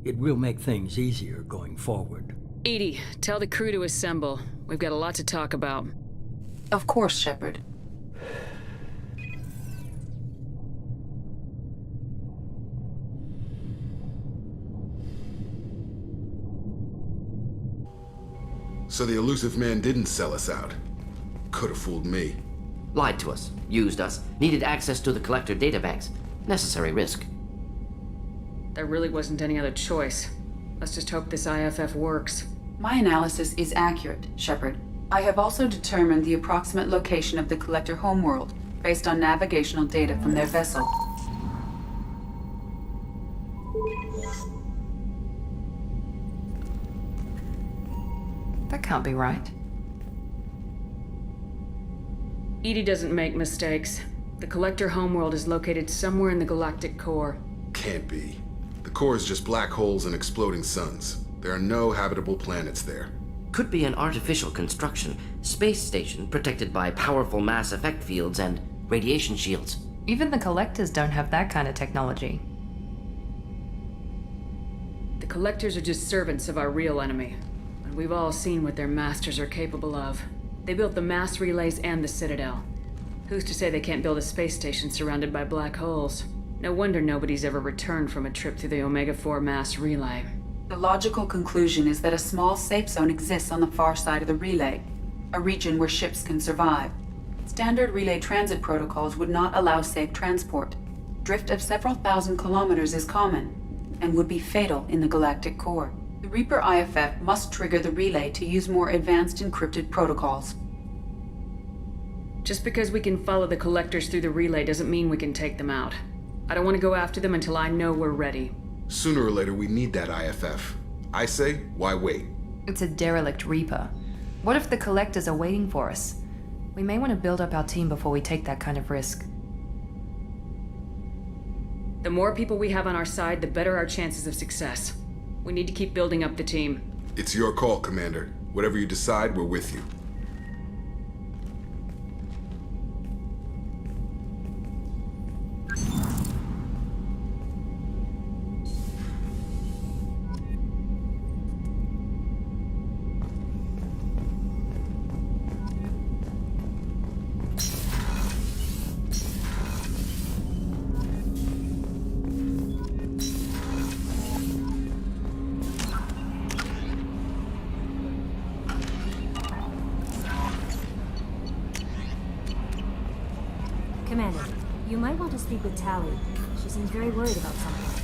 It will make things easier going forward. Edie, tell the crew to assemble. We've got a lot to talk about. Of course, Shepard. So the elusive man didn't sell us out. Could have fooled me. Lied to us, used us, needed access to the collector databanks. Necessary risk. There really wasn't any other choice. Let's just hope this IFF works. My analysis is accurate, Shepard. I have also determined the approximate location of the collector homeworld based on navigational data from their vessel. That can't be right. Edie doesn't make mistakes. The collector homeworld is located somewhere in the galactic core. Can't be. The core is just black holes and exploding suns. There are no habitable planets there. Could be an artificial construction, space station protected by powerful mass effect fields and radiation shields. Even the collectors don't have that kind of technology. The collectors are just servants of our real enemy. And we've all seen what their masters are capable of. They built the mass relays and the Citadel. Who's to say they can't build a space station surrounded by black holes? No wonder nobody's ever returned from a trip through the Omega-4 mass relay. The logical conclusion is that a small safe zone exists on the far side of the relay, a region where ships can survive. Standard relay transit protocols would not allow safe transport. Drift of several thousand kilometers is common, and would be fatal in the galactic core. The Reaper IFF must trigger the relay to use more advanced encrypted protocols. Just because we can follow the collectors through the relay doesn't mean we can take them out. I don't want to go after them until I know we're ready. Sooner or later, we need that IFF. I say, why wait? It's a derelict Reaper. What if the collectors are waiting for us? We may want to build up our team before we take that kind of risk. The more people we have on our side, the better our chances of success. We need to keep building up the team. It's your call, Commander. Whatever you decide, we're with you. Commander, you might want to speak with Tally. She seems very worried about something.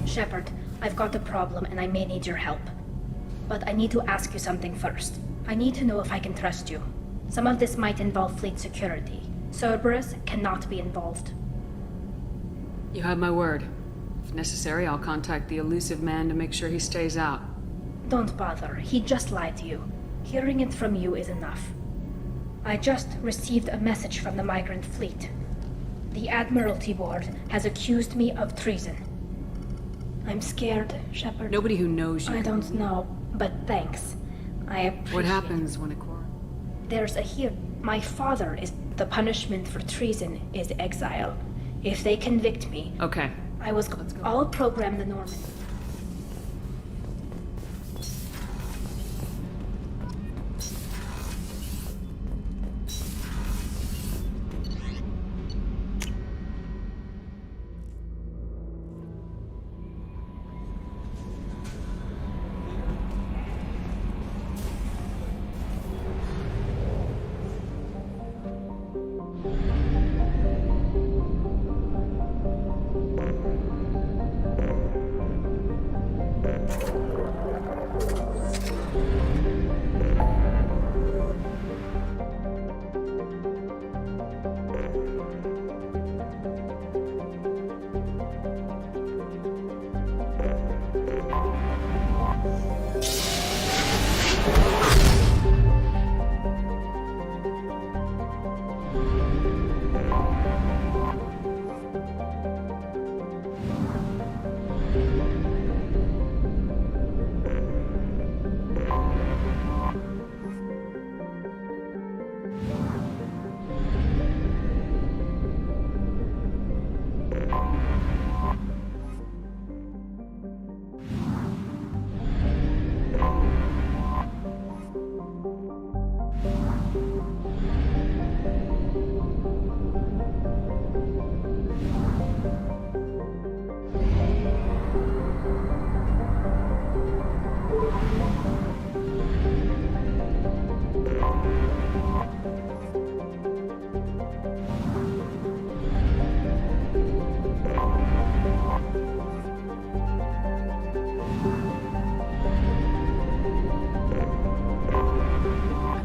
Shepard, I've got a problem and I may need your help. But I need to ask you something first. I need to know if I can trust you. Some of this might involve fleet security. Cerberus cannot be involved. You have my word. If necessary, I'll contact the elusive man to make sure he stays out. Don't bother. He just lied to you. Hearing it from you is enough. I just received a message from the migrant fleet. The Admiralty Board has accused me of treason. I'm scared, Shepard. Nobody who knows you. I don't know, but thanks. I appreciate. What happens when a quarrel? There's a hearing. My father is. The punishment for treason is exile. If they convict me. Okay. Let's go. I'll program the Norman.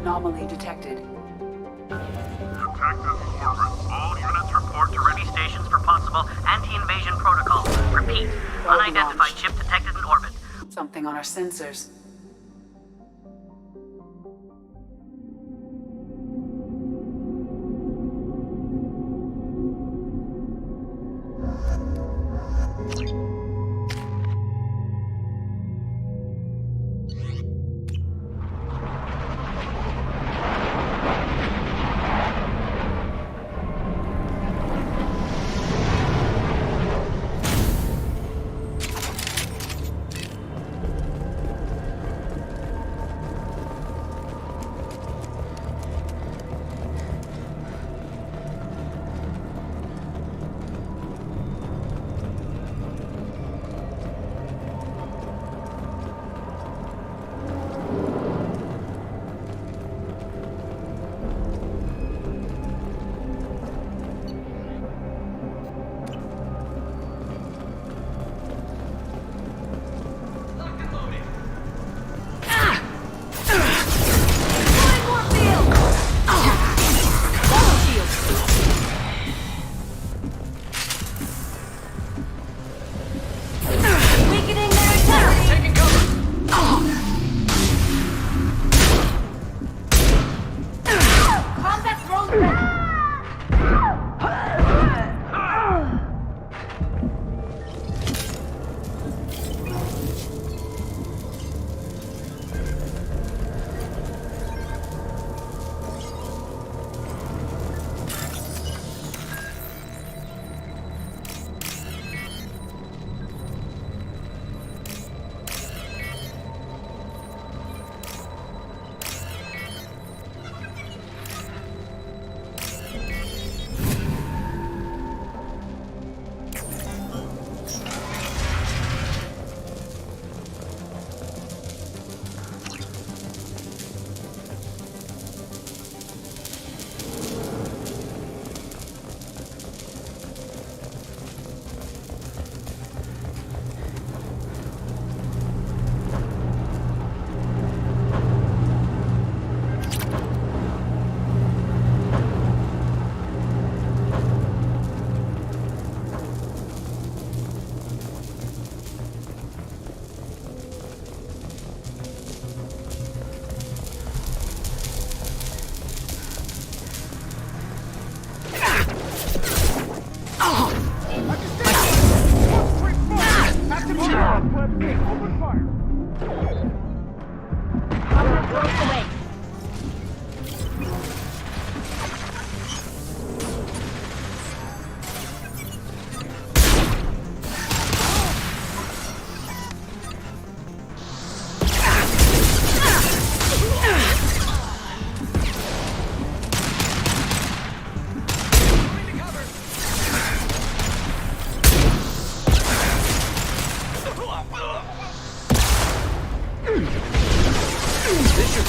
Anomaly detected. Detective Orbit. All units report to ready stations for possible anti-invasion protocol. Repeat. Unidentified ship detected in orbit. Something on our sensors.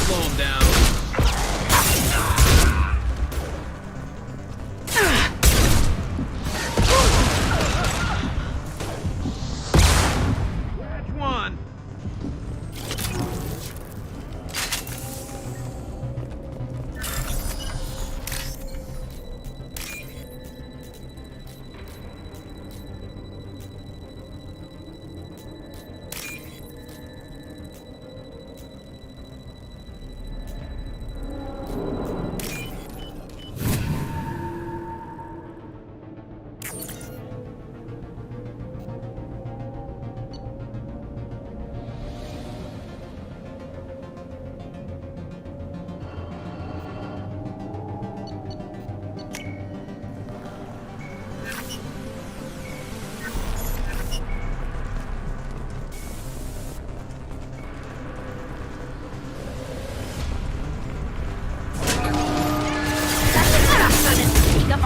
slow him down. Catch one.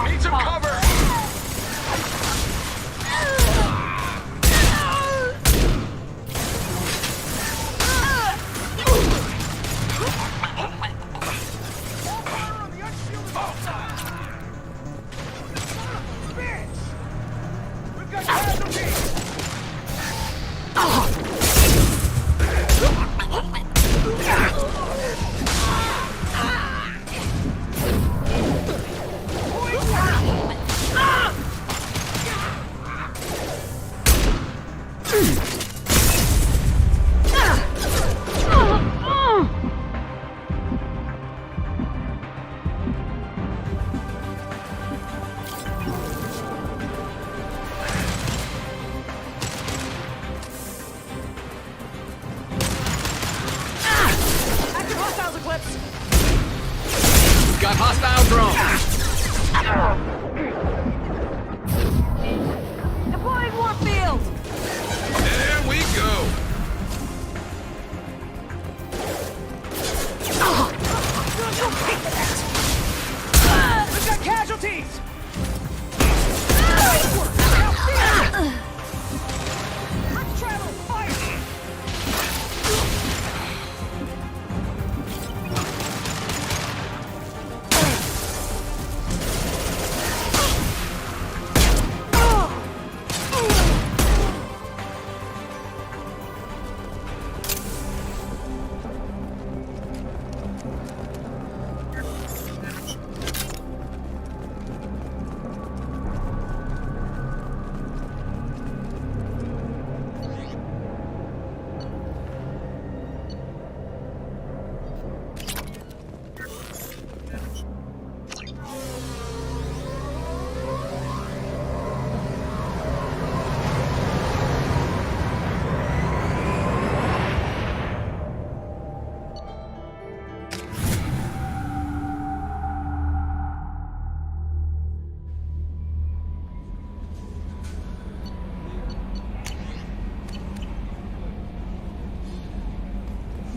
Need some cover! Got hostile drone. Deploying Warfield! There we go. We've got casualties! Let's travel! Fire!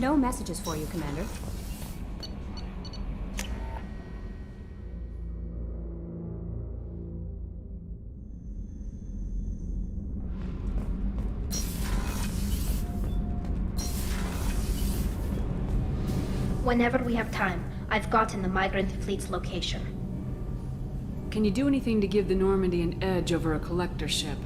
No messages for you, Commander. Whenever we have time, I've gotten the migrant fleet's location. Can you do anything to give the Normandy an edge over a collector ship?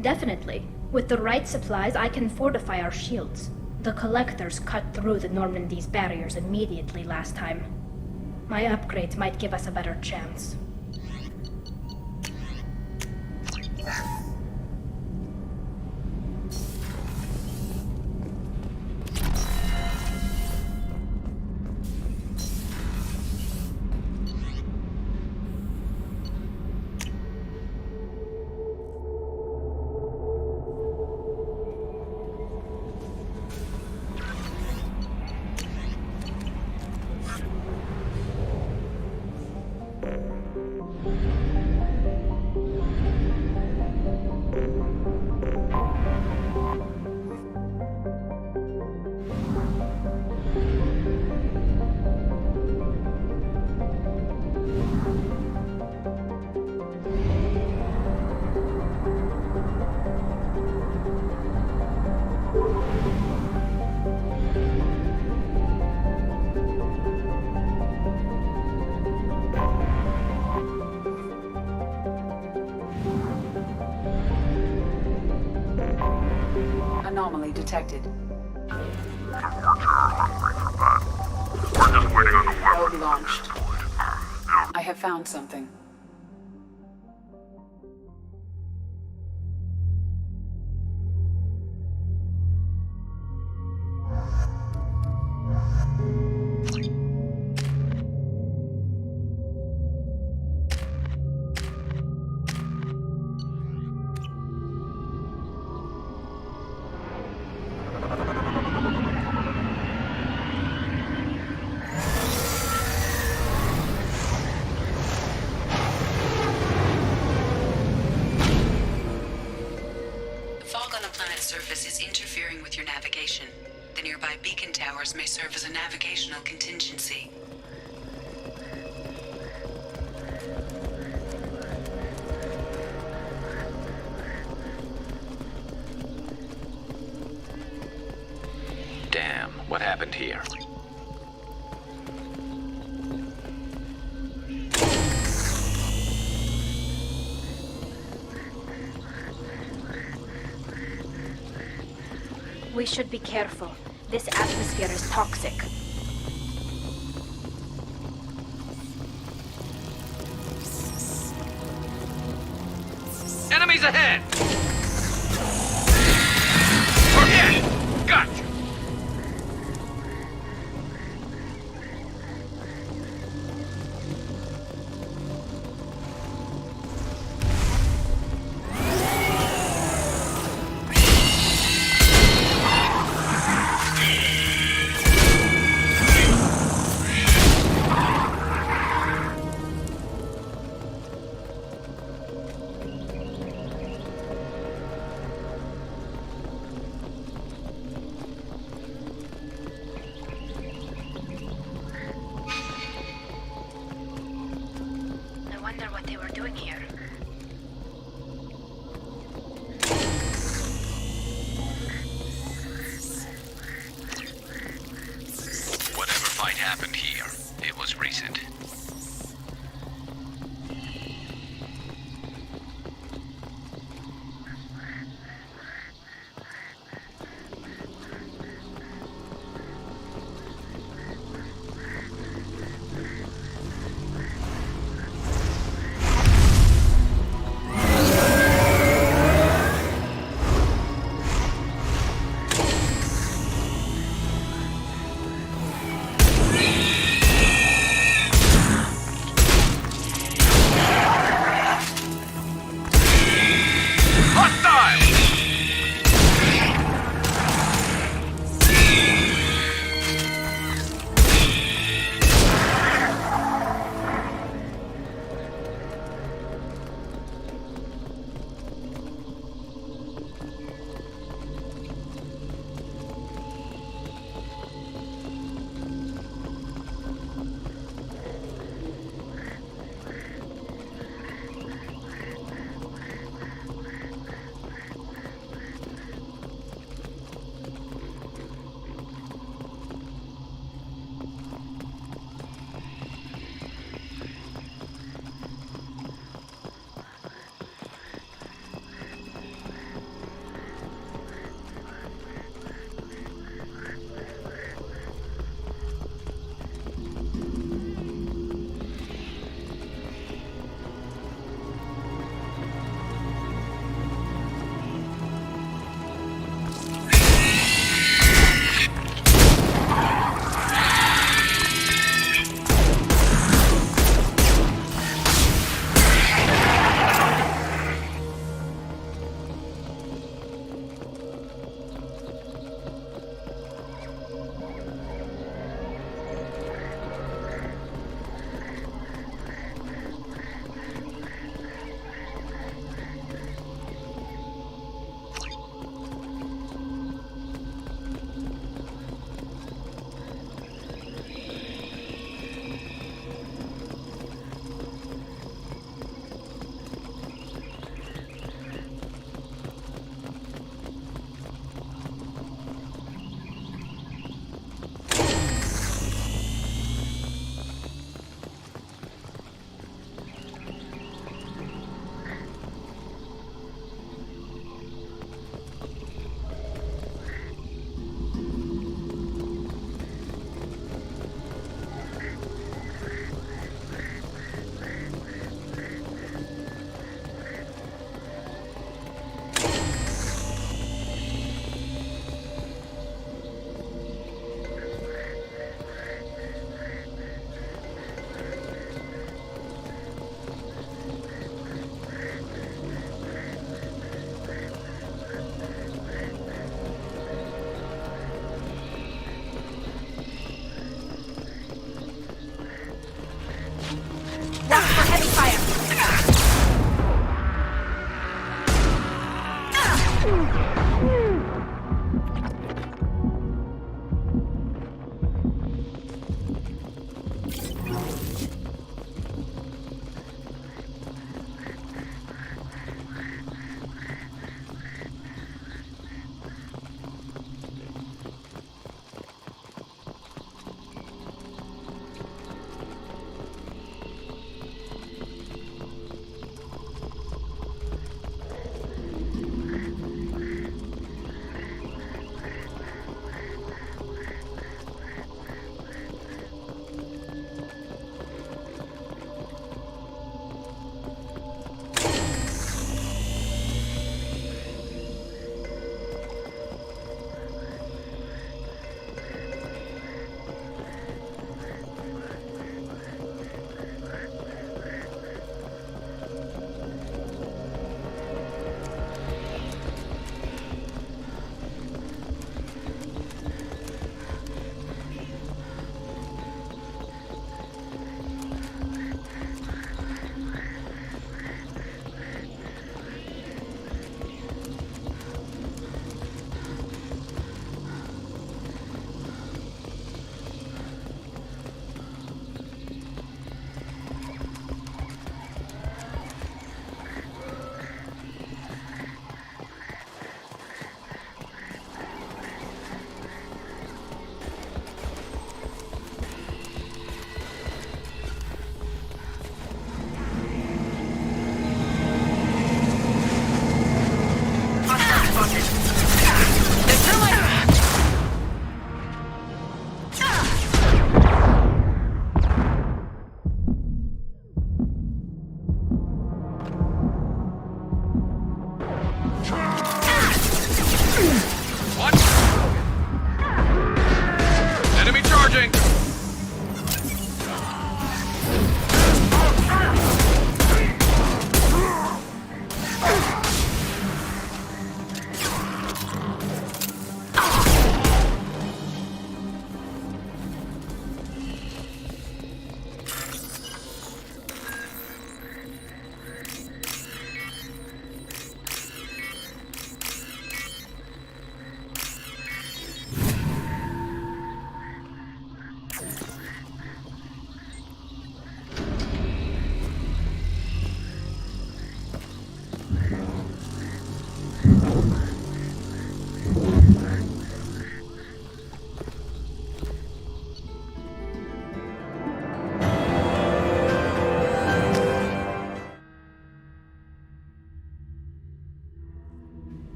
Definitely. With the right supplies, I can fortify our shields. The collectors cut through the Normandy's barriers immediately last time. My upgrades might give us a better chance. Anomaly detected. We're just waiting on the Probe launched. I have found something. Surface is interfering with your navigation. The nearby beacon towers may serve as a navigational contingency. Damn, what happened here? We should be careful. This atmosphere is toxic. Enemies ahead! Forget it! Gotcha!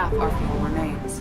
half our fuel remains.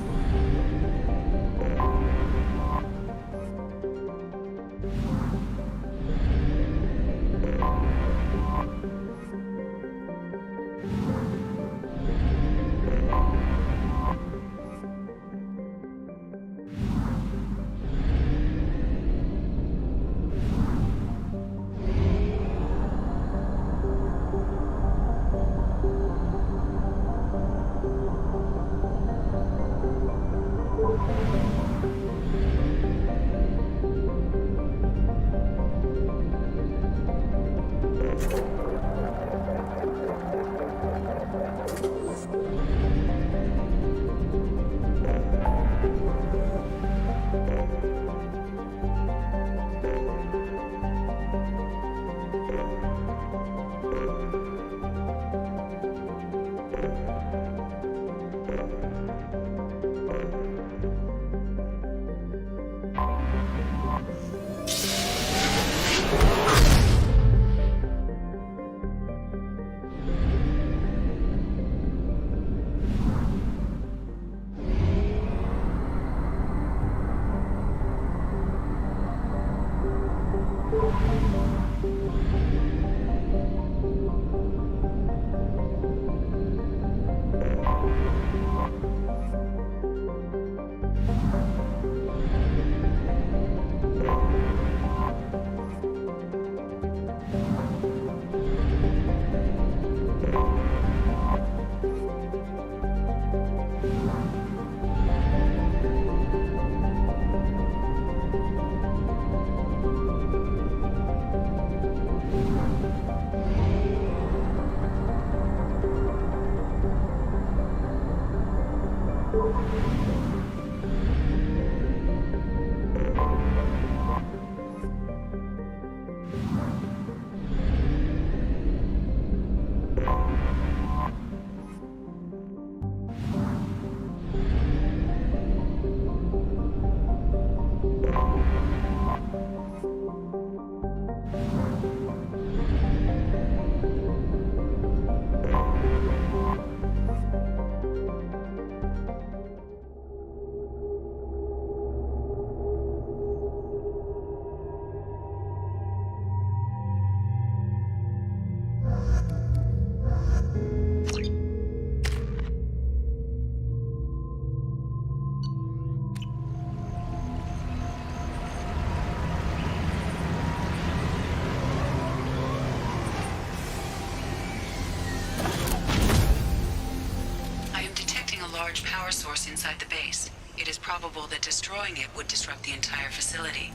Large power source inside the base. It is probable that destroying it would disrupt the entire facility.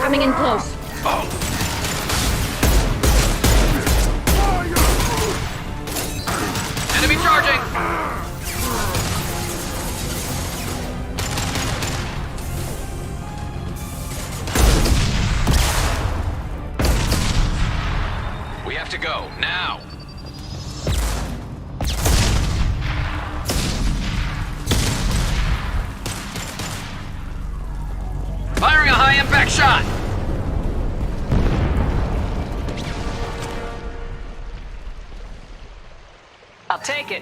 Coming in close. Enemy charging! We have to go, now! Firing a high-impact shot! I'll take it.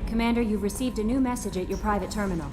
Commander, you've received a new message at your private terminal.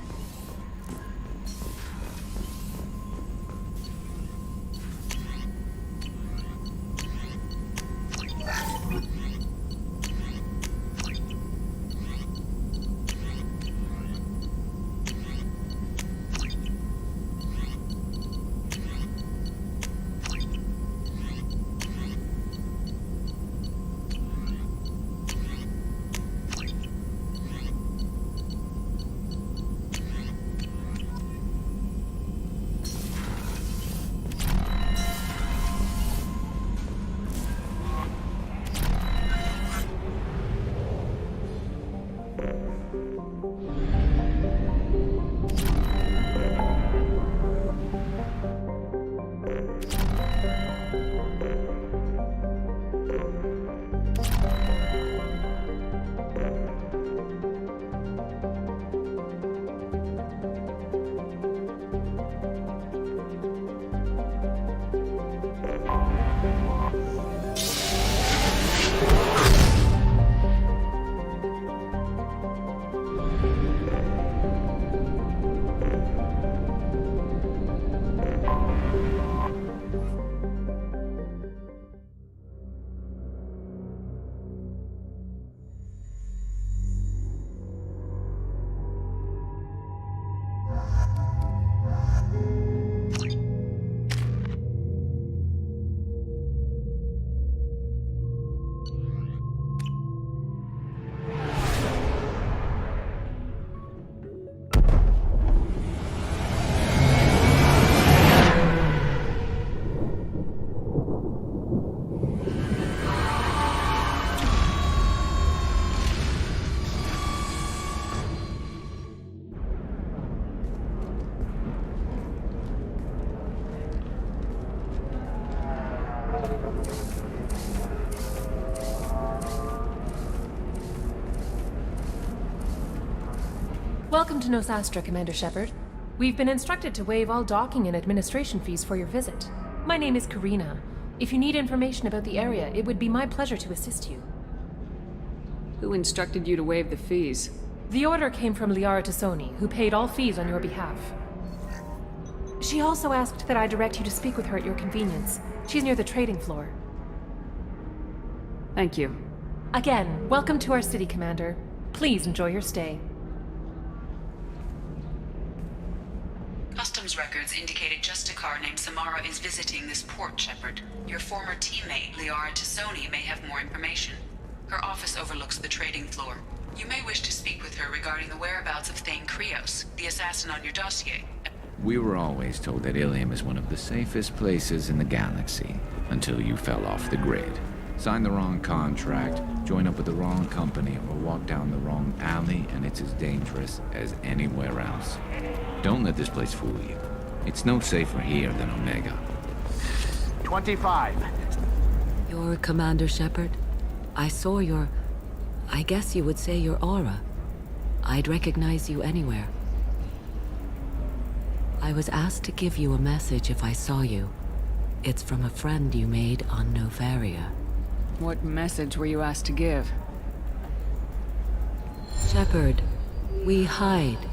Welcome to Nosastra, Commander Shepard. We've been instructed to waive all docking and administration fees for your visit. My name is Karina. If you need information about the area, it would be my pleasure to assist you. Who instructed you to waive the fees? The order came from Liara Tassoni, who paid all fees on your behalf. She also asked that I direct you to speak with her at your convenience. She's near the trading floor. Thank you. Again, welcome to our city, Commander. Please enjoy your stay. Customs records indicated just a car named Samara is visiting this port, Shepard. Your former teammate, Liara Tassoni, may have more information. Her office overlooks the trading floor. You may wish to speak with her regarding the whereabouts of Thane Krios, the assassin on your dossier. We were always told that Ilium is one of the safest places in the galaxy, until you fell off the grid. Sign the wrong contract, join up with the wrong company, or walk down the wrong alley, and it's as dangerous as anywhere else. Don't let this place fool you. It's no safer here than Omega. 25. You're Commander Shepard? I saw your... I guess you would say your aura. I'd recognize you anywhere. I was asked to give you a message if I saw you. It's from a friend you made on Novaria. What message were you asked to give? Shepard, we hide.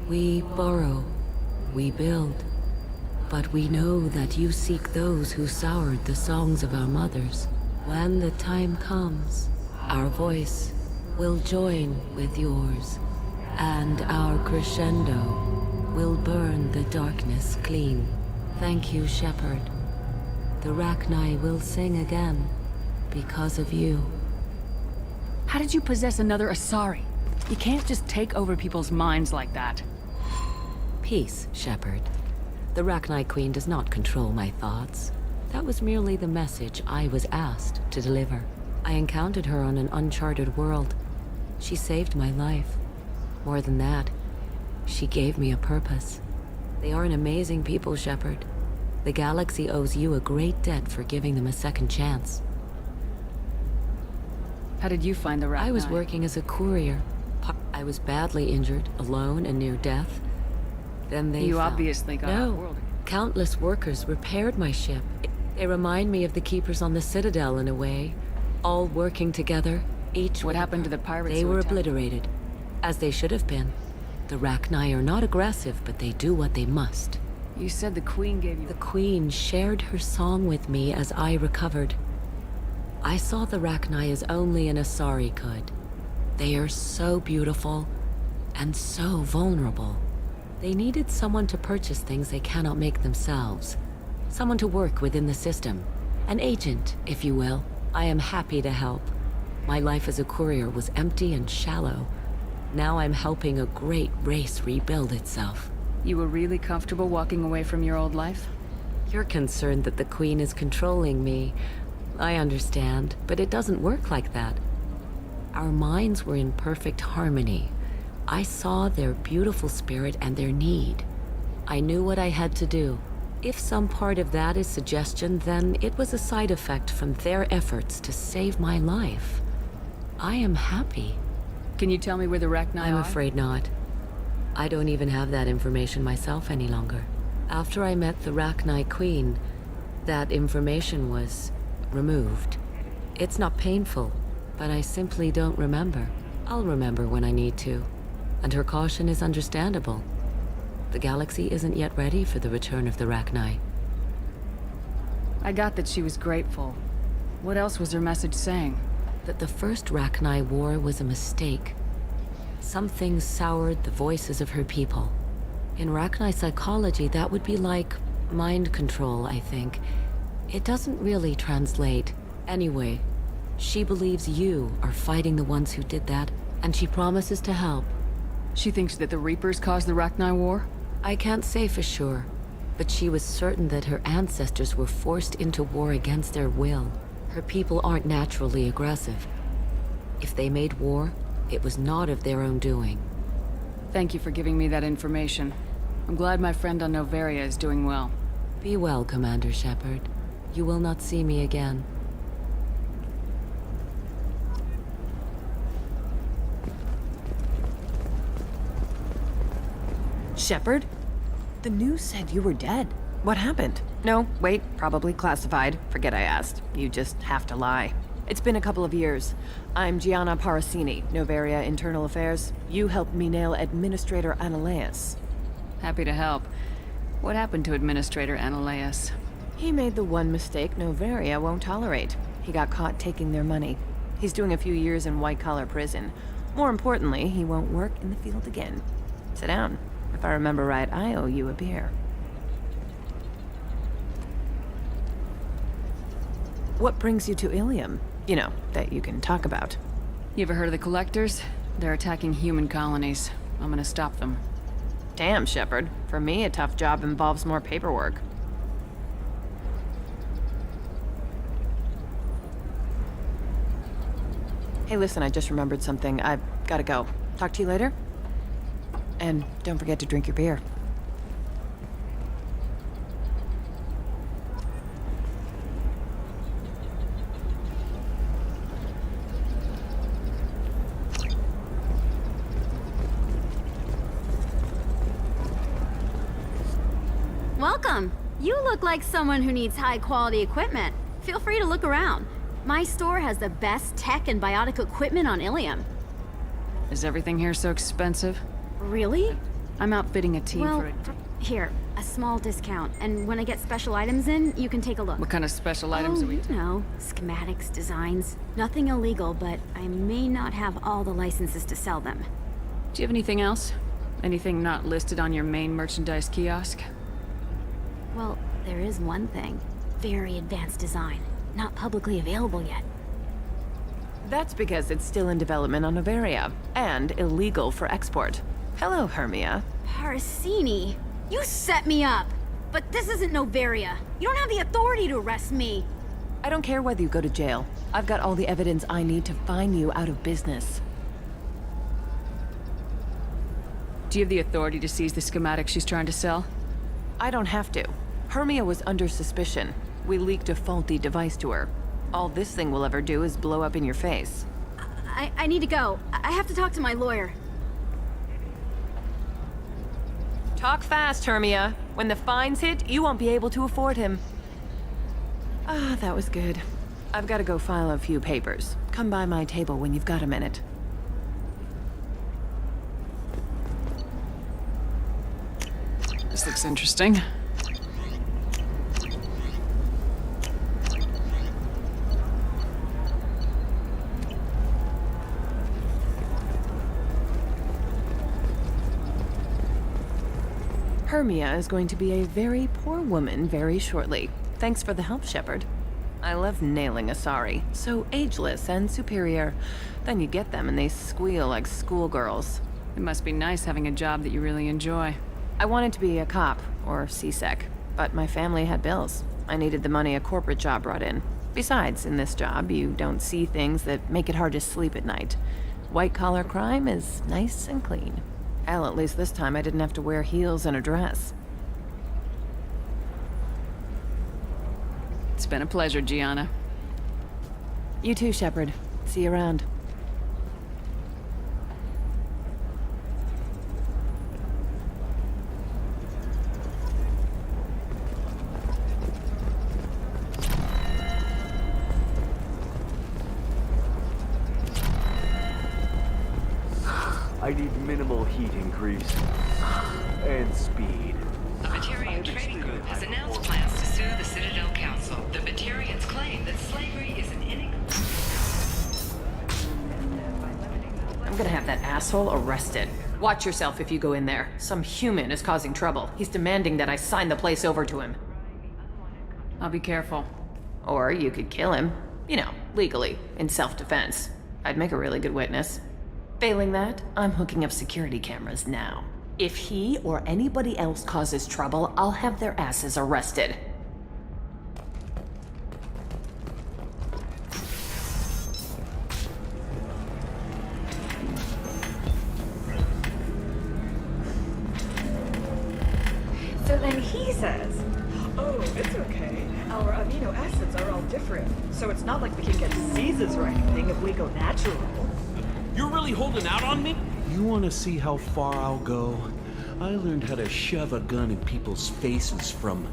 We borrow. We build. But we know that you seek those who soured the songs of our mothers. When the time comes, our voice will join with yours, and our crescendo will burn the darkness clean. Thank you, Shepherd. The Rachni will sing again because of you. How did you possess another Asari? You can't just take over people's minds like that. Peace, Shepherd. The Rachni Queen does not control my thoughts. That was merely the message I was asked to deliver. I encountered her on an uncharted world. She saved my life. More than that, she gave me a purpose. They are an amazing people, Shepherd. The galaxy owes you a great debt for giving them a second chance. How did you find the Rachni? I was working as a courier. I was badly injured, alone and near death. Then they You fell. obviously got No. outworlded. Countless workers repaired my ship. They remind me of the keepers on the Citadel in a way. All working together, each... What happened to the pirates They who were attacked? obliterated, as they should have been. The Rachni are not aggressive, but they do what they must. You said the Queen gave you... The Queen shared her song with me as I recovered. I saw the Rachni as only an Asari could. They are so beautiful and so vulnerable. They needed someone to purchase things they cannot make themselves. Someone to work within the system. An agent, if you will. I am happy to help. My life as a courier was empty and shallow. Now I'm helping a great race rebuild itself. You were really comfortable walking away from your old life? You're concerned that the Queen is controlling me. I understand, but it doesn't work like that. Our minds were in perfect harmony. I saw their beautiful spirit and their need. I knew what I had to do. If some part of that is suggestion, then it was a side effect from their efforts to save my life. I am happy. Can you tell me where the Rachni I'm are? afraid not. I don't even have that information myself any longer. After I met the Rachni Queen, that information was removed. It's not painful, but I simply don't remember. I'll remember when I need to. And her caution is understandable. The galaxy isn't yet ready for the return of the Rachni. I got that she was grateful. What else was her message saying? That the first Rachni war was a mistake. Some things soured the voices of her people. In Rachni psychology, that would be like mind control, I think. It doesn't really translate. Anyway, she believes you are fighting the ones who did that, and she promises to help. She thinks that the Reapers caused the Rachni War? I can't say for sure, but she was certain that her ancestors were forced into war against their will. Her people aren't naturally aggressive. If they made war, it was not of their own doing. Thank you for giving me that information. I'm glad my friend on Noveria is doing well. Be well, Commander Shepard. You will not see me again. Shepard? The news said you were dead. What happened? No, wait, probably classified. Forget I asked. You just have to lie. It's been a couple of years. I'm Gianna Parasini, Noveria Internal Affairs. You helped me nail Administrator Analeas. Happy to help. What happened to Administrator Analeas? He made the one mistake Noveria won't tolerate. He got caught taking their money. He's doing a few years in white-collar prison. More importantly, he won't work in the field again. Sit down. If I remember right, I owe you a beer. What brings you to Ilium? You know, that you can talk about. You ever heard of the Collectors? They're attacking human colonies. I'm gonna stop them. Damn, Shepard. For me, a tough job involves more paperwork. Hey, listen, I just remembered something. I've gotta go. Talk to you later? And don't forget to drink your beer. Welcome. You look like someone who needs high-quality equipment. Feel free to look around. My store has the best tech and biotic equipment on Ilium. Is everything here so expensive? Really? I'm outfitting a team Well, for it. here, A small discount, and when I get special items in, you can take a look. What kind of special items are we you know, schematics, designs. Nothing illegal, but I may not have all the licenses to sell them. Do you have anything else? Anything not listed on your main merchandise kiosk? Well, there is one thing. Very advanced design. Not publicly available yet. That's because it's still in development on Novaria, and illegal for export. Hello, Hermia. Parasini! You set me up! But this isn't Novaria. You don't have the authority to arrest me. I don't care whether you go to jail. I've got all the evidence I need to fine you out of business. Do you have the authority to seize the schematic she's trying to sell? I don't have to. Hermia was under suspicion. We leaked a faulty device to her. All this thing will ever do is blow up in your face. I need to go. I have to talk to my lawyer. Talk fast, Hermia. When the fines hit, you won't be able to afford him. Ah, that was good. I've got to go file a few papers. Come by my table when you've got a minute. This looks interesting. Hermia is going to be a very poor woman very shortly. Thanks for the help, Shepard. I love nailing Asari. So ageless and superior. Then you get them and they squeal like schoolgirls. It must be nice having a job that you really enjoy. I wanted to be a cop, or CSEC, but my family had bills. I needed the money a corporate job brought in. Besides, in this job, you don't see things that make it hard to sleep at night. White-collar crime is nice and clean. Hell, at least this time I didn't have to wear heels and a dress. It's been a pleasure, Gianna. You too, Shepard. See you around. I need minimal heat increase. And speed. A Batarian trading group has announced plans to sue the Citadel Council. The Batarians claim that slavery is an I'm gonna have that asshole arrested. Watch yourself if you go in there. Some human is causing trouble. He's demanding that I sign the place over to him. I'll be careful. Or you could kill him. You know, legally, in self-defense. I'd make a really good witness. Failing that, I'm hooking up security cameras now. If he or anybody else causes trouble, I'll have their asses arrested. So then he says, oh, it's okay. Our amino acids are all different. So it's not like we can get diseases or anything if we go natural. You're really holding out on me? You want to see how far I'll go? I learned how to shove a gun in people's faces from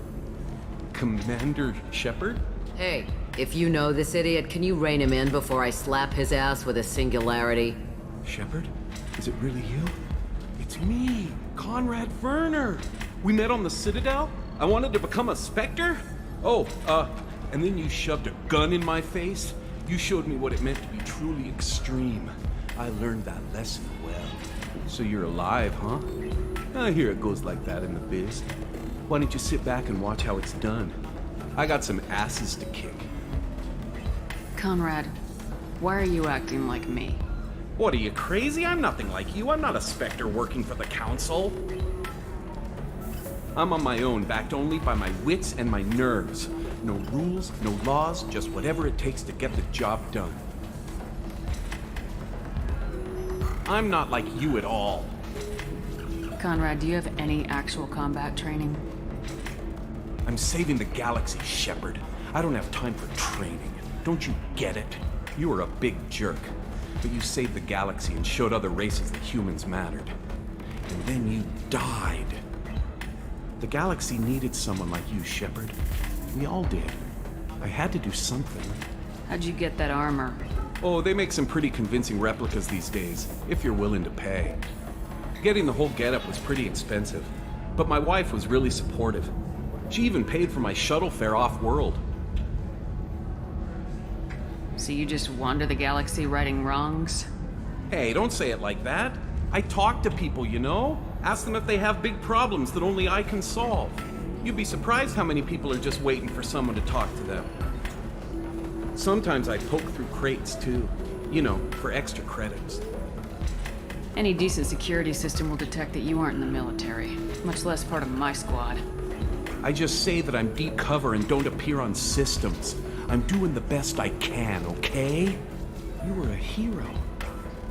Commander Shepard? Hey, if you know this idiot, can you rein him in before I slap his ass with a singularity? Shepard? Is it really you? It's me, Conrad Werner. We met on the Citadel? I wanted to become a Spectre? Oh, and then you shoved a gun in my face? You showed me what it meant to be truly extreme. I learned that lesson well. So you're alive, huh? I hear it goes like that in the biz. Why don't you sit back and watch how it's done? I got some asses to kick. Conrad, why are you acting like me? What, are you crazy? I'm nothing like you. I'm not a Spectre working for the Council. I'm on my own, backed only by my wits and my nerves. No rules, no laws, just whatever it takes to get the job done. I'm not like you at all. Conrad, do you have any actual combat training? I'm saving the galaxy, Shepard. I don't have time for training. Don't you get it? You were a big jerk, but you saved the galaxy and showed other races that humans mattered. And then you died. The galaxy needed someone like you, Shepard. We all did. I had to do something. How'd you get that armor? Oh, they make some pretty convincing replicas these days, if you're willing to pay. Getting the whole getup was pretty expensive. But my wife was really supportive. She even paid for my shuttle fare off-world. So you just wander the galaxy righting wrongs? Hey, don't say it like that. I talk to people, you know? Ask them if they have big problems that only I can solve. You'd be surprised how many people are just waiting for someone to talk to them. Sometimes I poke through crates too. You know, for extra credits. Any decent security system will detect that you aren't in the military, much less part of my squad. I just say that I'm deep cover and don't appear on systems. I'm doing the best I can, okay? You were a hero.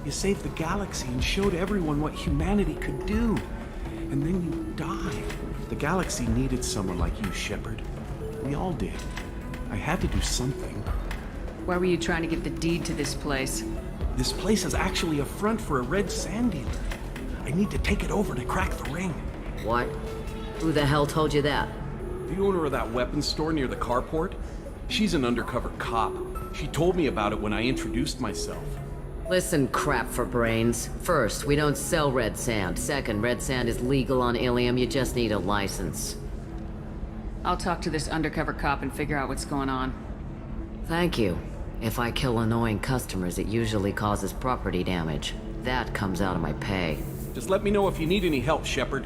You saved the galaxy and showed everyone what humanity could do. And then you died. The galaxy needed someone like you, Shepard. We all did. I had to do something. Why were you trying to get the deed to this place? This place is actually a front for a red sand dealer. I need to take it over to crack the ring. What? Who the hell told you that? The owner of that weapons store near the carport. She's an undercover cop. She told me about it when I introduced myself. Listen, crap for brains. First, we don't sell red sand. Second, red sand is legal on Ilium. You just need a license. I'll talk to this undercover cop and figure out what's going on. Thank you. If I kill annoying customers, it usually causes property damage. That comes out of my pay. Just let me know if you need any help, Shepard.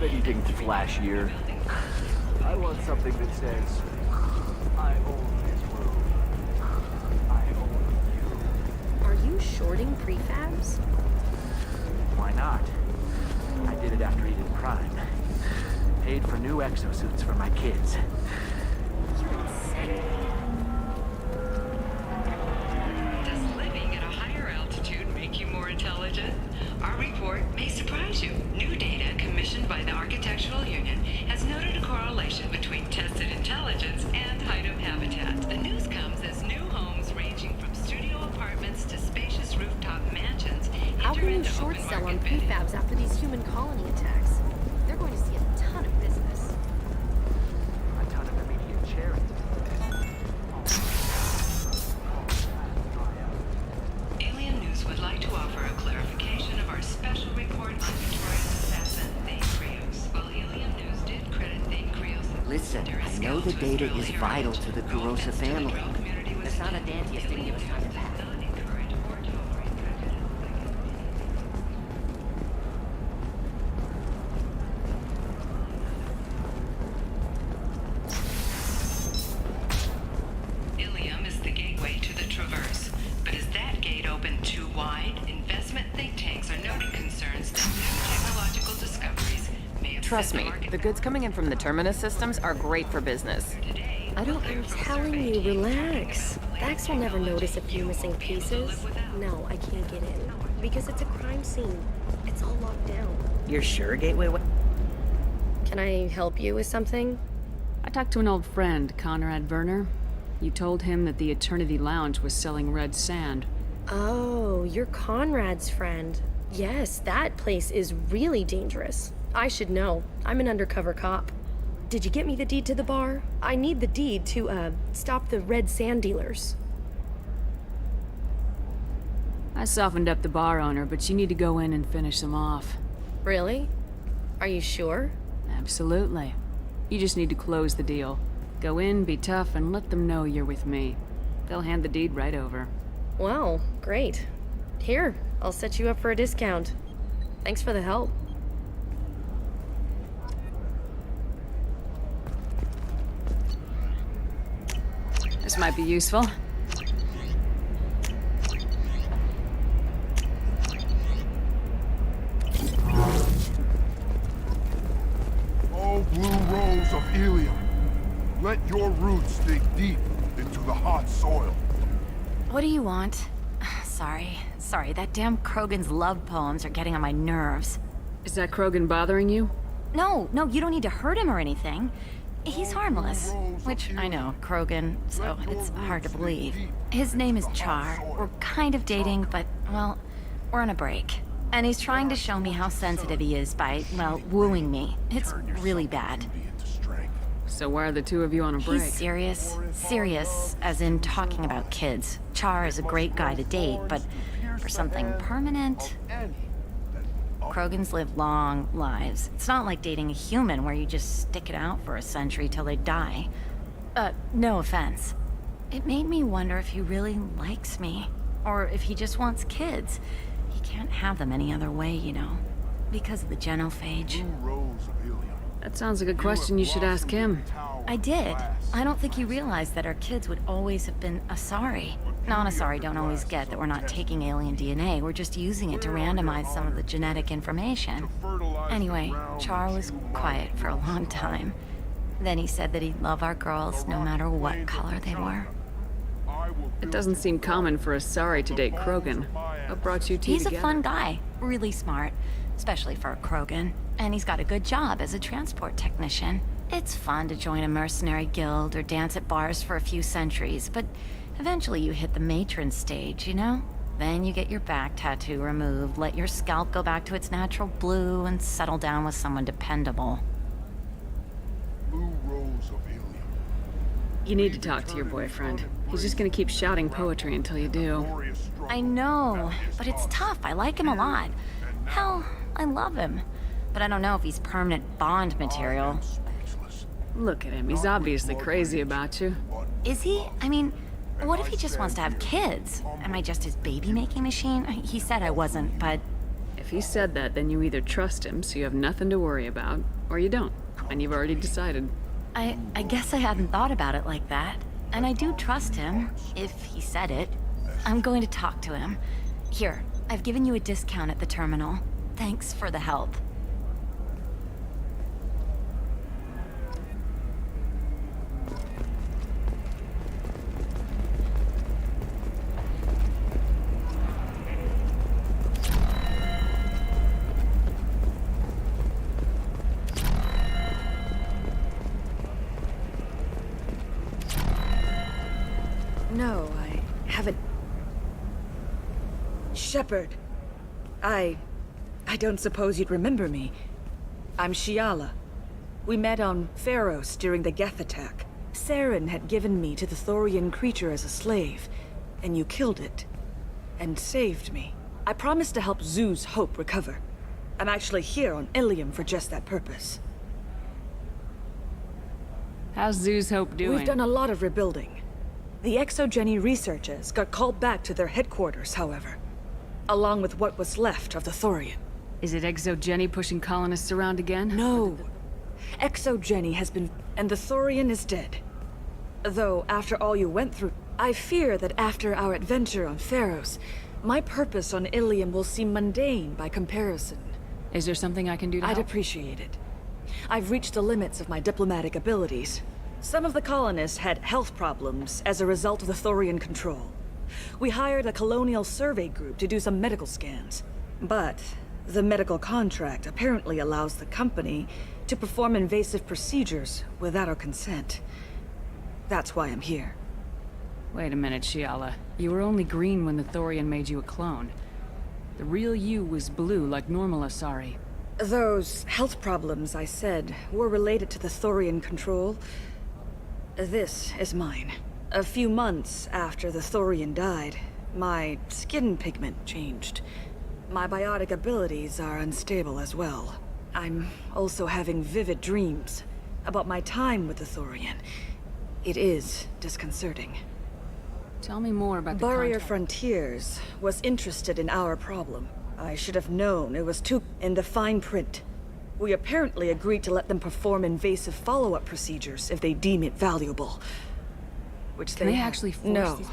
Anything flashier. I want something that says, I own this room. I own you. Are you shorting prefabs? Why not? I did it after Eden Prime. Paid for new exosuits for my kids. You're insane. Does living at a higher altitude make you more intelligent? Our report may surprise you. New data commissioned by the Architectural Union has noted a correlation between tested intelligence and item habitat. The news comes as new homes ranging from studio apartments to spacious rooftop mansions How enter can you into short open sell on market bidding. prefabs after these human colony attacks? They're going to see a ton of business. A ton of immediate charity. Alien News would like to offer a clarification of our special report on Victoria's assassin, Thane Krios. While Alien News did credit Thane Krios... Listen, I know the data is vital to the Kurosa family. The Sana Dantius didn't give us time to pack. Ilium is the gateway to the Traverse. But is that gate open too wide? Investment think tanks are noting concerns that new technological discoveries may have Trust me, the goods coming in from the Terminus systems are great for business. I'm telling you, relax. Dax will never notice a few missing pieces. No, I can't get in. Because it's a crime scene. It's all locked down. You're sure, Gateway? Can I help you with something? I talked to an old friend, Conrad Werner. You told him that the Eternity Lounge was selling red sand. Oh, you're Conrad's friend. Yes, that place is really dangerous. I should know. I'm an undercover cop. Did you get me the deed to the bar? I need the deed to, stop the red sand dealers. I softened up the bar owner, but you need to go in and finish them off. Really? Are you sure? Absolutely. You just need to close the deal. Go in, be tough, and let them know you're with me. They'll hand the deed right over. Wow, great. Here, I'll set you up for a discount. Thanks for the help. This might be useful. Oh, blue rose of Ilium, let your roots dig deep into the hot soil. What do you want? sorry. Sorry, that damn Krogan's love poems are getting on my nerves. Is that Krogan bothering you? No, you don't need to hurt him or anything. He's harmless. Which, I know, Krogan, so it's hard to believe. His name is Char. We're kind of dating, but, well, we're on a break. And he's trying to show me how sensitive he is by, well, wooing me. It's really bad. So why are the two of you on a break? He's serious. Serious, as in talking about kids. Char is a great guy to date, but for something permanent... Krogans live long lives. It's not like dating a human where you just stick it out for a century till they die. No offense. It made me wonder if he really likes me. Or if he just wants kids. He can't have them any other way, you know. Because of the genophage. That sounds like a question you should ask him. I did. I don't think he realized that our kids would always have been Asari. Non-Asari don't always get that we're not taking alien DNA, we're just using it to randomize some of the genetic information. Anyway, Char was quiet for a long time. Then he said that he'd love our girls no matter what color they were. It doesn't seem common for Asari to date Krogan. What brought you two He's together? a fun guy, really smart, especially for a Krogan. And he's got a good job as a transport technician. It's fun to join a mercenary guild or dance at bars for a few centuries, but eventually you hit the matron stage, you know? Then you get your back tattoo removed, let your scalp go back to its natural blue, and settle down with someone dependable. You need to talk to your boyfriend. He's just gonna keep shouting poetry until you do. I know, but it's tough. I like him a lot. Hell, I love him. But I don't know if he's permanent Bond material. Look at him. He's obviously crazy about you. Is he? I mean, what if he just wants to have kids? Am I just his baby-making machine? He said I wasn't, but... If he said that, then you either trust him, so you have nothing to worry about, or you don't, and you've already decided. I guess I hadn't thought about it like that. And I do trust him, if he said it. I'm going to talk to him. Here, I've given you a discount at the terminal. Thanks for the help. No, I haven't... Shepard. I don't suppose you'd remember me. I'm Shiala. We met on Pharos during the Geth attack. Saren had given me to the Thorian creature as a slave, and you killed it. And saved me. I promised to help Zoo's Hope recover. I'm actually here on Ilium for just that purpose. How's Zoo's Hope doing? We've done a lot of rebuilding. The Exogeny researchers got called back to their headquarters, however. Along with what was left of the Thorian. Is it Exogeny pushing colonists around again? No. Exogeny has been... and the Thorian is dead. Though, after all you went through, I fear that after our adventure on Pharos, my purpose on Ilium will seem mundane by comparison. Is there something I can do to help? I'd appreciate it. I've reached the limits of my diplomatic abilities. Some of the colonists had health problems as a result of the Thorian control. We hired a colonial survey group to do some medical scans. But the medical contract apparently allows the company to perform invasive procedures without our consent. That's why I'm here. Wait a minute, Shiala. You were only green when the Thorian made you a clone. The real you was blue like normal Asari. Those health problems I said were related to the Thorian control. This is mine. A few months after the Thorian died, my skin pigment changed. My biotic abilities are unstable as well. I'm also having vivid dreams about my time with the Thorian. It is disconcerting. Tell me more about the Barrier contract. Frontiers was interested in our problem. I should have known it was too in the fine print. We apparently agreed to let them perform invasive follow-up procedures if they deem it valuable. Which Can they have. actually force No. these...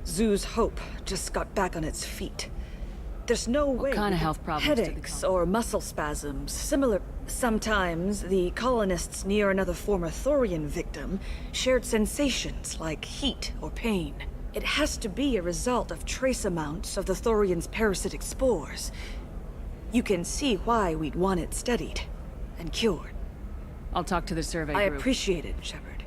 Zoo's Hope just got back on its feet. There's no way... What kind of health problems did they Headaches or muscle spasms, similar... Sometimes, the colonists near another former Thorian victim shared sensations like heat or pain. It has to be a result of trace amounts of the Thorian's parasitic spores. You can see why we'd want it studied and cured. I'll talk to the survey I group. appreciate it, Shepard.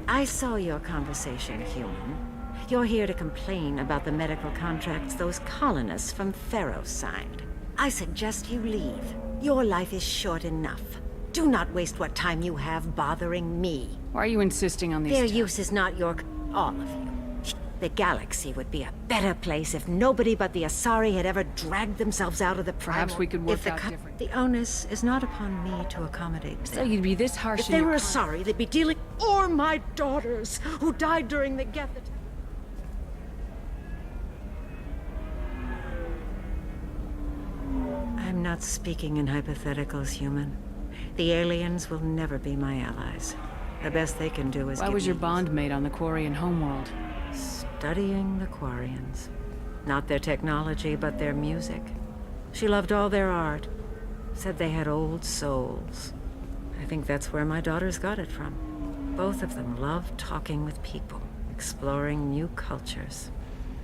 I saw your conversation, human. You're here to complain about the medical contracts those colonists from Pharaoh signed. I suggest you leave. Your life is short enough. Do not waste what time you have bothering me. Why are you insisting on these Their tests? use is not your... all of you. The galaxy would be a better place if nobody but the Asari had ever dragged themselves out of the primal... Perhaps we could work If the out different. The onus is not upon me to accommodate them. So you'd be this harsh If in they your were con- Asari, they'd be dealing... Or my daughters, who died during the Geth attack. I'm not speaking in hypotheticals, human. The aliens will never be my allies. The best they can do is Why give was your me bond mate on the Quarian homeworld? studying the Quarians. Not their technology, but their music. She loved all their art. Said they had old souls. I think that's where my daughters got it from. Both of them loved talking with people, exploring new cultures.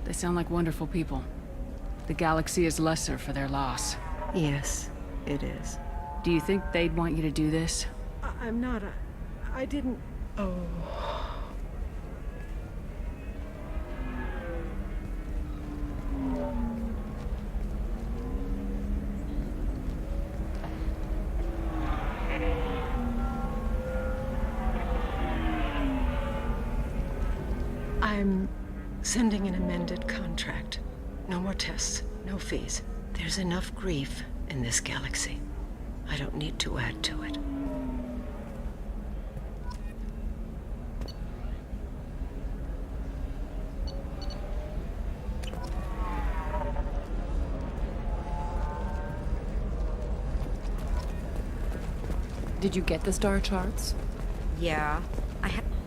They sound like wonderful people. The galaxy is lesser for their loss. Yes, it is. Do you think they'd want you to do this? I'm not I didn't... Oh... I'm sending an amended contract. No more tests, no fees. There's enough grief in this galaxy. I don't need to add to it. Did you get the star charts? Yeah,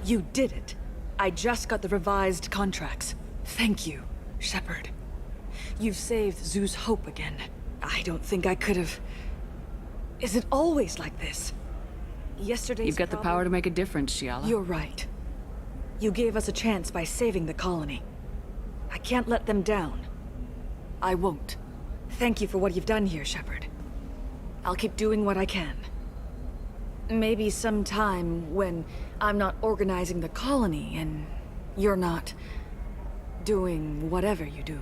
You did it. I just got the revised contracts. Thank you, Shepard. You've saved Zoo's hope again. I don't think I could have... Is it always like this? Yesterday's You've got the power to make a difference, Shiala. You're right. You gave us a chance by saving the colony. I can't let them down. I won't. Thank you for what you've done here, Shepard. I'll keep doing what I can. Maybe sometime when I'm not organizing the colony and you're not doing whatever you do.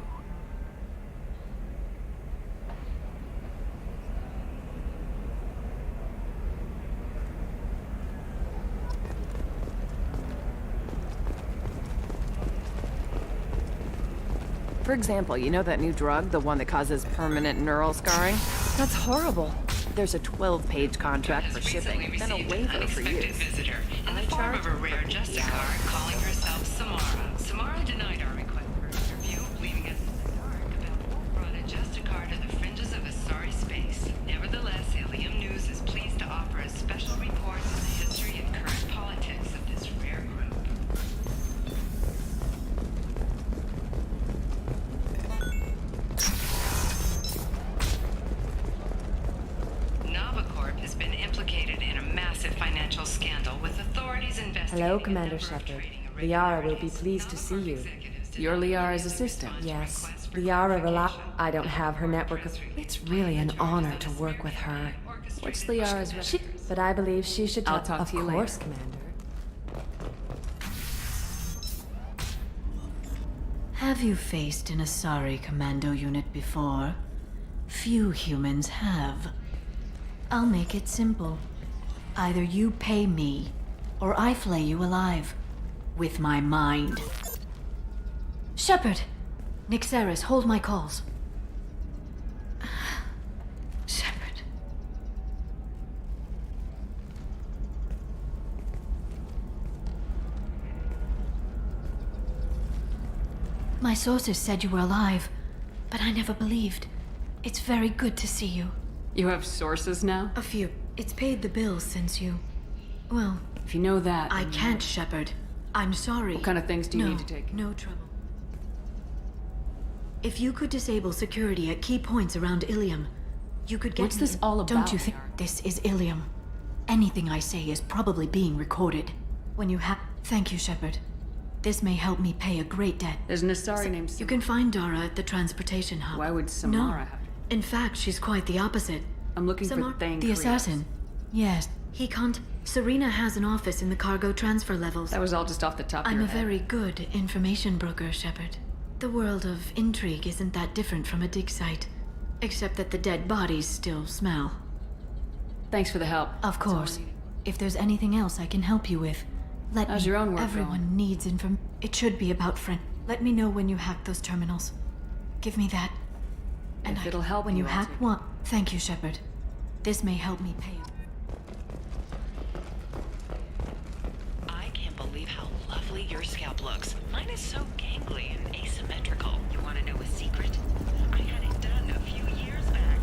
For example, you know that new drug, the one that causes permanent neural scarring? That's horrible. There's a 12-page contract for shipping, then a waiver for use. Visitor in the form of a rare Justicar calling herself Samara. Samara denied our request for an interview, leaving us in the dark about what brought a Justicar to the fringes of Asari space. Nevertheless, Ilium News is pleased to offer a special report on the history and current politics of this rare group. Has been implicated in a massive financial scandal with authorities investigating. Hello, Commander Shepard. Liara will be pleased to see you. You're Liara's assistant? Yes. Liara I don't have her network of... It's really an honor to work with her. What's Liara's... But I believe she should... I'll talk to you later. Of course, Commander. Have you faced an Asari commando unit before? Few humans have. I'll make it simple. Either you pay me, or I flay you alive. With my mind. Shepard! Nixeris, hold my calls. Shepard. My sources said you were alive, but I never believed. It's very good to see you. You have sources now? A few. It's paid the bills since you... Well... If you know that... I can't, Shepard. I'm sorry. What kind of things do you need to take? No trouble. If you could disable security at key points around Ilium, You could get What's me this in- all about? Don't you think this is Ilium? Anything I say is probably being recorded. When you have... Thank you, Shepard. This may help me pay a great debt. There's an Asari named You can find Dara at the transportation hub. Why would Samara No. have... In fact, she's quite the opposite. I'm looking for Thane the Krios. assassin. Yes. He can't... Serena has an office in the cargo transfer levels. That was all just off the top of I'm your a head. very good information broker, Shepard. The world of intrigue isn't that different from a dig site. Except that the dead bodies still smell. Thanks for the help. Of course. If there's anything else I can help you with, let How's me. your own work Everyone going? needs It should be about friend. Let me know when you hack those terminals. Give me that. And If it'll help when you you, I'll hack take it. one. Thank you, Shepard. This may help me pay. I can't believe how lovely your scalp looks. Mine is so gangly and asymmetrical. You want to know a secret? I had it done a few years back.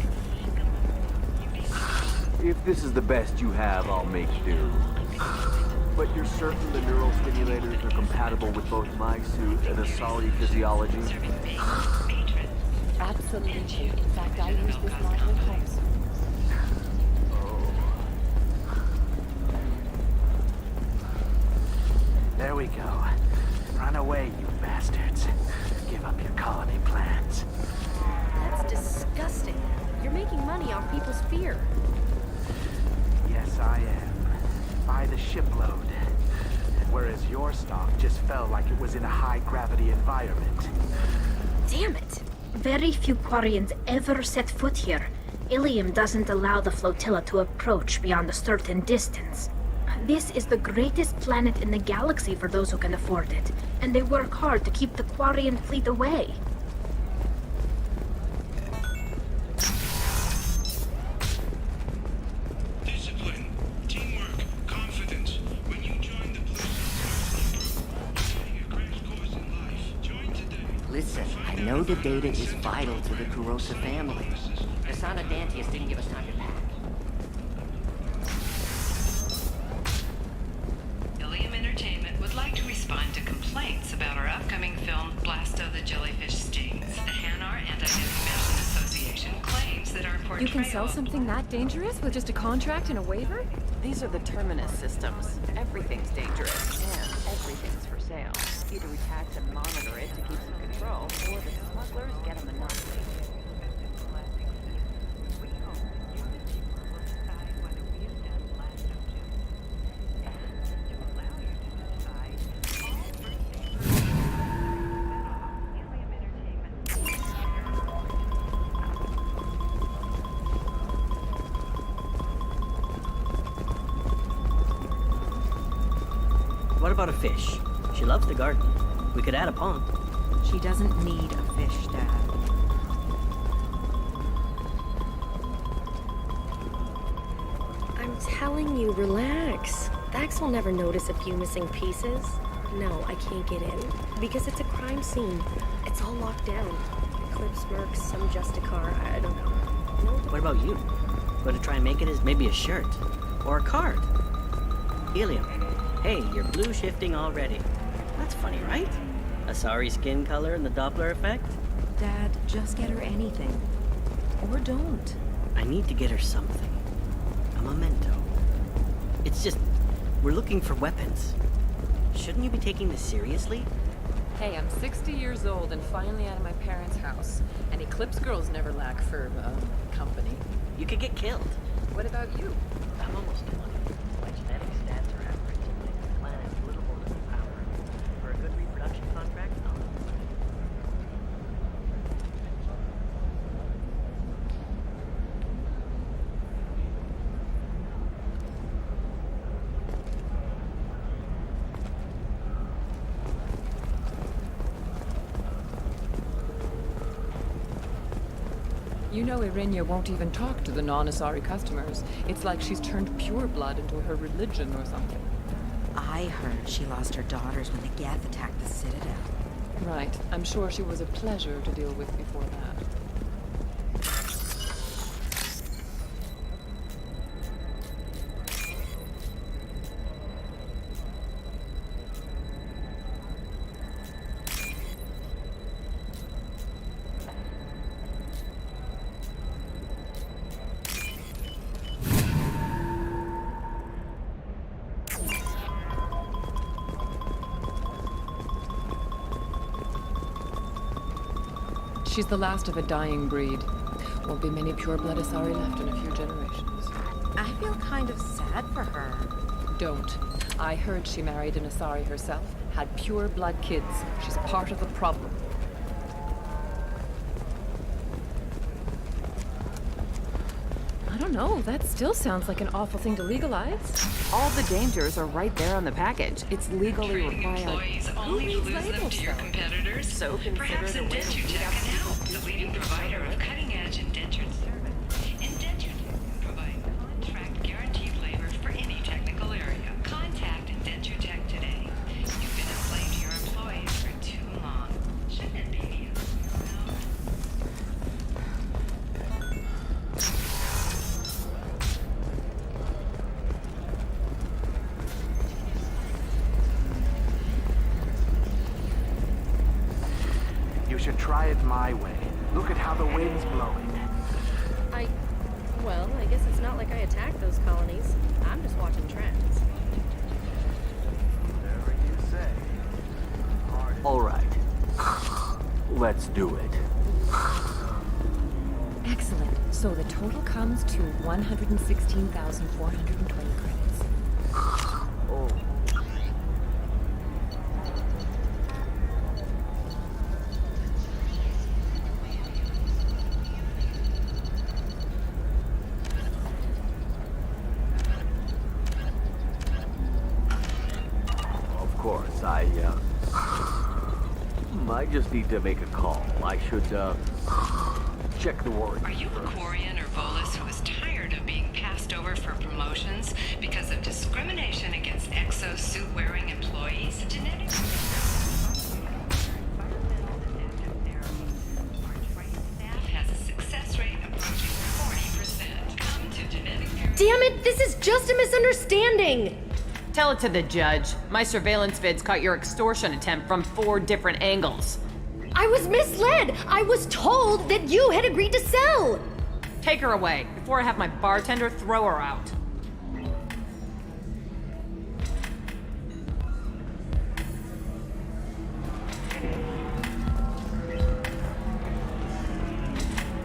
If this is the best you have, I'll make do. But you're certain the neural stimulators are compatible with both my suit and Asari physiology? Absolutely. In fact, I use this model at home. There we go. Run away, you bastards. Give up your colony plans. That's disgusting. You're making money off people's fear. Yes, I am. By the shipload. Whereas your stock just fell like it was in a high-gravity environment. Damn it! Very few Quarians ever set foot here. Ilium doesn't allow the flotilla to approach beyond a certain distance. This is the greatest planet in the galaxy for those who can afford it, and they work hard to keep the Quarian fleet away. Discipline, teamwork, confidence. When you join the police, getting a crash course in life. Join today. Listen, I know the data is vital to the Kurosa family. The Son of Dantius didn't give us time to pack. Ilium Entertainment would like to respond to complaints about our upcoming film, Blast of the Jellyfish Stings. The Hanar Anti-Defamation Association claims that our portrayal... You can sell something that dangerous with just a contract and a waiver? These are the Terminus systems. Everything's dangerous, and everything's for sale. Either we tax and monitor it to keep some control, or the smugglers get a monopoly. What about a fish? She loves the garden. We could add a pond. She doesn't need a fish, Dad. I'm telling you, relax. Vax will never notice a few missing pieces. No, I can't get in. Because it's a crime scene. It's all locked down. Eclipse Mercs, some Justicar, I don't know. What about you? Going to try and make it as maybe a shirt? Or a card? Helium. Hey, you're blue shifting already. That's funny, right? Asari skin color and the Doppler effect? Dad, just get her anything. Or don't. I need to get her something. A memento. It's just, we're looking for weapons. Shouldn't you be taking this seriously? Hey, I'm 60 years old and finally out of my parents' house. And Eclipse girls never lack for, company. You could get killed. What about you? I'm almost 20. My genetic stats are average. The planet's livable to the power. For a good reproduction contract, I'll... You know Irinia won't even talk to the non-Asari customers. It's like she's turned pure blood into her religion or something. I heard she lost her daughters when the Geth attacked the Citadel. Right. I'm sure she was a pleasure to deal with before that. She's the last of a dying breed. Won't be many pure-blood Asari left in a few generations. I feel kind of sad for her. Don't. I heard she married an Asari herself, had pure-blood kids. She's a part of the problem. I don't know, that still sounds like an awful thing to legalize. All the dangers are right there on the package. It's legally required. Employees only lose them to your competitors. So Perhaps considered a way Indenture Tech can help. The leading provider of cutting-edge indentured service. Indenture Tech can provide contract guaranteed labor for any technical area. Contact Indenture Tech today. You've been a slave to your employees for too long. Shouldn't it be you? You should try it my way. Look at how the wind's blowing. Well, I guess it's not like I attacked those colonies. I'm just watching trends. Whatever you say. All right. Let's do it. Excellent. So the total comes to 116,420 credits. Oh. Of course, I just need to make a call. I should, check the warrant. Are you a Quarian or Volus who is tired of being passed over for promotions because of discrimination against exosuit-wearing employees? Genetic... staff has a success rate approaching 40%. Come to genetic... Damn it, this is just a misunderstanding! Tell it to the judge. My surveillance vids caught your extortion attempt from 4 different angles. I was misled! I was told that you had agreed to sell! Take her away, before I have my bartender throw her out.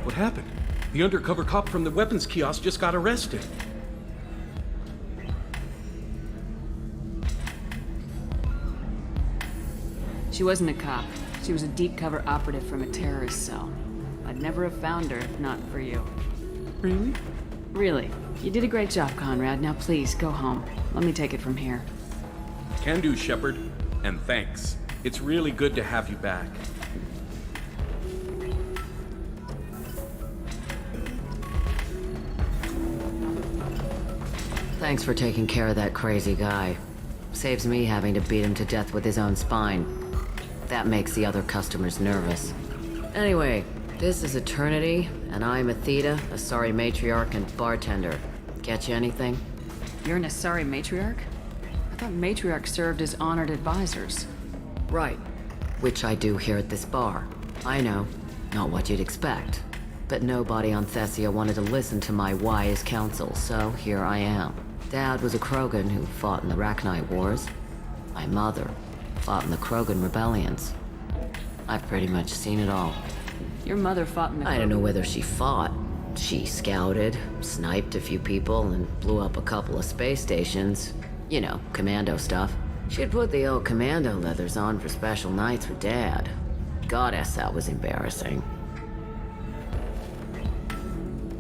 What happened? The undercover cop from the weapons kiosk just got arrested. She wasn't a cop. She was a deep cover operative from a terrorist cell. I'd never have found her if not for you. Really? Really. You did a great job, Conrad. Now please, go home. Let me take it from here. Can do, Shepard. And thanks. It's really good to have you back. Thanks for taking care of that crazy guy. Saves me having to beat him to death with his own spine. That makes the other customers nervous. Anyway, this is Eternity, and I'm Athena, Asari matriarch and bartender. Get you anything? You're an Asari matriarch? I thought matriarchs served as honored advisors. Right. Which I do here at this bar. I know, not what you'd expect. But nobody on Thessia wanted to listen to my wise counsel, so here I am. Dad was a Krogan who fought in the Rachni Wars. My mother fought in the Krogan rebellions. I've pretty much seen it all. Your mother fought in the... I don't know whether she fought. She scouted, sniped a few people, and blew up a couple of space stations. You know, commando stuff. She'd put the old commando leathers on for special nights with Dad. Goddess, that was embarrassing.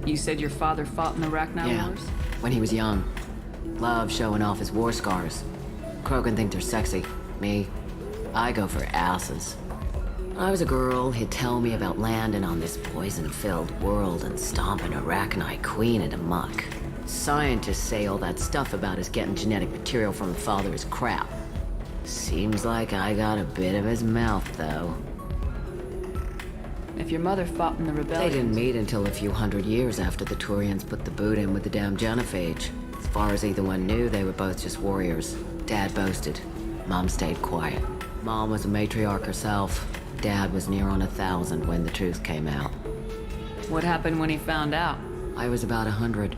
You said your father fought in the Rachni Wars? When he was young. Loved showing off his war scars. Krogan think they're sexy. Me, I go for asses. When I was a girl, he'd tell me about landing on this poison-filled world and stomping a Rachni queen into muck. Scientists say all that stuff about us getting genetic material from the father is crap. Seems like I got a bit of his mouth, though. If your mother fought in the rebellion... They didn't meet until a few hundred years after the Turians put the boot in with the damn genophage. As far as either one knew, they were both just warriors. Dad boasted. Mom stayed quiet. Mom was a matriarch herself. Dad was near on 1,000 when the truth came out. What happened when he found out? I was about 100,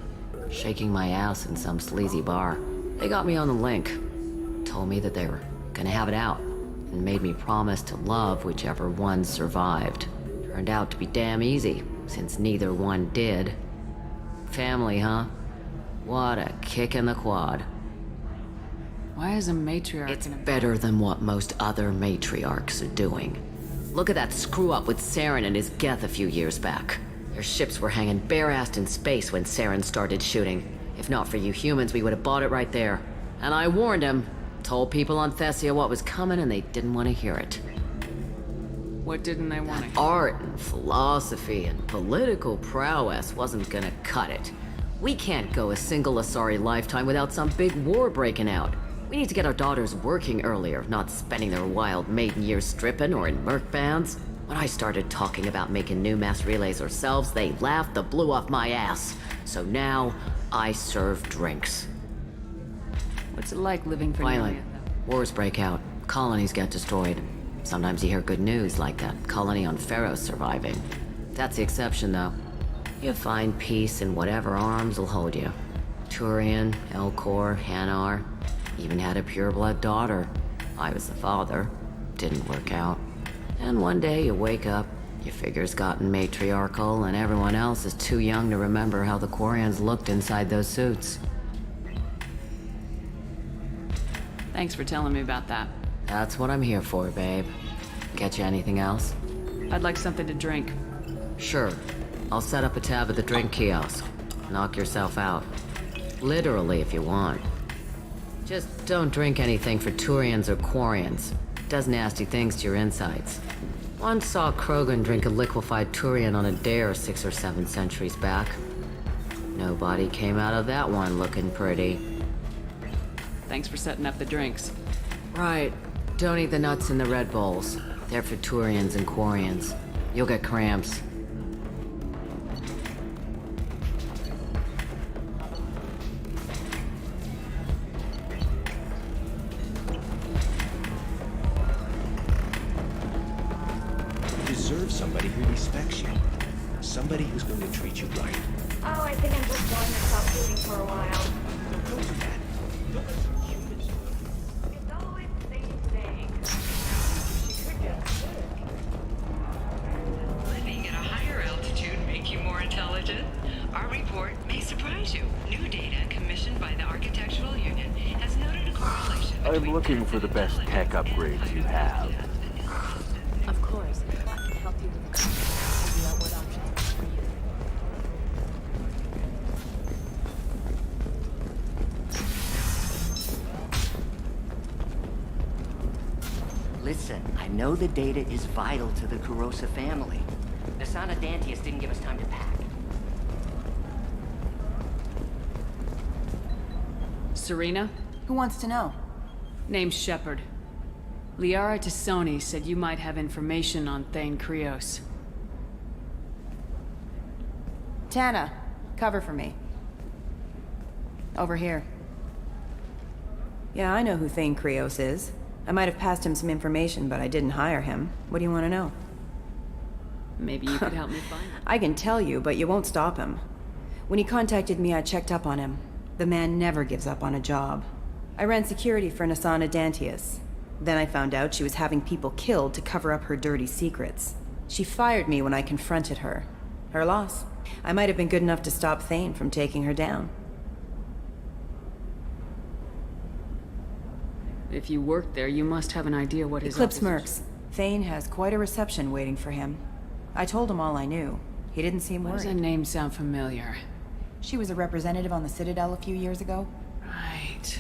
shaking my ass in some sleazy bar. They got me on the link. Told me that they were gonna have it out, and made me promise to love whichever one survived. Turned out to be damn easy, since neither one did. Family, huh? What a kick in the quad. Why is a matriarch It's in a... better than what most other matriarchs are doing. Look at that screw-up with Saren and his Geth a few years back. Their ships were hanging bare-assed in space when Saren started shooting. If not for you humans, we would have bought it right there. And I warned him. Told people on Thessia what was coming and they didn't want to hear it. What didn't they want to hear? Art and philosophy and political prowess wasn't gonna cut it. We can't go a single Asari lifetime without some big war breaking out. We need to get our daughters working earlier, not spending their wild maiden years stripping or in merc bands. When I started talking about making new mass relays ourselves, they laughed the blue off my ass. So now, I serve drinks. What's it like living for Violent. Nelia? Wars break out. Colonies get destroyed. Sometimes you hear good news, like that colony on Pharaoh surviving. That's the exception, though. You find peace in whatever arms will hold you. Turian, Elcor, Hanar. Even had a pureblood daughter. I was the father. Didn't work out. And one day you wake up, your figure's gotten matriarchal, and everyone else is too young to remember how the Quarians looked inside those suits. Thanks for telling me about that. That's what I'm here for, babe. Get you anything else? I'd like something to drink. Sure. I'll set up a tab at the drink kiosk. Knock yourself out. Literally, if you want. Just don't drink anything for Turians or Quarians. Does nasty things to your insides. Once saw Krogan drink a liquefied Turian on a dare 6 or 7 centuries back. Nobody came out of that one looking pretty. Thanks for setting up the drinks. Right. Don't eat the nuts in the Red Bowls. They're for Turians and Quarians. You'll get cramps. You deserve somebody who respects you. Somebody who's going to treat you right. Oh, I think I'm just going to stop shooting for a while. Don't do that. Don't let some humans do it. It's always the same thing. She could get sick. Living at a higher altitude make you more intelligent? Our report may surprise you. New data commissioned by the Architectural Union has noted a correlation between... I'm looking for the best tech upgrades you have. Of course. I can help you with the figure out what options are for you. Listen, I know the data is vital to the Kurosa family. The Sana Dantius didn't give us time to pack. Serena? Who wants to know? Name's Shepard. Liara Tassoni said you might have information on Thane Krios. Tana, cover for me. Over here. Yeah, I know who Thane Krios is. I might have passed him some information, but I didn't hire him. What do you want to know? Maybe you could help me find him. I can tell you, but you won't stop him. When he contacted me, I checked up on him. The man never gives up on a job. I ran security for Nasana Dantius. Then I found out she was having people killed to cover up her dirty secrets. She fired me when I confronted her. Her loss. I might have been good enough to stop Thane from taking her down. If you work there, you must have an idea what his Eclipse opposition- Mercs. Thane has quite a reception waiting for him. I told him all I knew. He didn't seem Why worried. does that name sound familiar? She was a representative on the Citadel a few years ago. Right.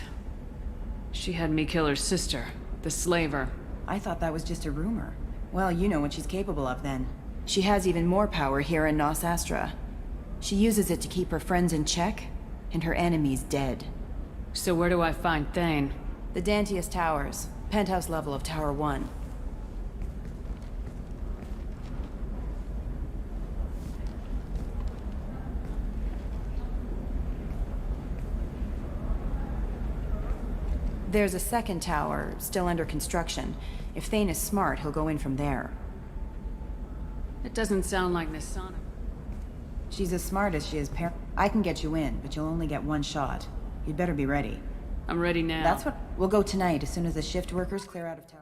She had me kill her sister, the slaver. I thought that was just a rumor. Well, you know what she's capable of then. She has even more power here in Nos Astra. She uses it to keep her friends in check, and her enemies dead. So where do I find Thane? The Dantius Towers, penthouse level of Tower 1. There's a second tower, still under construction. If Thane is smart, he'll go in from there. It doesn't sound like Nasana. She's as smart as she is I can get you in, but you'll only get one shot. You'd better be ready. I'm ready now. That's what... We'll go tonight, as soon as the shift workers clear out of tower.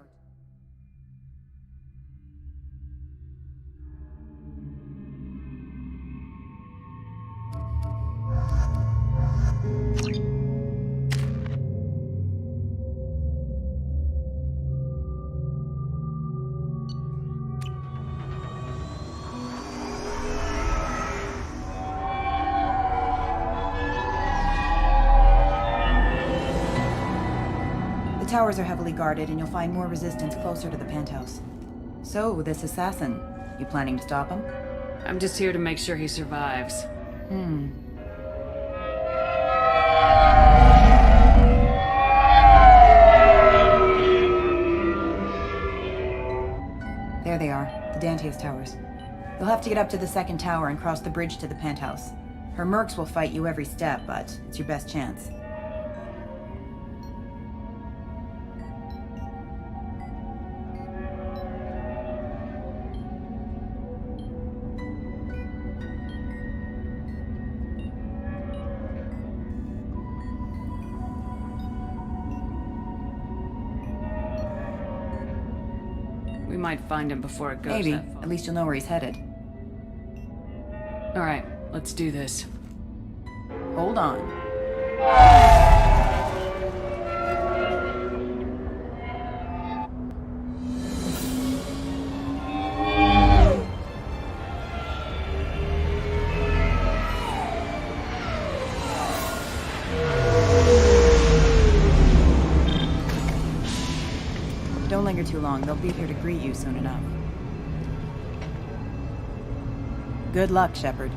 towers are heavily guarded, and you'll find more resistance closer to the penthouse. So, this assassin, you planning to stop him? I'm just here to make sure he survives. There they are, the Dantius towers. You'll have to get up to the second tower and cross the bridge to the penthouse. Her mercs will fight you every step, but it's your best chance. We might find him before it goes Maybe. that far. At least you'll know where he's headed. All right, let's do this. Hold on. Don't linger too long. They'll be here to greet you soon enough. Good luck, Shepard.